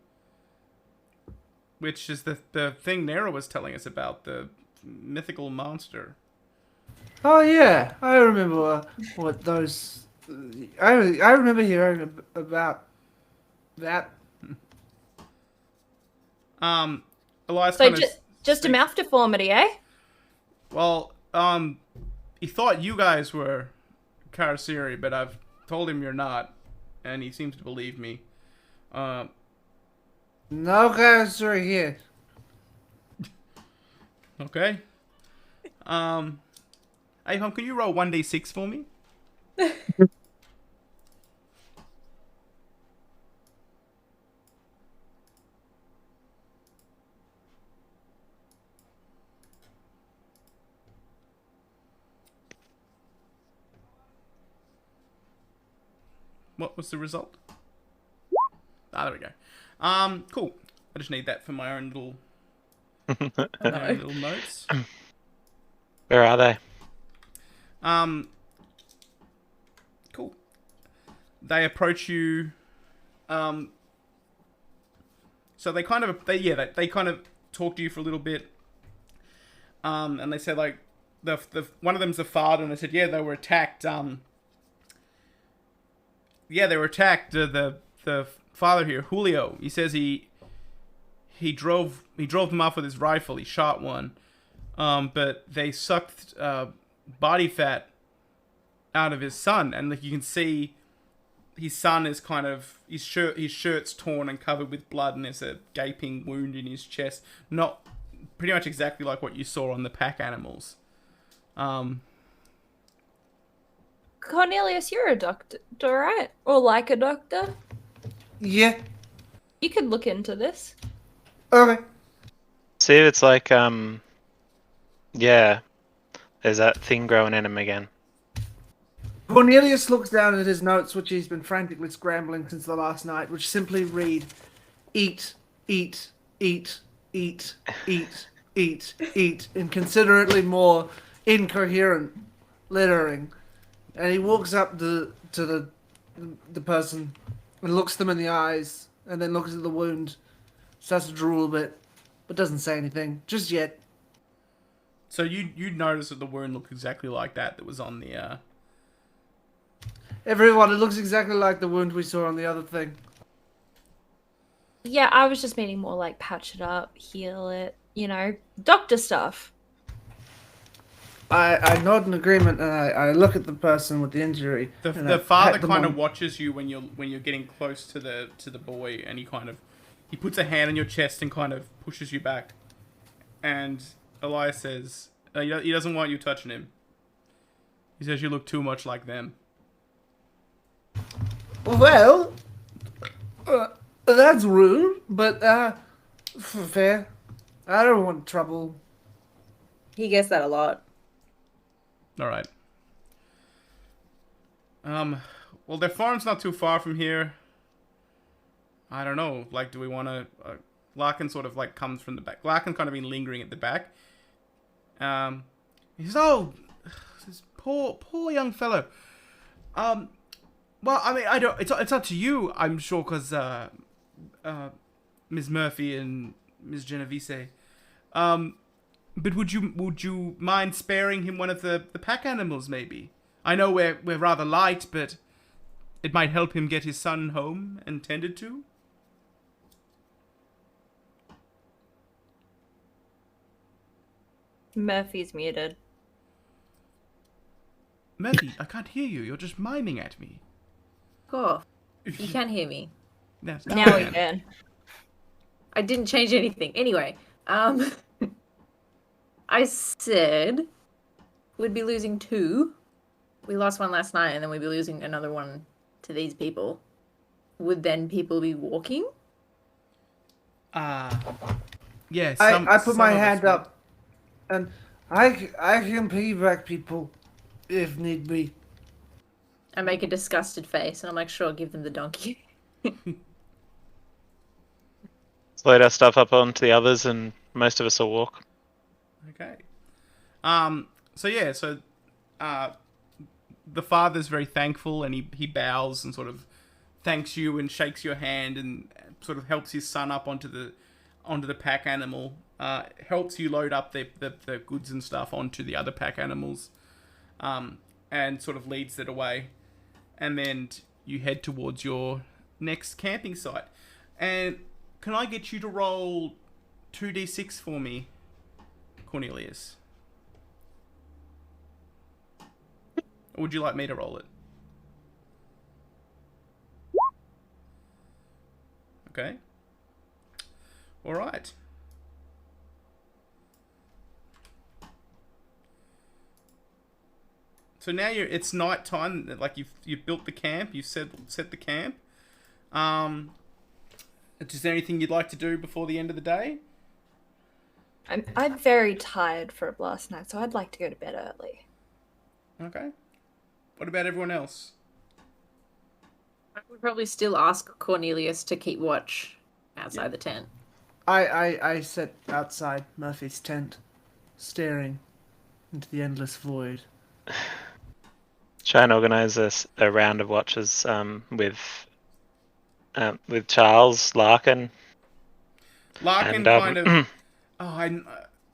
Which is the thing Nera was telling us about, the mythical monster. Oh yeah, I remember what those. I remember hearing about that. Elias So kind of just a mouth deformity, eh? Well, he thought you guys were Karasiri, but I've told him you're not, and he seems to believe me. No guys are here. Okay. Ahom, can you roll 1d6 for me? What was the result? there we go. Cool. I just need that for my own little, notes. Where are they? Cool. They approach you. So they kind of talk to you for a little bit. And they said like the one of them's the father, and they said they were attacked. They were attacked. The father here, Julio. He says he drove them off with his rifle. He shot one, but they sucked body fat out of his son, and like you can see, his son is kind of his shirt's torn and covered with blood, and there's a gaping wound in his chest. Not pretty much exactly like what you saw on the pack animals. Cornelius, you're a doctor, right? Or like a doctor? Yeah. You could look into this. Okay. See if it's like, there's that thing growing in him again. Cornelius looks down at his notes, which he's been frantically scrambling since the last night, which simply read, eat, eat, eat, eat, eat, eat, eat, in considerably more incoherent lettering. And he walks up to the person and looks them in the eyes, and then looks at the wound, starts to drool a bit, but doesn't say anything just yet. So you notice that the wound looked exactly like that was on the. Everyone, it looks exactly like the wound we saw on the other thing. Yeah, I was just meaning more like patch it up, heal it, doctor stuff. I nod in agreement, and I look at the person with the injury. The father kind of watches you when you're getting close to the boy, and he puts a hand on your chest and kind of pushes you back. And Elias says he doesn't want you touching him. He says you look too much like them. Well, that's rude, but fair. I don't want trouble. He gets that a lot. All right. Well, their farm's not too far from here. I don't know. Like, do we want to? Larkin sort of like comes from the back. Larkin kind of been lingering at the back. He says, "Oh, this poor young fellow. Well, I mean, I don't. It's up to you, I'm sure, because Ms. Murphy and Ms. Genovese. But would you mind sparing him one of the pack animals, maybe? I know we're rather light, but it might help him get his son home and tended to." Murphy's muted. Murphy, I can't hear you. You're just miming at me. Cool. You can't hear me. Now we can. I didn't change anything. Anyway, I said we'd be losing 2. We lost one last night, and then we'd be losing another one to these people. Would then people be walking? Yes. I put my hand up, and I can piggyback people if need be. I make a disgusted face, and I'm like, sure, give them the donkey. Let's load our stuff up onto the others, and most of us will walk. Okay. The father's very thankful, and he bows and sort of thanks you and shakes your hand and sort of helps his son up onto the pack animal. Helps you load up the goods and stuff onto the other pack animals, and sort of leads it away. And then you head towards your next camping site. And can I get you to roll 2d6 for me, Cornelius? Or would you like me to roll it? Okay. All right. So now it's night time. Like you've built the camp. You've set the camp. Is there anything you'd like to do before the end of the day? I'm very tired for last night, so I'd like to go to bed early. Okay. What about everyone else? I would probably still ask Cornelius to keep watch outside the tent. I sit outside Murphy's tent, staring into the endless void. Try and organise a round of watches with Charles, Larkin. Larkin and, kind of. Oh,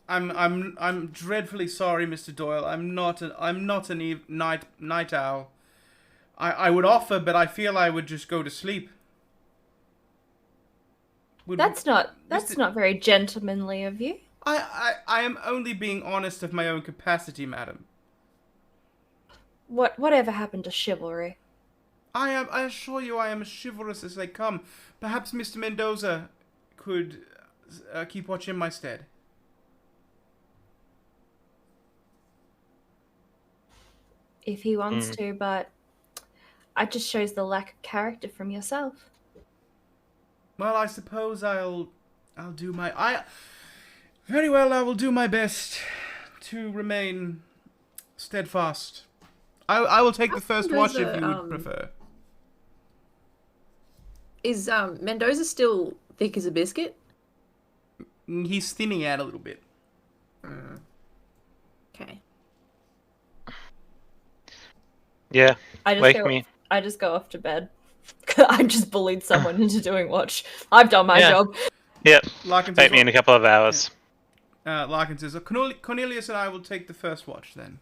I'm dreadfully sorry, Mr. Doyle. I'm not an night owl. I would offer, but I feel I would just go to sleep. That's not very gentlemanly of you. I am only being honest of my own capacity, madam. Whatever happened to chivalry? I assure you I am as chivalrous as they come. Perhaps Mr. Mendoza could keep watch in my stead. If he wants to, but it just shows the lack of character from yourself. Well, I suppose I'll do my very well. I will do my best to remain steadfast. I will take the first watch if you would prefer. Is Mendoza still thick as a biscuit? He's thinning out a little bit. Okay. Yeah, I just go off to bed. I just bullied someone into doing watch. I've done my job. Yep. Larkin Take me in a couple of hours. Larkin says, Cornelius and I will take the first watch then.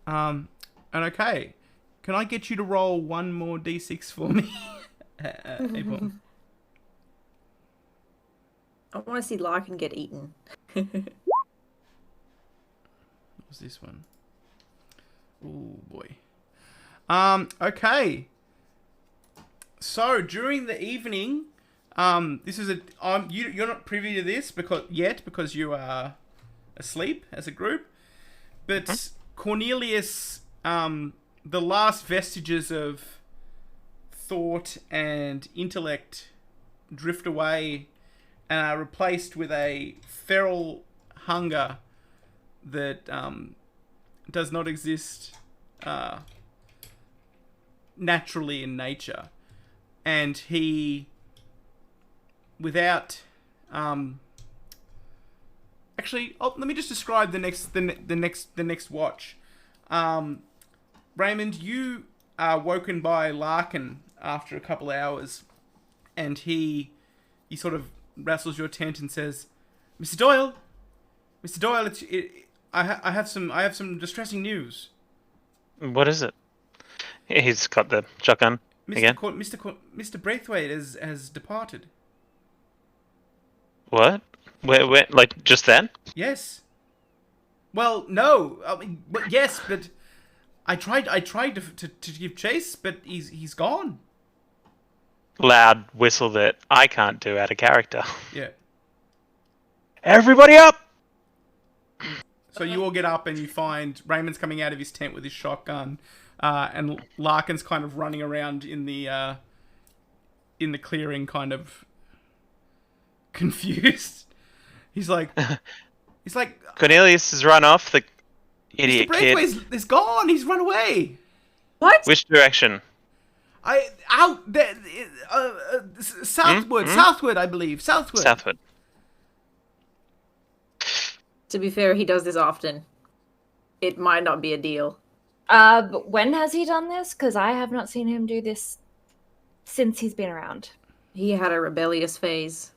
And okay. Can I get you to roll one more d6 for me? April? I want to see Larkin get eaten. What's this one? Oh boy. Okay. So during the evening, this is you're not privy to this because you are asleep as a group, but Cornelius, the last vestiges of thought and intellect drift away and are replaced with a feral hunger that does not exist naturally in nature, and he, without actually, let me just describe the next watch. Raymond, you are woken by Larkin after a couple of hours, and he sort of rattles your tent and says, Mr. Doyle, I have some distressing news. What is it? He's got the shotgun again. Mr. Braithwaite has departed. What? Where? Like just then? Yes. Well, no. I mean, yes, but I tried to give chase, but he's gone. Loud whistle that I can't do out of character. Yeah. Everybody up! So you all get up and you find Raymond's coming out of his tent with his shotgun, and Larkin's kind of running around in the clearing, kind of confused. He's like, Cornelius has run off. The idiot Mr. kid is gone. He's run away. What? Which direction? Southward, southward, I believe. Southward. To be fair, he does this often. It might not be a deal. But when has he done this? Because I have not seen him do this since he's been around. He had a rebellious phase.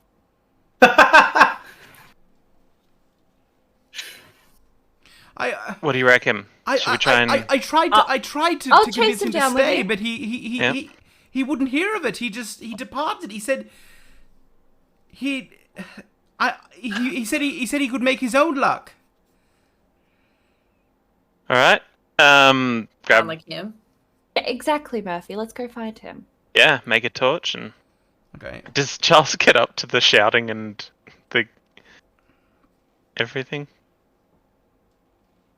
What do you reckon? Should we try and? I tried to convince him to stay, but he wouldn't hear of it. He departed. He said he said he could make his own luck. All right. Sound like him. Yeah, exactly, Murphy. Let's go find him. Yeah, make a torch and. Okay. Does Charles get up to the shouting and the everything?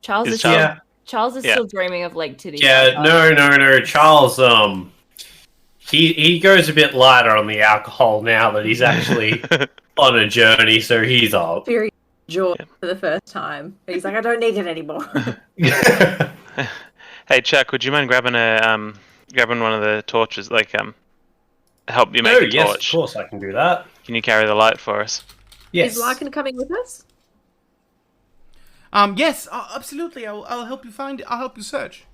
Charles is still dreaming of Lake Titty. Yeah, no. Charles, he goes a bit lighter on the alcohol now that he's actually on a journey, so he's up. Very joy for the first time. He's like, I don't need it anymore. Hey, Chuck, would you mind grabbing a grabbing one of the torches, like help you make a yes, torch. of course I can do that. Can you carry the light for us? Yes. Is Larkin coming with us? Yes, absolutely. I'll help you find. I'll help you search.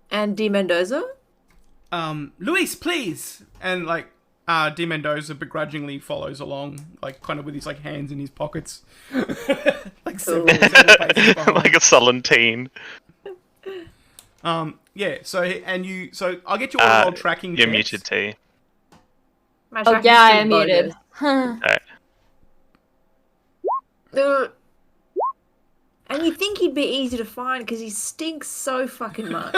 And Di Mendoza? Luis, please. And like, Di Mendoza begrudgingly follows along, like kind of with his like hands in his pockets, like several paces behind. Like a sullen teen. Yeah. So I'll get you all roll tracking. You're checks. muted, T. Oh yeah, I am muted. Alright. And you think he'd be easy to find because he stinks so fucking much.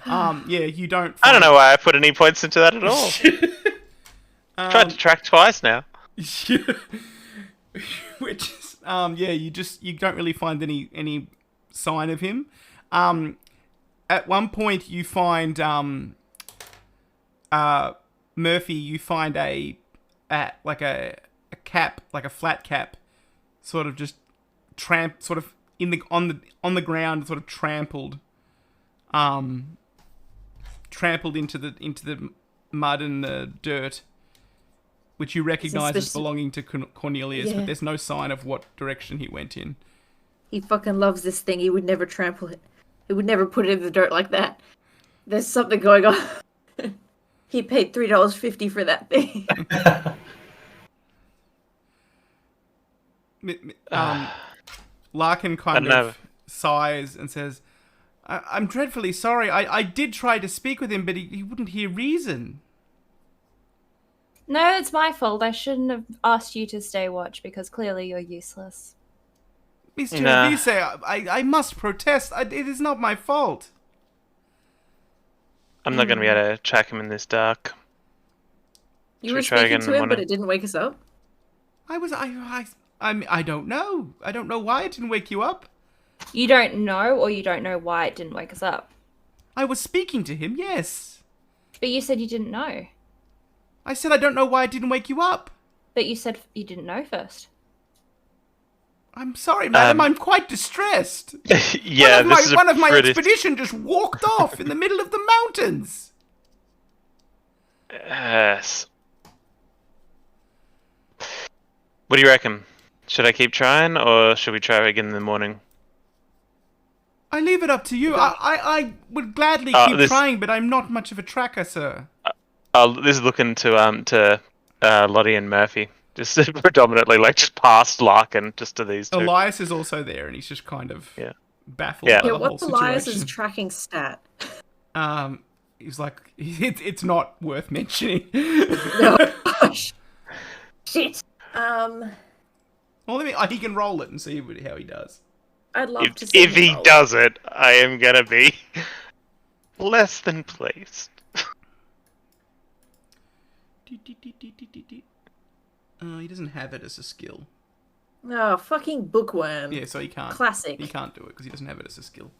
Yeah, you don't. I don't know why I put any points into that at all. Tried to track twice now. Which is, yeah, you don't really find any sign of him. At one point you find Murphy. You find a cap, like a flat cap, sort of just sort of on the ground, sort of trampled into the mud and the dirt, which you recognise as belonging to Cornelius, but there's no sign of what direction he went in. He fucking loves this thing. He would never trample it. He would never put it in the dirt like that. There's something going on. He paid $3.50 for that thing. Larkin kind of sighs and says, I'm dreadfully sorry. I did try to speak with him, but he wouldn't hear reason. No, it's my fault. I shouldn't have asked you to stay watch because clearly you're useless. Mr. Avise, I must protest. It is not my fault. I'm not going to be able to track him in this dark. You were speaking to him, but it didn't wake us up? I don't know. I don't know why it didn't wake you up. You don't know, or you don't know why it didn't wake us up? I was speaking to him, yes. But you said you didn't know. I said I don't know why it didn't wake you up. But you said you didn't know first. I'm sorry, madam. I'm quite distressed. Yeah, one of my expedition just walked off in the middle of the mountains. Yes. What do you reckon? Should I keep trying, or should we try again in the morning? I leave it up to you. I would gladly keep trying, but I'm not much of a tracker, sir. This is looking to Lottie and Murphy. Just predominantly, like, just past Larkin, just to these two. Elias is also there, and he's just kind of baffled by the whole what's situation. Elias's tracking stat? He's like, it's not worth mentioning. No. Shit. Well, he can roll it and see how he does. I'd love to see if he does it, I am gonna be less than pleased. He doesn't have it as a skill. Oh, fucking bookworm. Yeah, so he can't. Classic. He can't do it because he doesn't have it as a skill.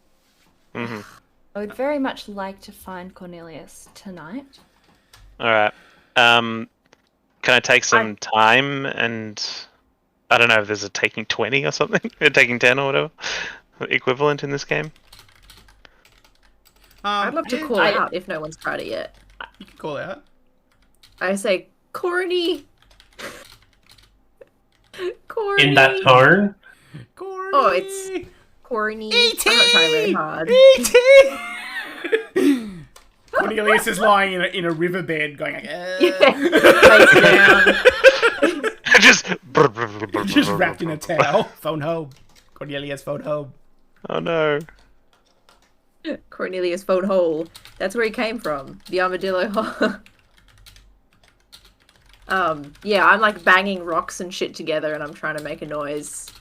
Mm-hmm. I would very much like to find Cornelius tonight. Alright. Can I take some time and... I don't know if there's a taking 20 or something? Or taking 10 or whatever? Equivalent in this game? I'd love to call out if no one's tried it yet. You can call out. I say, Corny! Corny! In that tone? Corny! Oh, it's corny. E.T. I'm not trying very hard. E.T. Cornelius is lying in a riverbed going like, Face down. Just wrapped in a towel. Phone home. Cornelius phone home. Oh no. Cornelius phone hole. That's where he came from. The armadillo hole. Yeah, I'm like banging rocks and shit together and I'm trying to make a noise.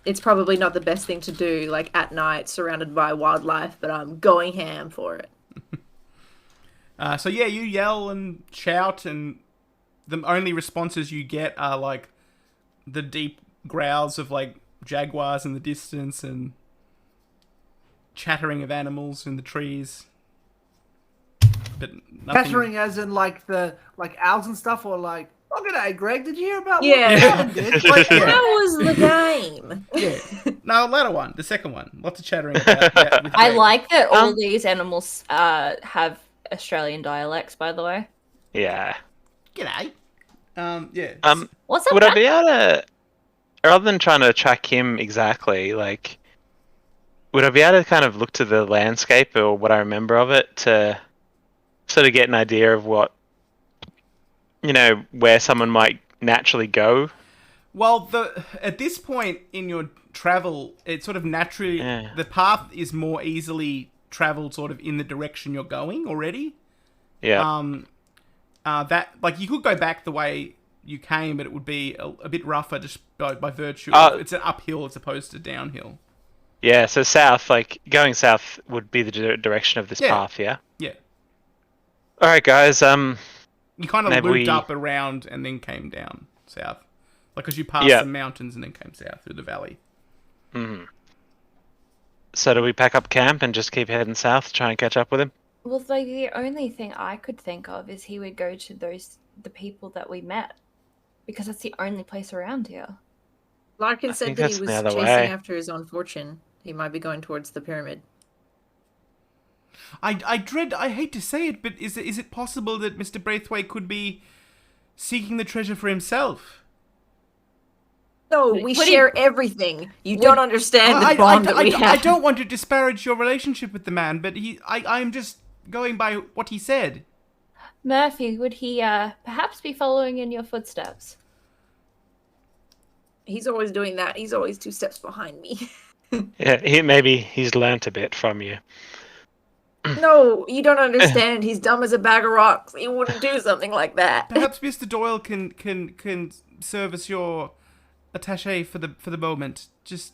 It's probably not the best thing to do, like at night, surrounded by wildlife, but I'm going ham for it. So yeah, you yell and shout, and the only responses you get are like the deep growls of like jaguars in the distance and chattering of animals in the trees. But nothing... Chattering as in like owls and stuff, or like Oh, g'day, Greg. Did you hear about Yeah. what Gavin did? How was the game? Yeah. No, latter one, the second one. Lots of chattering about that. With I Greg. like that all these animals have Australian dialects, by the way. Yeah. G'day. Yeah. What's up, Would I Jack? be able to, rather than trying to track him exactly, like, would I be able to kind of look to the landscape or what I remember of it to sort of get an idea of what, where someone might naturally go? Well, at this point in your travel, it's sort of naturally the path is more easily traveled, sort of in the direction you're going already. Yeah. That like you could go back the way you came, but it would be a bit rougher just by virtue. It's an uphill as opposed to downhill. Yeah. So south, like going south, would be the direction of this path. Yeah. Yeah. All right, guys. You kind of looped up around and then came down south, like as you passed some mountains and then came south through the valley. Mm-hmm. So do we pack up camp and just keep heading south, try and catch up with him? Well, like, the only thing I could think of is he would go to the people that we met, because that's the only place around here. Larkin said that he was chasing after his own fortune. He might be going towards the pyramid. I hate to say it, but is it possible that Mr. Braithwaite could be seeking the treasure for himself? No, we share everything. You don't understand the bond that we have. I don't want to disparage your relationship with the man, but I'm just going by what he said. Murphy, would he perhaps be following in your footsteps? He's always doing that. He's always 2 steps behind me. Yeah, maybe he's learnt a bit from you. No, you don't understand. He's dumb as a bag of rocks. He wouldn't do something like that. Perhaps Mr. Doyle can serve as your attaché for the moment, just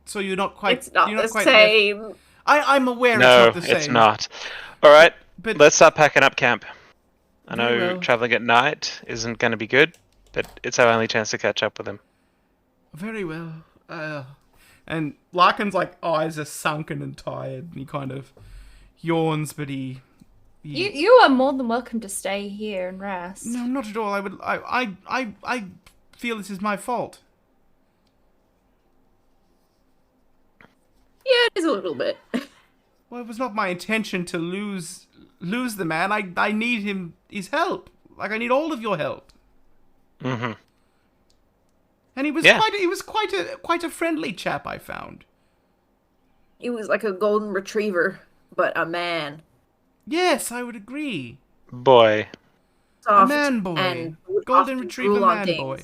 so you're not quite. It's not the quite same. I'm aware No, it's not the same. it's not. All right, but let's start packing up camp. I Very know well. traveling at night isn't going to be good, but it's our only chance to catch up with him. Very well. And Larkin's like eyes are sunken and tired, and he kind of yawns, but he You are more than welcome to stay here and rest. No, not at all. I feel this is my fault. Yeah, it is a little bit. Well, it was not my intention to lose the man. I need his help. Like, I need all of your help. Mm-hmm. And he was quite a friendly chap, I found. He was like a golden retriever, but a man. Yes, I would agree. Boy. Soft a man boy. And Golden retriever man boy.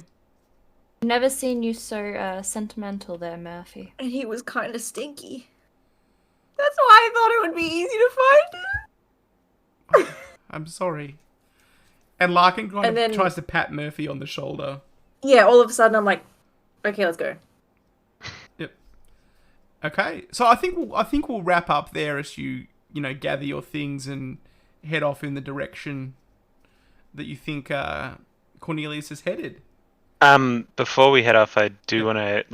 Never seen you so sentimental there, Murphy. And he was kind of stinky. That's why I thought it would be easy to find him. I'm sorry. And Larkin kind of tries to pat Murphy on the shoulder. Yeah, all of a sudden I'm like, okay, let's go. Yep. Okay, so I think we'll wrap up there as you gather your things and head off in the direction that you think Cornelius is headed. Before we head off, I do want to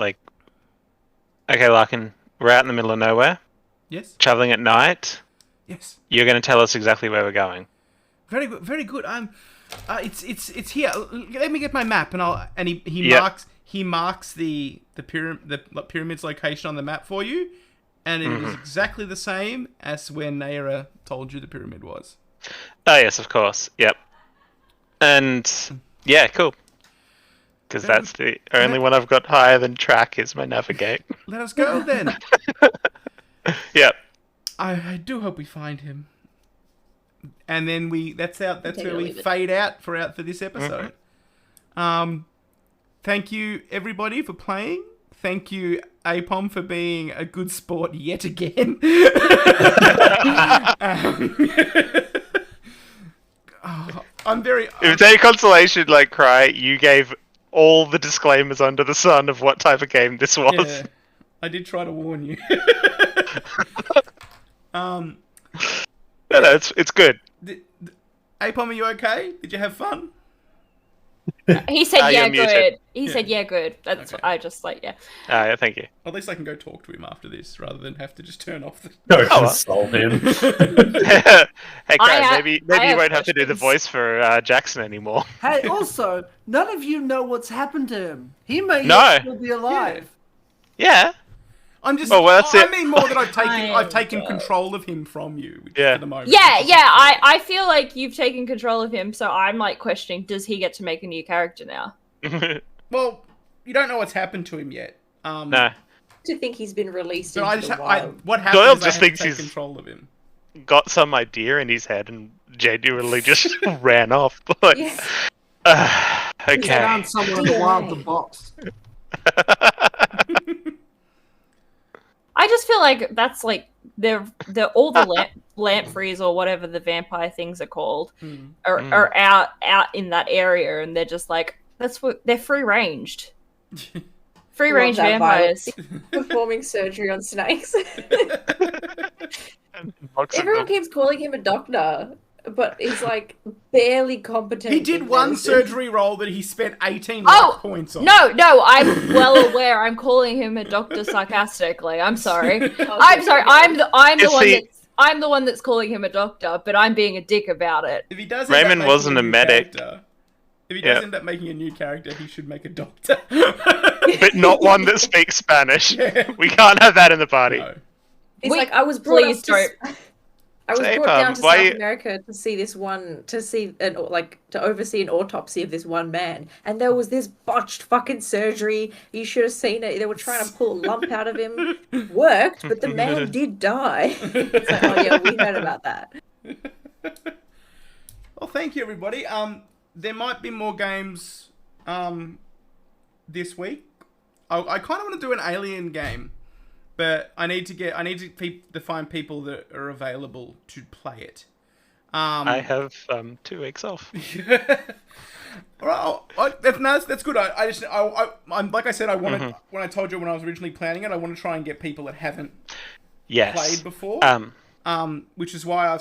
okay, Larkin, we're out in the middle of nowhere. Yes. Traveling at night. Yes. You're going to tell us exactly where we're going. Very good. Very good. It's here. Let me get my map, and he marks the pyramid's location on the map for you, and it is exactly the same as where Naira told you the pyramid was. Oh yes, of course. Yep. And yeah, cool. Because that's the only one I've got higher than track is my navigate. Let us go then. Yep. I do hope we find him. And then that's where we fade out for this episode. Thank you everybody for playing. Thank you Apom for being a good sport yet again. I'm very. If it's any consolation, Cry, you gave all the disclaimers under the sun of what type of game this was. Yeah, I did try to warn you. No, it's good. Apom, are you okay? Did you have fun? He said, you're yeah, muted. good. He said, yeah, good. That's Okay. I just like, yeah. Yeah, thank you. At least I can go talk to him after this, rather than have to just turn off the... Go well. console him. Hey, Craig, maybe I you won't have have to do the questions. voice for Jackson anymore. Hey, also, none of you know what's happened to him. He may No. yet still be alive. Yeah. I'm just. Oh, well, that's I it. mean more that I've Kind taken of. control of him from you. Yeah. For the moment. Yeah, I feel like you've taken control of him, so I'm like questioning, does he get to make a new character now? Well, you don't know what's happened to him yet. No. To think he's been released But into I the just, wild. what happened Doyle is just I had thinks to take he's- control of him. Got some idea in his head and genuinely just ran off. Like, Yeah. He's okay. found somewhere in the wild the box. I just feel like that's like they're all the lampreys or whatever the vampire things are called are out in that area, and they're just like that's what they're free ranged. Free range Love that vampires. Performing surgery on snakes. Box of Everyone them. keeps calling him a doctor, but he's like barely competent. He did in one medicine. surgery role that he spent 18 Oh, luck points on. No, I'm well aware. I'm calling him a doctor sarcastically. I'm sorry. I'm sorry. I'm the one that's calling him a doctor, but I'm being a dick about it. If he does, Raymond wasn't a medic. If he does end up making a new character, he should make a doctor. But not one that speaks Spanish. Yeah. We can't have that in the party. No. He's Wait, like, I was brought please up to, I was Say, brought down to why- South America to see this one, to oversee an autopsy of this one man, and there was this botched fucking surgery. You should have seen it. They were trying to pull a lump out of him. Worked, but the man did die. It's like, oh yeah, we heard about that. Well, thank you, everybody. There might be more games this week. I kind of want to do an Alien game, but I need to find people that are available to play it. I have 2 weeks off. Well, that's good. I'm like I said, I wanted when I told you when I was originally planning it, I want to try and get people that haven't Yes. played before. Which is why I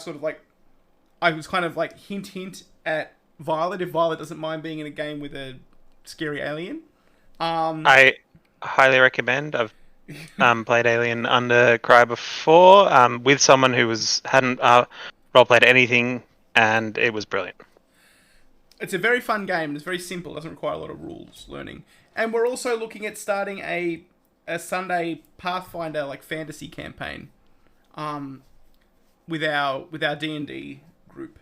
was kind of like hint at Violet, if Violet doesn't mind being in a game with a scary alien. I highly recommend. I've played Alien Under Cry before with someone who hadn't role-played anything, and it was brilliant. It's a very fun game. It's very simple. It doesn't require a lot of rules learning. And we're also looking at starting a Sunday Pathfinder fantasy campaign with our D&D group.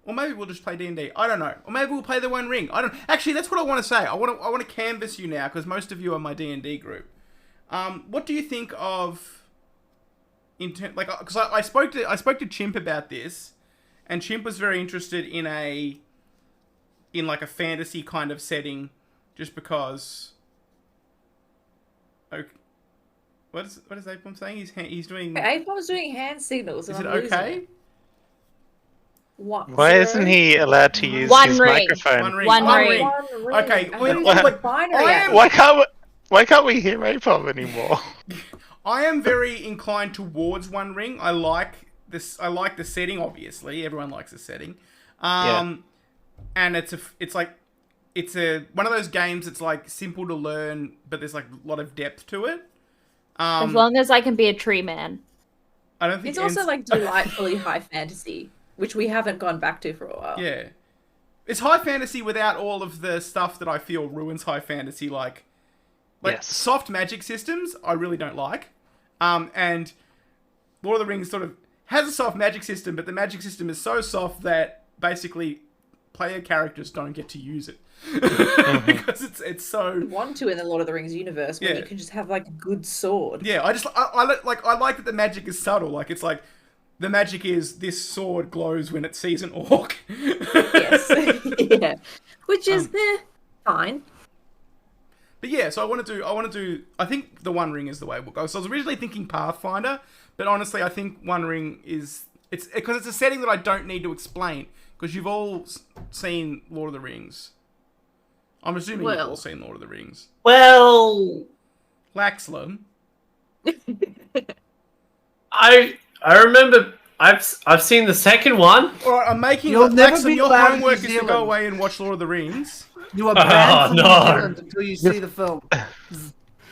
Or maybe we'll just play D&D. I don't know. Or maybe we'll play the One Ring. I don't. Actually, that's what I want to say. I want to canvass you now because most of you are my D&D group. What do you think of? Because I spoke to Chimp about this, and Chimp was very interested in a fantasy kind of setting, just because. Okay. What is Apom saying? He's doing. Apom was doing hand signals. Is And it I'm losing okay? it. What? Why Zero? isn't he allowed to use One his ring. microphone? One ring. One One ring. ring. One ring. Okay, I when- think when- it's binary. I am- Why can't we hear Apom anymore? I am very inclined towards One Ring. I like this. I like the setting. Obviously, everyone likes the setting. And it's one of those games that's simple to learn, but there's a lot of depth to it. As long as I can be a tree man. I don't think It's also delightfully high fantasy, which we haven't gone back to for a while. yeah, it's high fantasy without all of the stuff that I feel ruins high fantasy, like Yes. soft magic systems. I really don't like. And Lord of the Rings sort of has a soft magic system, but the magic system is so soft that basically player characters don't get to use it because it's so. You want to in the Lord of the Rings universe when Yeah. you can just have a good sword. Yeah, I like that the magic is subtle. The magic is this sword glows when it sees an orc. Yes. Yeah. Which is fine. But yeah, so I want to do. I think the One Ring is the way we'll go. So I was originally thinking Pathfinder, but honestly, I think One Ring is because it's a setting that I don't need to explain because you've all seen Lord of the Rings. I'm assuming you've all seen Lord of the Rings. Well, Laxlam. I remember I've seen the second one. All right, I'm making You'll never Maxim, be your allowed in homework New is to go Zealand. away and watch Lord of the Rings. You are banned from no. New Zealand until you see the film.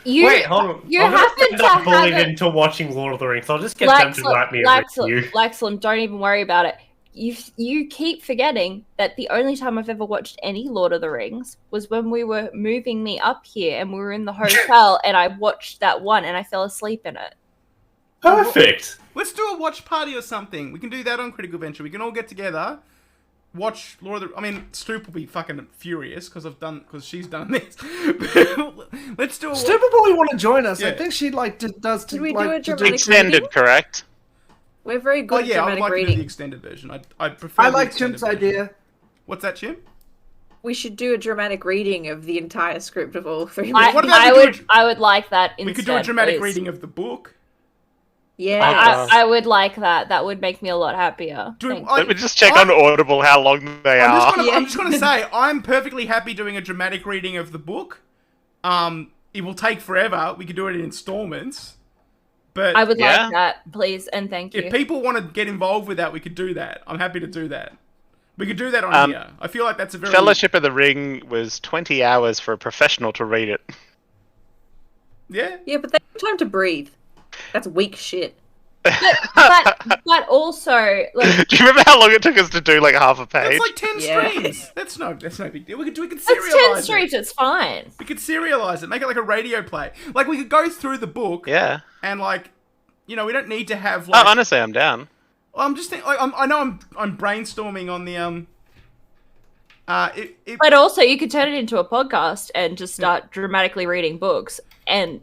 Wait, hold on. You I'm gonna happen end to up bullied have into watching Lord of the Rings. I'll just get them to write me a review. Laxland, don't even worry about it. You keep forgetting that the only time I've ever watched any Lord of the Rings was when we were moving me up here and we were in the hotel and I watched that one and I fell asleep in it. Perfect. Let's do a watch party or something. We can do that on Critical Venture. We can all get together, watch Lord of the... I mean, Stoop will be fucking furious because she's done this. Let's do a... Stoop will probably want to join us. Yeah. I think she does. Did we do like, a to dramatic Extended, reading? correct? We're very good Oh at yeah, I'd dramatic like to do reading. the extended version. I prefer I the like extended Chim's version. idea. What's that, Chim? We should do a dramatic reading of the entire script of all three. I, What about I we do would I would like that instead. We could do a dramatic please. reading of the book. Yeah. I would like that. That would make me a lot happier. Do Thank Let me just check on Audible how long they are. I'm just gonna say I'm perfectly happy doing a dramatic reading of the book. It will take forever. We could do it in installments. But I would Yeah. like that, please, and thank you. if people want to get involved with that, we could do that. I'm happy to do that. We could do that on here. I feel like that's a very... Fellowship of the Ring was 20 hours for a professional to read it. Yeah? Yeah, but they have time to breathe. That's weak shit. but also, like, Do you remember how long it took us to do like half a page? That's like 10 Yeah. streams. That's no big deal. We could it's serialize 10 streets, it's fine. We could serialize it. Make it like a radio play. Like, we could go through the book Yeah. and, like, we don't need to have, Oh, like... honestly, I'm down. I'm just thinking, like, I know I'm brainstorming on the, But also, you could turn it into a podcast and just start dramatically reading books. And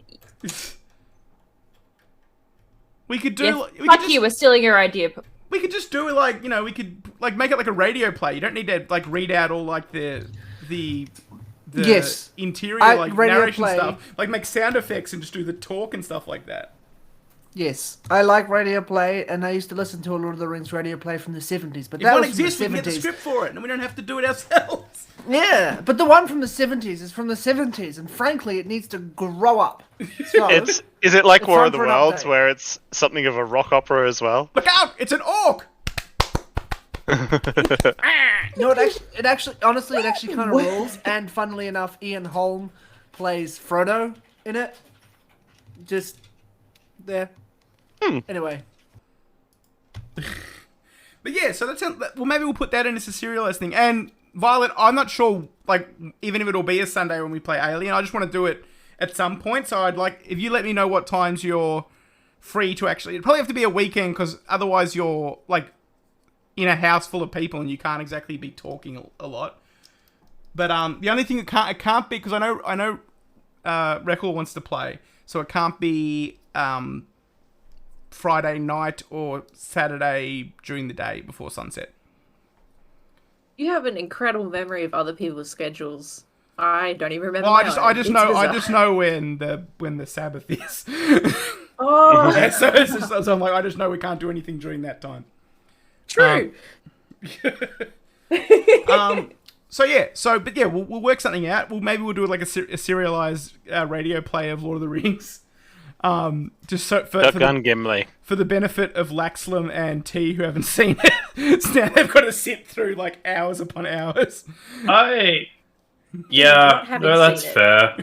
we could do... yeah, fuck you, we're stealing your idea. We could just do it like, we could like make it like a radio play. You don't need to like read out all like the Yes. interior like Radio narration play. stuff. Like make sound effects and just do the talk and stuff like that. Yes, I like radio play, and I used to listen to a Lord of the Rings radio play from the 70s. But If that one was from exists, we the can get the 70s. script for it, and we don't have to do it ourselves. Yeah, but the one from the 70s is from the 70s, and frankly, it needs to grow up. So, Is it like It's War time of the for an Worlds update. where it's something of a rock opera as well? Look out! It's an orc. no, it actually, honestly, it actually kind of rules. And funnily enough, Ian Holm plays Frodo in it. Just there. Anyway. But yeah, so that's well. Maybe we'll put that in as a serialized thing. And Violet, I'm not sure, like, even if it'll be a Sunday when we play Alien. I just want to do it at some point. So I'd like if you let me know what times you're free to actually. It'd probably have to be a weekend because otherwise you're like in a house full of people and you can't exactly be talking a lot. But the only thing it can't be because I know Reckle wants to play, so it can't be Friday night or Saturday during the day before sunset. You have an incredible memory of other people's schedules. I don't even remember. Well, my I own. just It's know bizarre. when the Sabbath is. Oh, Yeah, so I'm like, I just know we can't do anything during that time. true. But we'll work something out. Maybe we'll do like a serialized radio play of Lord of the Rings. Just so Shotgun Gimli. for the benefit of Laxlam and T who haven't seen it. So now they've got to sit through like hours upon hours. Yeah, Not having no, that's seen it. fair.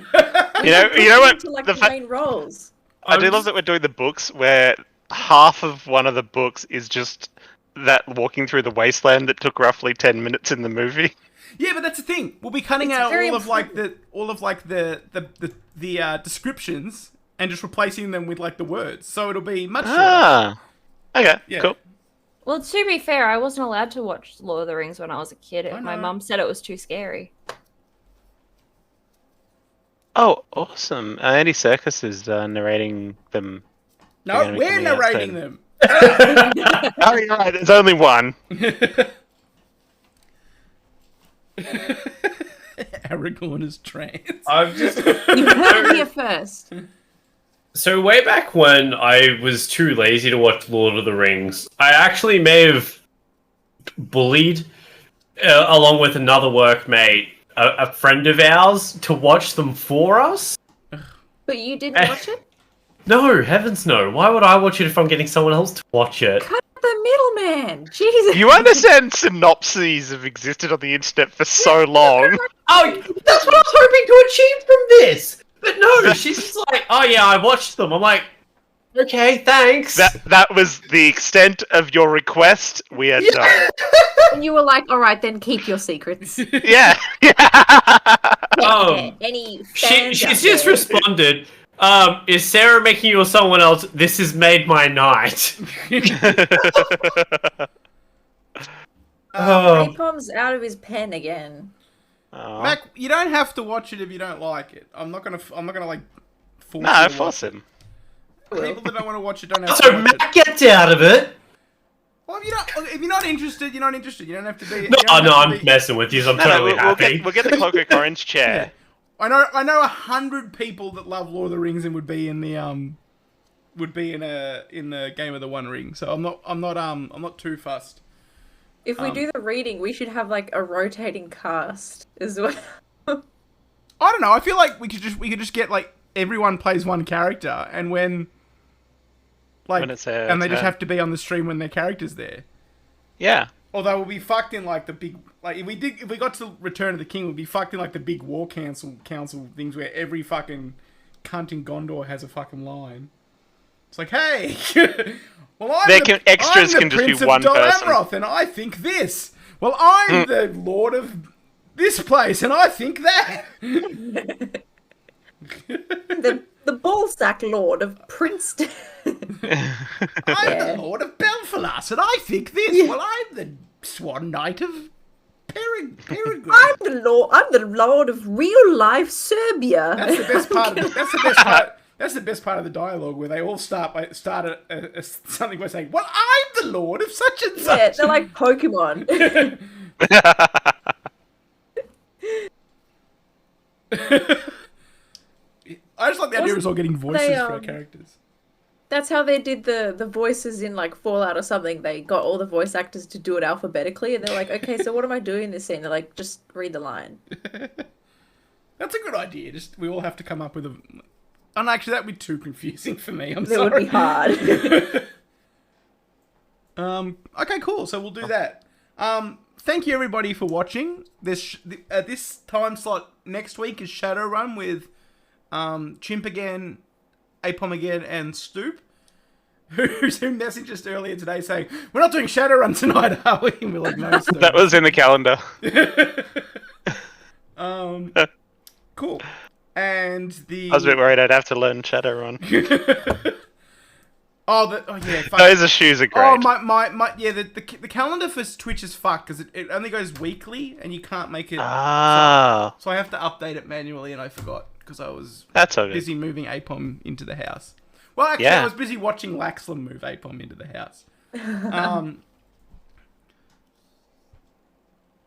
You know what? To, like, The the fa- main roles. I do love that we're doing the books where half of one of the books is just that walking through the wasteland that took roughly 10 minutes in the movie. Yeah, but that's the thing. We'll be cutting It's out very all of the descriptions and just replacing them with like the words. So it'll be much shorter. Ah. Okay, Yeah. cool. Well, to be fair, I wasn't allowed to watch Lord of the Rings when I was a kid. I My know. mum said it was too scary. Oh, awesome. Andy Serkis is narrating them. No, They're gonna be we're coming out narrating soon. them. Oh, you're right. There's only one. Aragorn is trans. I've just You heard it here first. So way back when I was too lazy to watch Lord of the Rings, I actually may have bullied, along with another workmate, a friend of ours, to watch them for us. But you didn't watch it? No, heavens no. Why would I watch it if I'm getting someone else to watch it? Cut them a middleman. Jesus. You understand synopses have existed on the internet for so long. Oh, that's what I was hoping to achieve from this. But no, she's just like, oh yeah, I watched them. I'm like, okay, thanks. That was the extent of your request. We are done. And you were like, all right, then keep your secrets. Yeah. Any she's just responded. Is Sarah making you or someone else? This has made my night. Napalm's out of his pen again. Mac, you don't have to watch it if you don't like it. I'm not gonna like force. No, force him. People that don't want to watch it don't have to So watch Mac gets out of it. Well, if you're not interested, you're not interested. You don't have to be. No, I'm messing with you. I'm totally happy. We'll get the Clockwork Orange chair. Yeah. I know 100 people that love Lord of the Rings and would be in the Game of the One Ring. So I'm not too fussed. If we do the reading, we should have like a rotating cast as well. I don't know. I feel like we could just get like everyone plays one character, and when it's their turn. Just have to be on the stream when their character's there. Yeah. Although we'll be fucked in like the big if we got to Return of the King, we'll be fucked in like the big war council things where every fucking cunt in Gondor has a fucking line. It's like, hey, well, extras can just be one person. Amroth, and I think this. Well, I'm the Lord of this place, and I think that. the ballsack Lord of Princeton. I'm the Lord of Belfalas, and I think this. Yeah. Well, I'm the Swan Knight of Peregrine. I'm the Lord of real life Serbia. That's the best part. That's the best part of the dialogue, where they all start something by saying, "Well, I'm the Lord of such and such." Yeah, they're like Pokemon. I just like the idea of us all getting voices for our characters. That's how they did the voices in like Fallout or something. They got all the voice actors to do it alphabetically, and they're like, okay, so what am I doing in this scene? They're like, just read the line. That's a good idea. Just we all have to come up with a... And actually, that'd be too confusing for me. That would be hard. Okay, cool. So we'll do that. Thank you, everybody, for watching. This time slot next week is Shadowrun with Chimp again, Apom again, and Stoop, who messaged us earlier today saying, we're not doing Shadowrun tonight, are we? And we're like, no, Stoop. That was in the calendar. Cool. And I was a bit worried I'd have to learn Shadowrun. Yeah. Fuck. Those shoes are great. Oh, the calendar for Twitch is fucked because it only goes weekly and you can't make it. So I have to update it manually, and I forgot because I was busy moving Apom into the house. Well, actually, I was busy watching Laxlam move Apom into the house.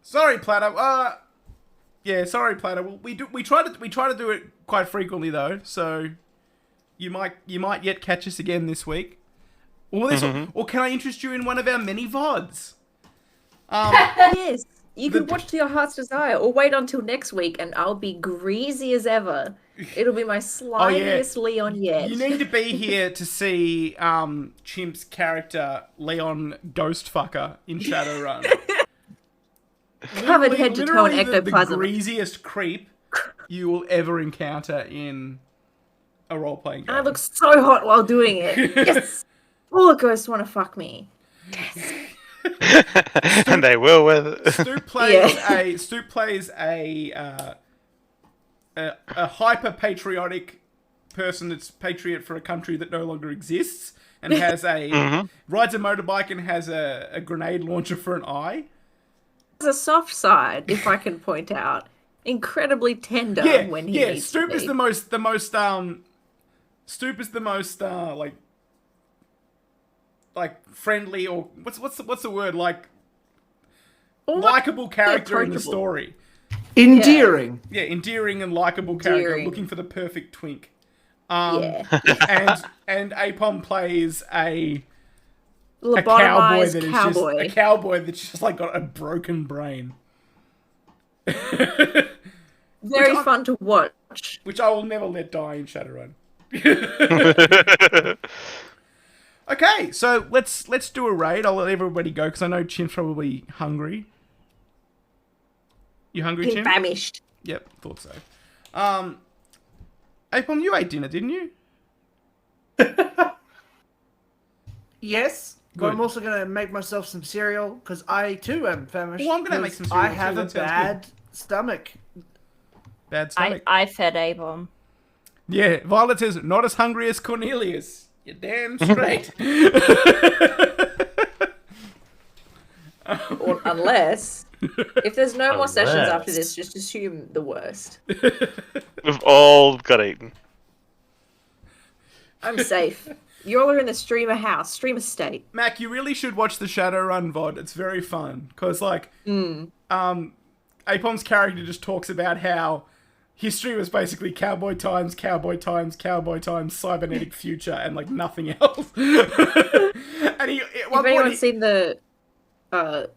Sorry, Platter. Sorry, Platter. Well, we try to do it quite frequently though, so you might yet catch us again this week. Or can I interest you in one of our mini VODs? Yes, you can watch to your heart's desire, or wait until next week, and I'll be greasy as ever. It'll be my slimiest Leon yet. You need to be here to see Chimp's character Leon Ghostfucker in Shadowrun. Covered head to toe in ectoplasm. The greasiest creep you will ever encounter in a role-playing game. I look so hot while doing it. Yes! All the ghosts want to fuck me. Yes. And they will with Stoop plays a hyper-patriotic person that's patriot for a country that no longer exists, and has rides a motorbike and has a grenade launcher for an eye. A soft side, if I can point out, incredibly tender when he needs Stoop to is be. the most like friendly, or what's the word, like likable character in the story. Endearing. Yeah, endearing and likable character, looking for the perfect twink. And Apom plays a cowboy that's just like got a broken brain. Very fun to watch. Which I will never let die in Shadowrun. Okay, Okay, so let's do a raid. I'll let everybody go because I know Chin's probably hungry. You hungry, Chin? Famished. Yep, thought so. Apom, you ate dinner, didn't you? Yes, but Good. I'm also going to make myself some cereal because I too am famished. Well, I'm gonna make some cereal I too, have a that sounds bad stomach. Bad stomach. I fed A-bomb. Yeah, Violet says, not as hungry as Cornelius. You're damn straight. Or unless, if there's no more sessions after this, just assume the worst. We've all got eaten. I'm safe. You all are in the streamer house, streamer state. Mac, you really should watch the Shadowrun VOD. It's very fun. Because, like, Apom's character just talks about how history was basically cowboy times, cybernetic future, and, like, nothing else. And he, at one Have anyone point, seen the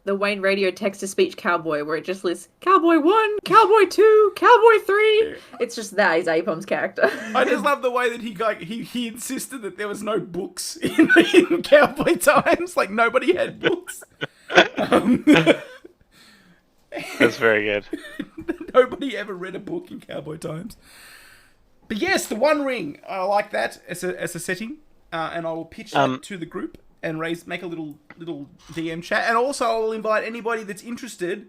Wayne Radio text-to-speech Cowboy, where it just lists Cowboy 1, Cowboy 2, Cowboy 3? It's just that, he's Apom's character. I just love the way that he insisted that there was no books in Cowboy Times. Like, nobody had books. That's very good. Nobody ever read a book in Cowboy Times. But yes, the One Ring. I like that as a setting. And I will pitch that to the group and make a little DM chat. And also I will invite anybody that's interested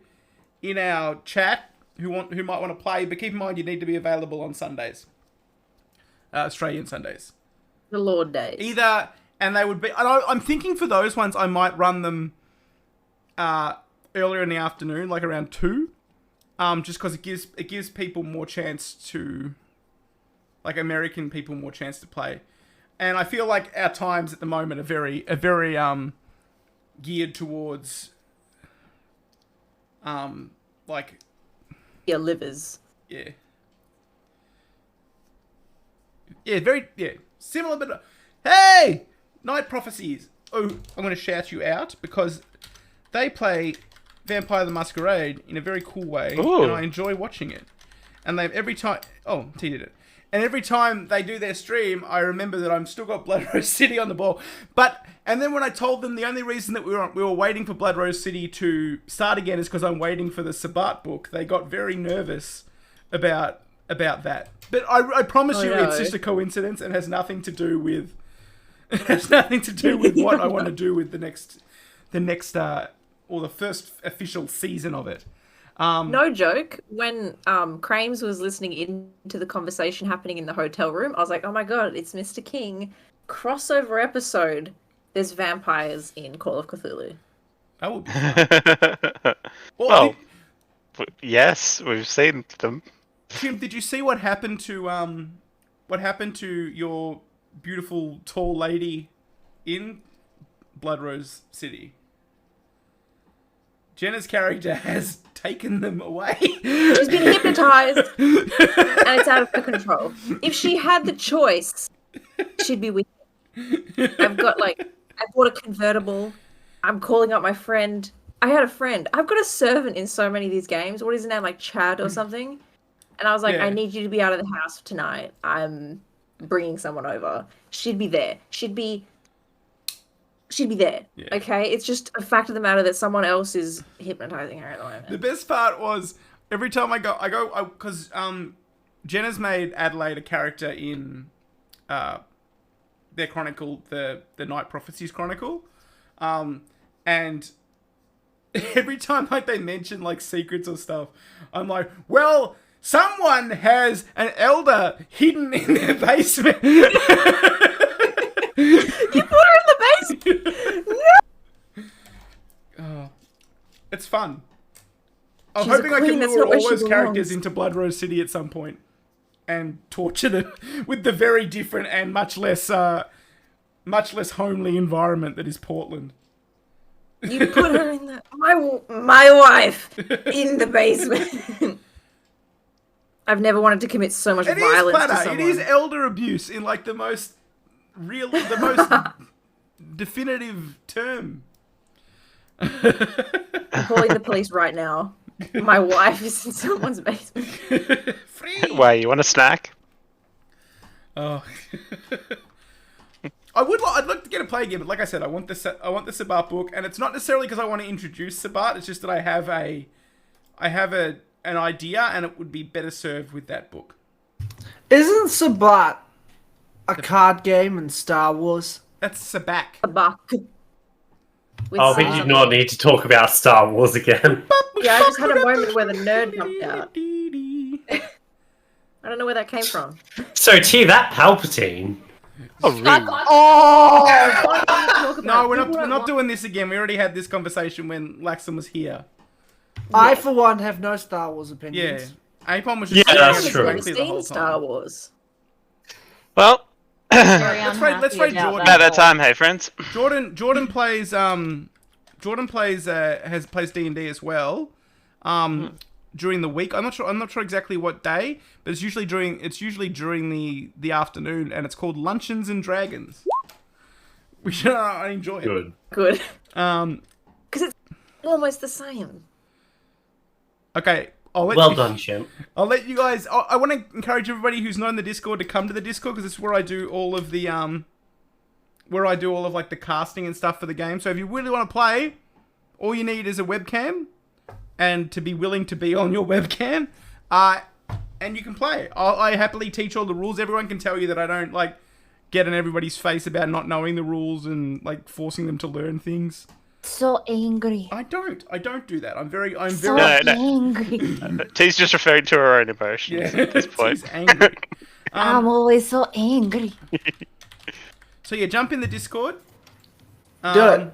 in our chat who might want to play. But keep in mind, you need to be available on Sundays. Australian Sundays. The Lord days. Either, and they would be... I'm thinking for those ones, I might run them earlier in the afternoon, like around 2. Just because it gives people more chance to... Like, American people more chance to play. And I feel like our times at the moment are very geared towards... like... Your livers. Yeah. Yeah, very... Yeah. Similar, but... Hey! Night Prophecies. Oh, I'm going to shout you out because they play Vampire the Masquerade in a very cool way. Ooh. And I enjoy watching it. And they've every time... Oh, T did it. And every time they do their stream, I remember that I've still got Blood Rose City on the ball. And then when I told them the only reason that we were waiting for Blood Rose City to start again is because I'm waiting for the Sabat book, they got very nervous about that. But I promise you, it's just a coincidence and has nothing to do with what I want to do with the next or the first official season of it. No joke. When Crames was listening into the conversation happening in the hotel room, I was like, "Oh my god, it's Mr. King crossover episode." There's vampires in Call of Cthulhu. That would be fun. Well, yes, we've seen them. Tim, did you see what happened to your beautiful tall lady in Blood Rose City? Jenna's character has taken them away. She's been hypnotized, and it's out of her control. If she had the choice, she'd be with me. I bought a convertible. I'm calling up my friend. I had a friend. I've got a servant in so many of these games. What is his name? Like Chad or something? And I was like, Yeah. I need you to be out of the house tonight. I'm bringing someone over. She'd be there. She'd be there. Yeah. Okay? It's just a fact of the matter that someone else is hypnotizing her at the moment. The best part was every time I go because Jenna's made Adelaide a character in their chronicle, the Night Prophecies Chronicle, and every time like they mention like secrets or stuff, I'm like, well, someone has an elder hidden in their basement. You put her in the basement. Oh, it's fun. I'm She's a hoping I queen, can that's lure not where all she those characters belongs. into Blood Rose City at some point and torture them with the very different and much less homely environment that is Portland. You put her in my wife in the basement. I've never wanted to commit so much It is violence to platter. someone. It is elder abuse in like the most definitive term. I'm calling the police right now. My wife is in someone's basement. Free. Why, you want a snack? Oh. I'd like to get a play again, but like I said, I want the Sabat book, and it's not necessarily because I want to introduce Sabat. It's just that I have an idea, and it would be better served with that book. Isn't Sabat a card game in Star Wars? That's Sabak. Oh, we do not need to talk about Star Wars again. Yeah, I just had a moment where the nerd jumped out. I don't know where that came from. So, T, that Palpatine. Oh, rude. No, we're not doing this again. We already had this conversation when Laxon was here. I, for one, have no Star Wars opinions. Yeah. Apom was just that's true. I've never seen Star Wars. Well, let's trade Jordan. at that time, hey friends. Jordan plays plays D&D as well. During the week. I'm not sure exactly what day, but it's usually during the afternoon, and it's called Luncheons and Dragons. I enjoy it. Good. Because it's almost the same. Okay. Well done, Chimp. I'll let you guys. I want to encourage everybody who's not in the Discord to come to the Discord, because it's where I do all of the like the casting and stuff for the game. So if you really want to play, all you need is a webcam and to be willing to be on your webcam, and you can play. I happily teach all the rules. Everyone can tell you that I don't like get in everybody's face about not knowing the rules and like forcing them to learn things. So angry. I don't do that. I'm very angry. T's just referring to her own emotions at this point. She's angry. I'm always so angry. So yeah, jump in the Discord. Do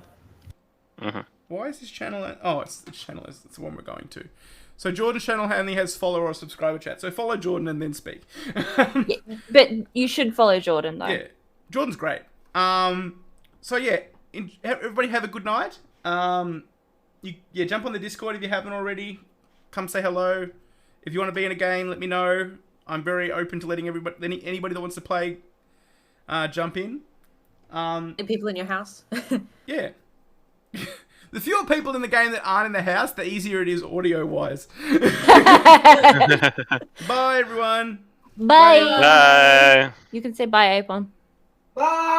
it. Why is this channel? It's the one we're going to. So Jordan's channel only has follower or subscriber chat. So follow Jordan and then speak. Yeah, but you should follow Jordan though. Yeah, Jordan's great. So yeah, everybody have a good night. Jump on the Discord if you haven't already. Come say hello. If you want to be in a game, let me know. I'm very open to letting anybody that wants to play jump in. And people in your house. Yeah. The fewer people in the game that aren't in the house, the easier it is audio-wise. Bye, everyone. Bye. Bye. You can say bye, Apon. Bye!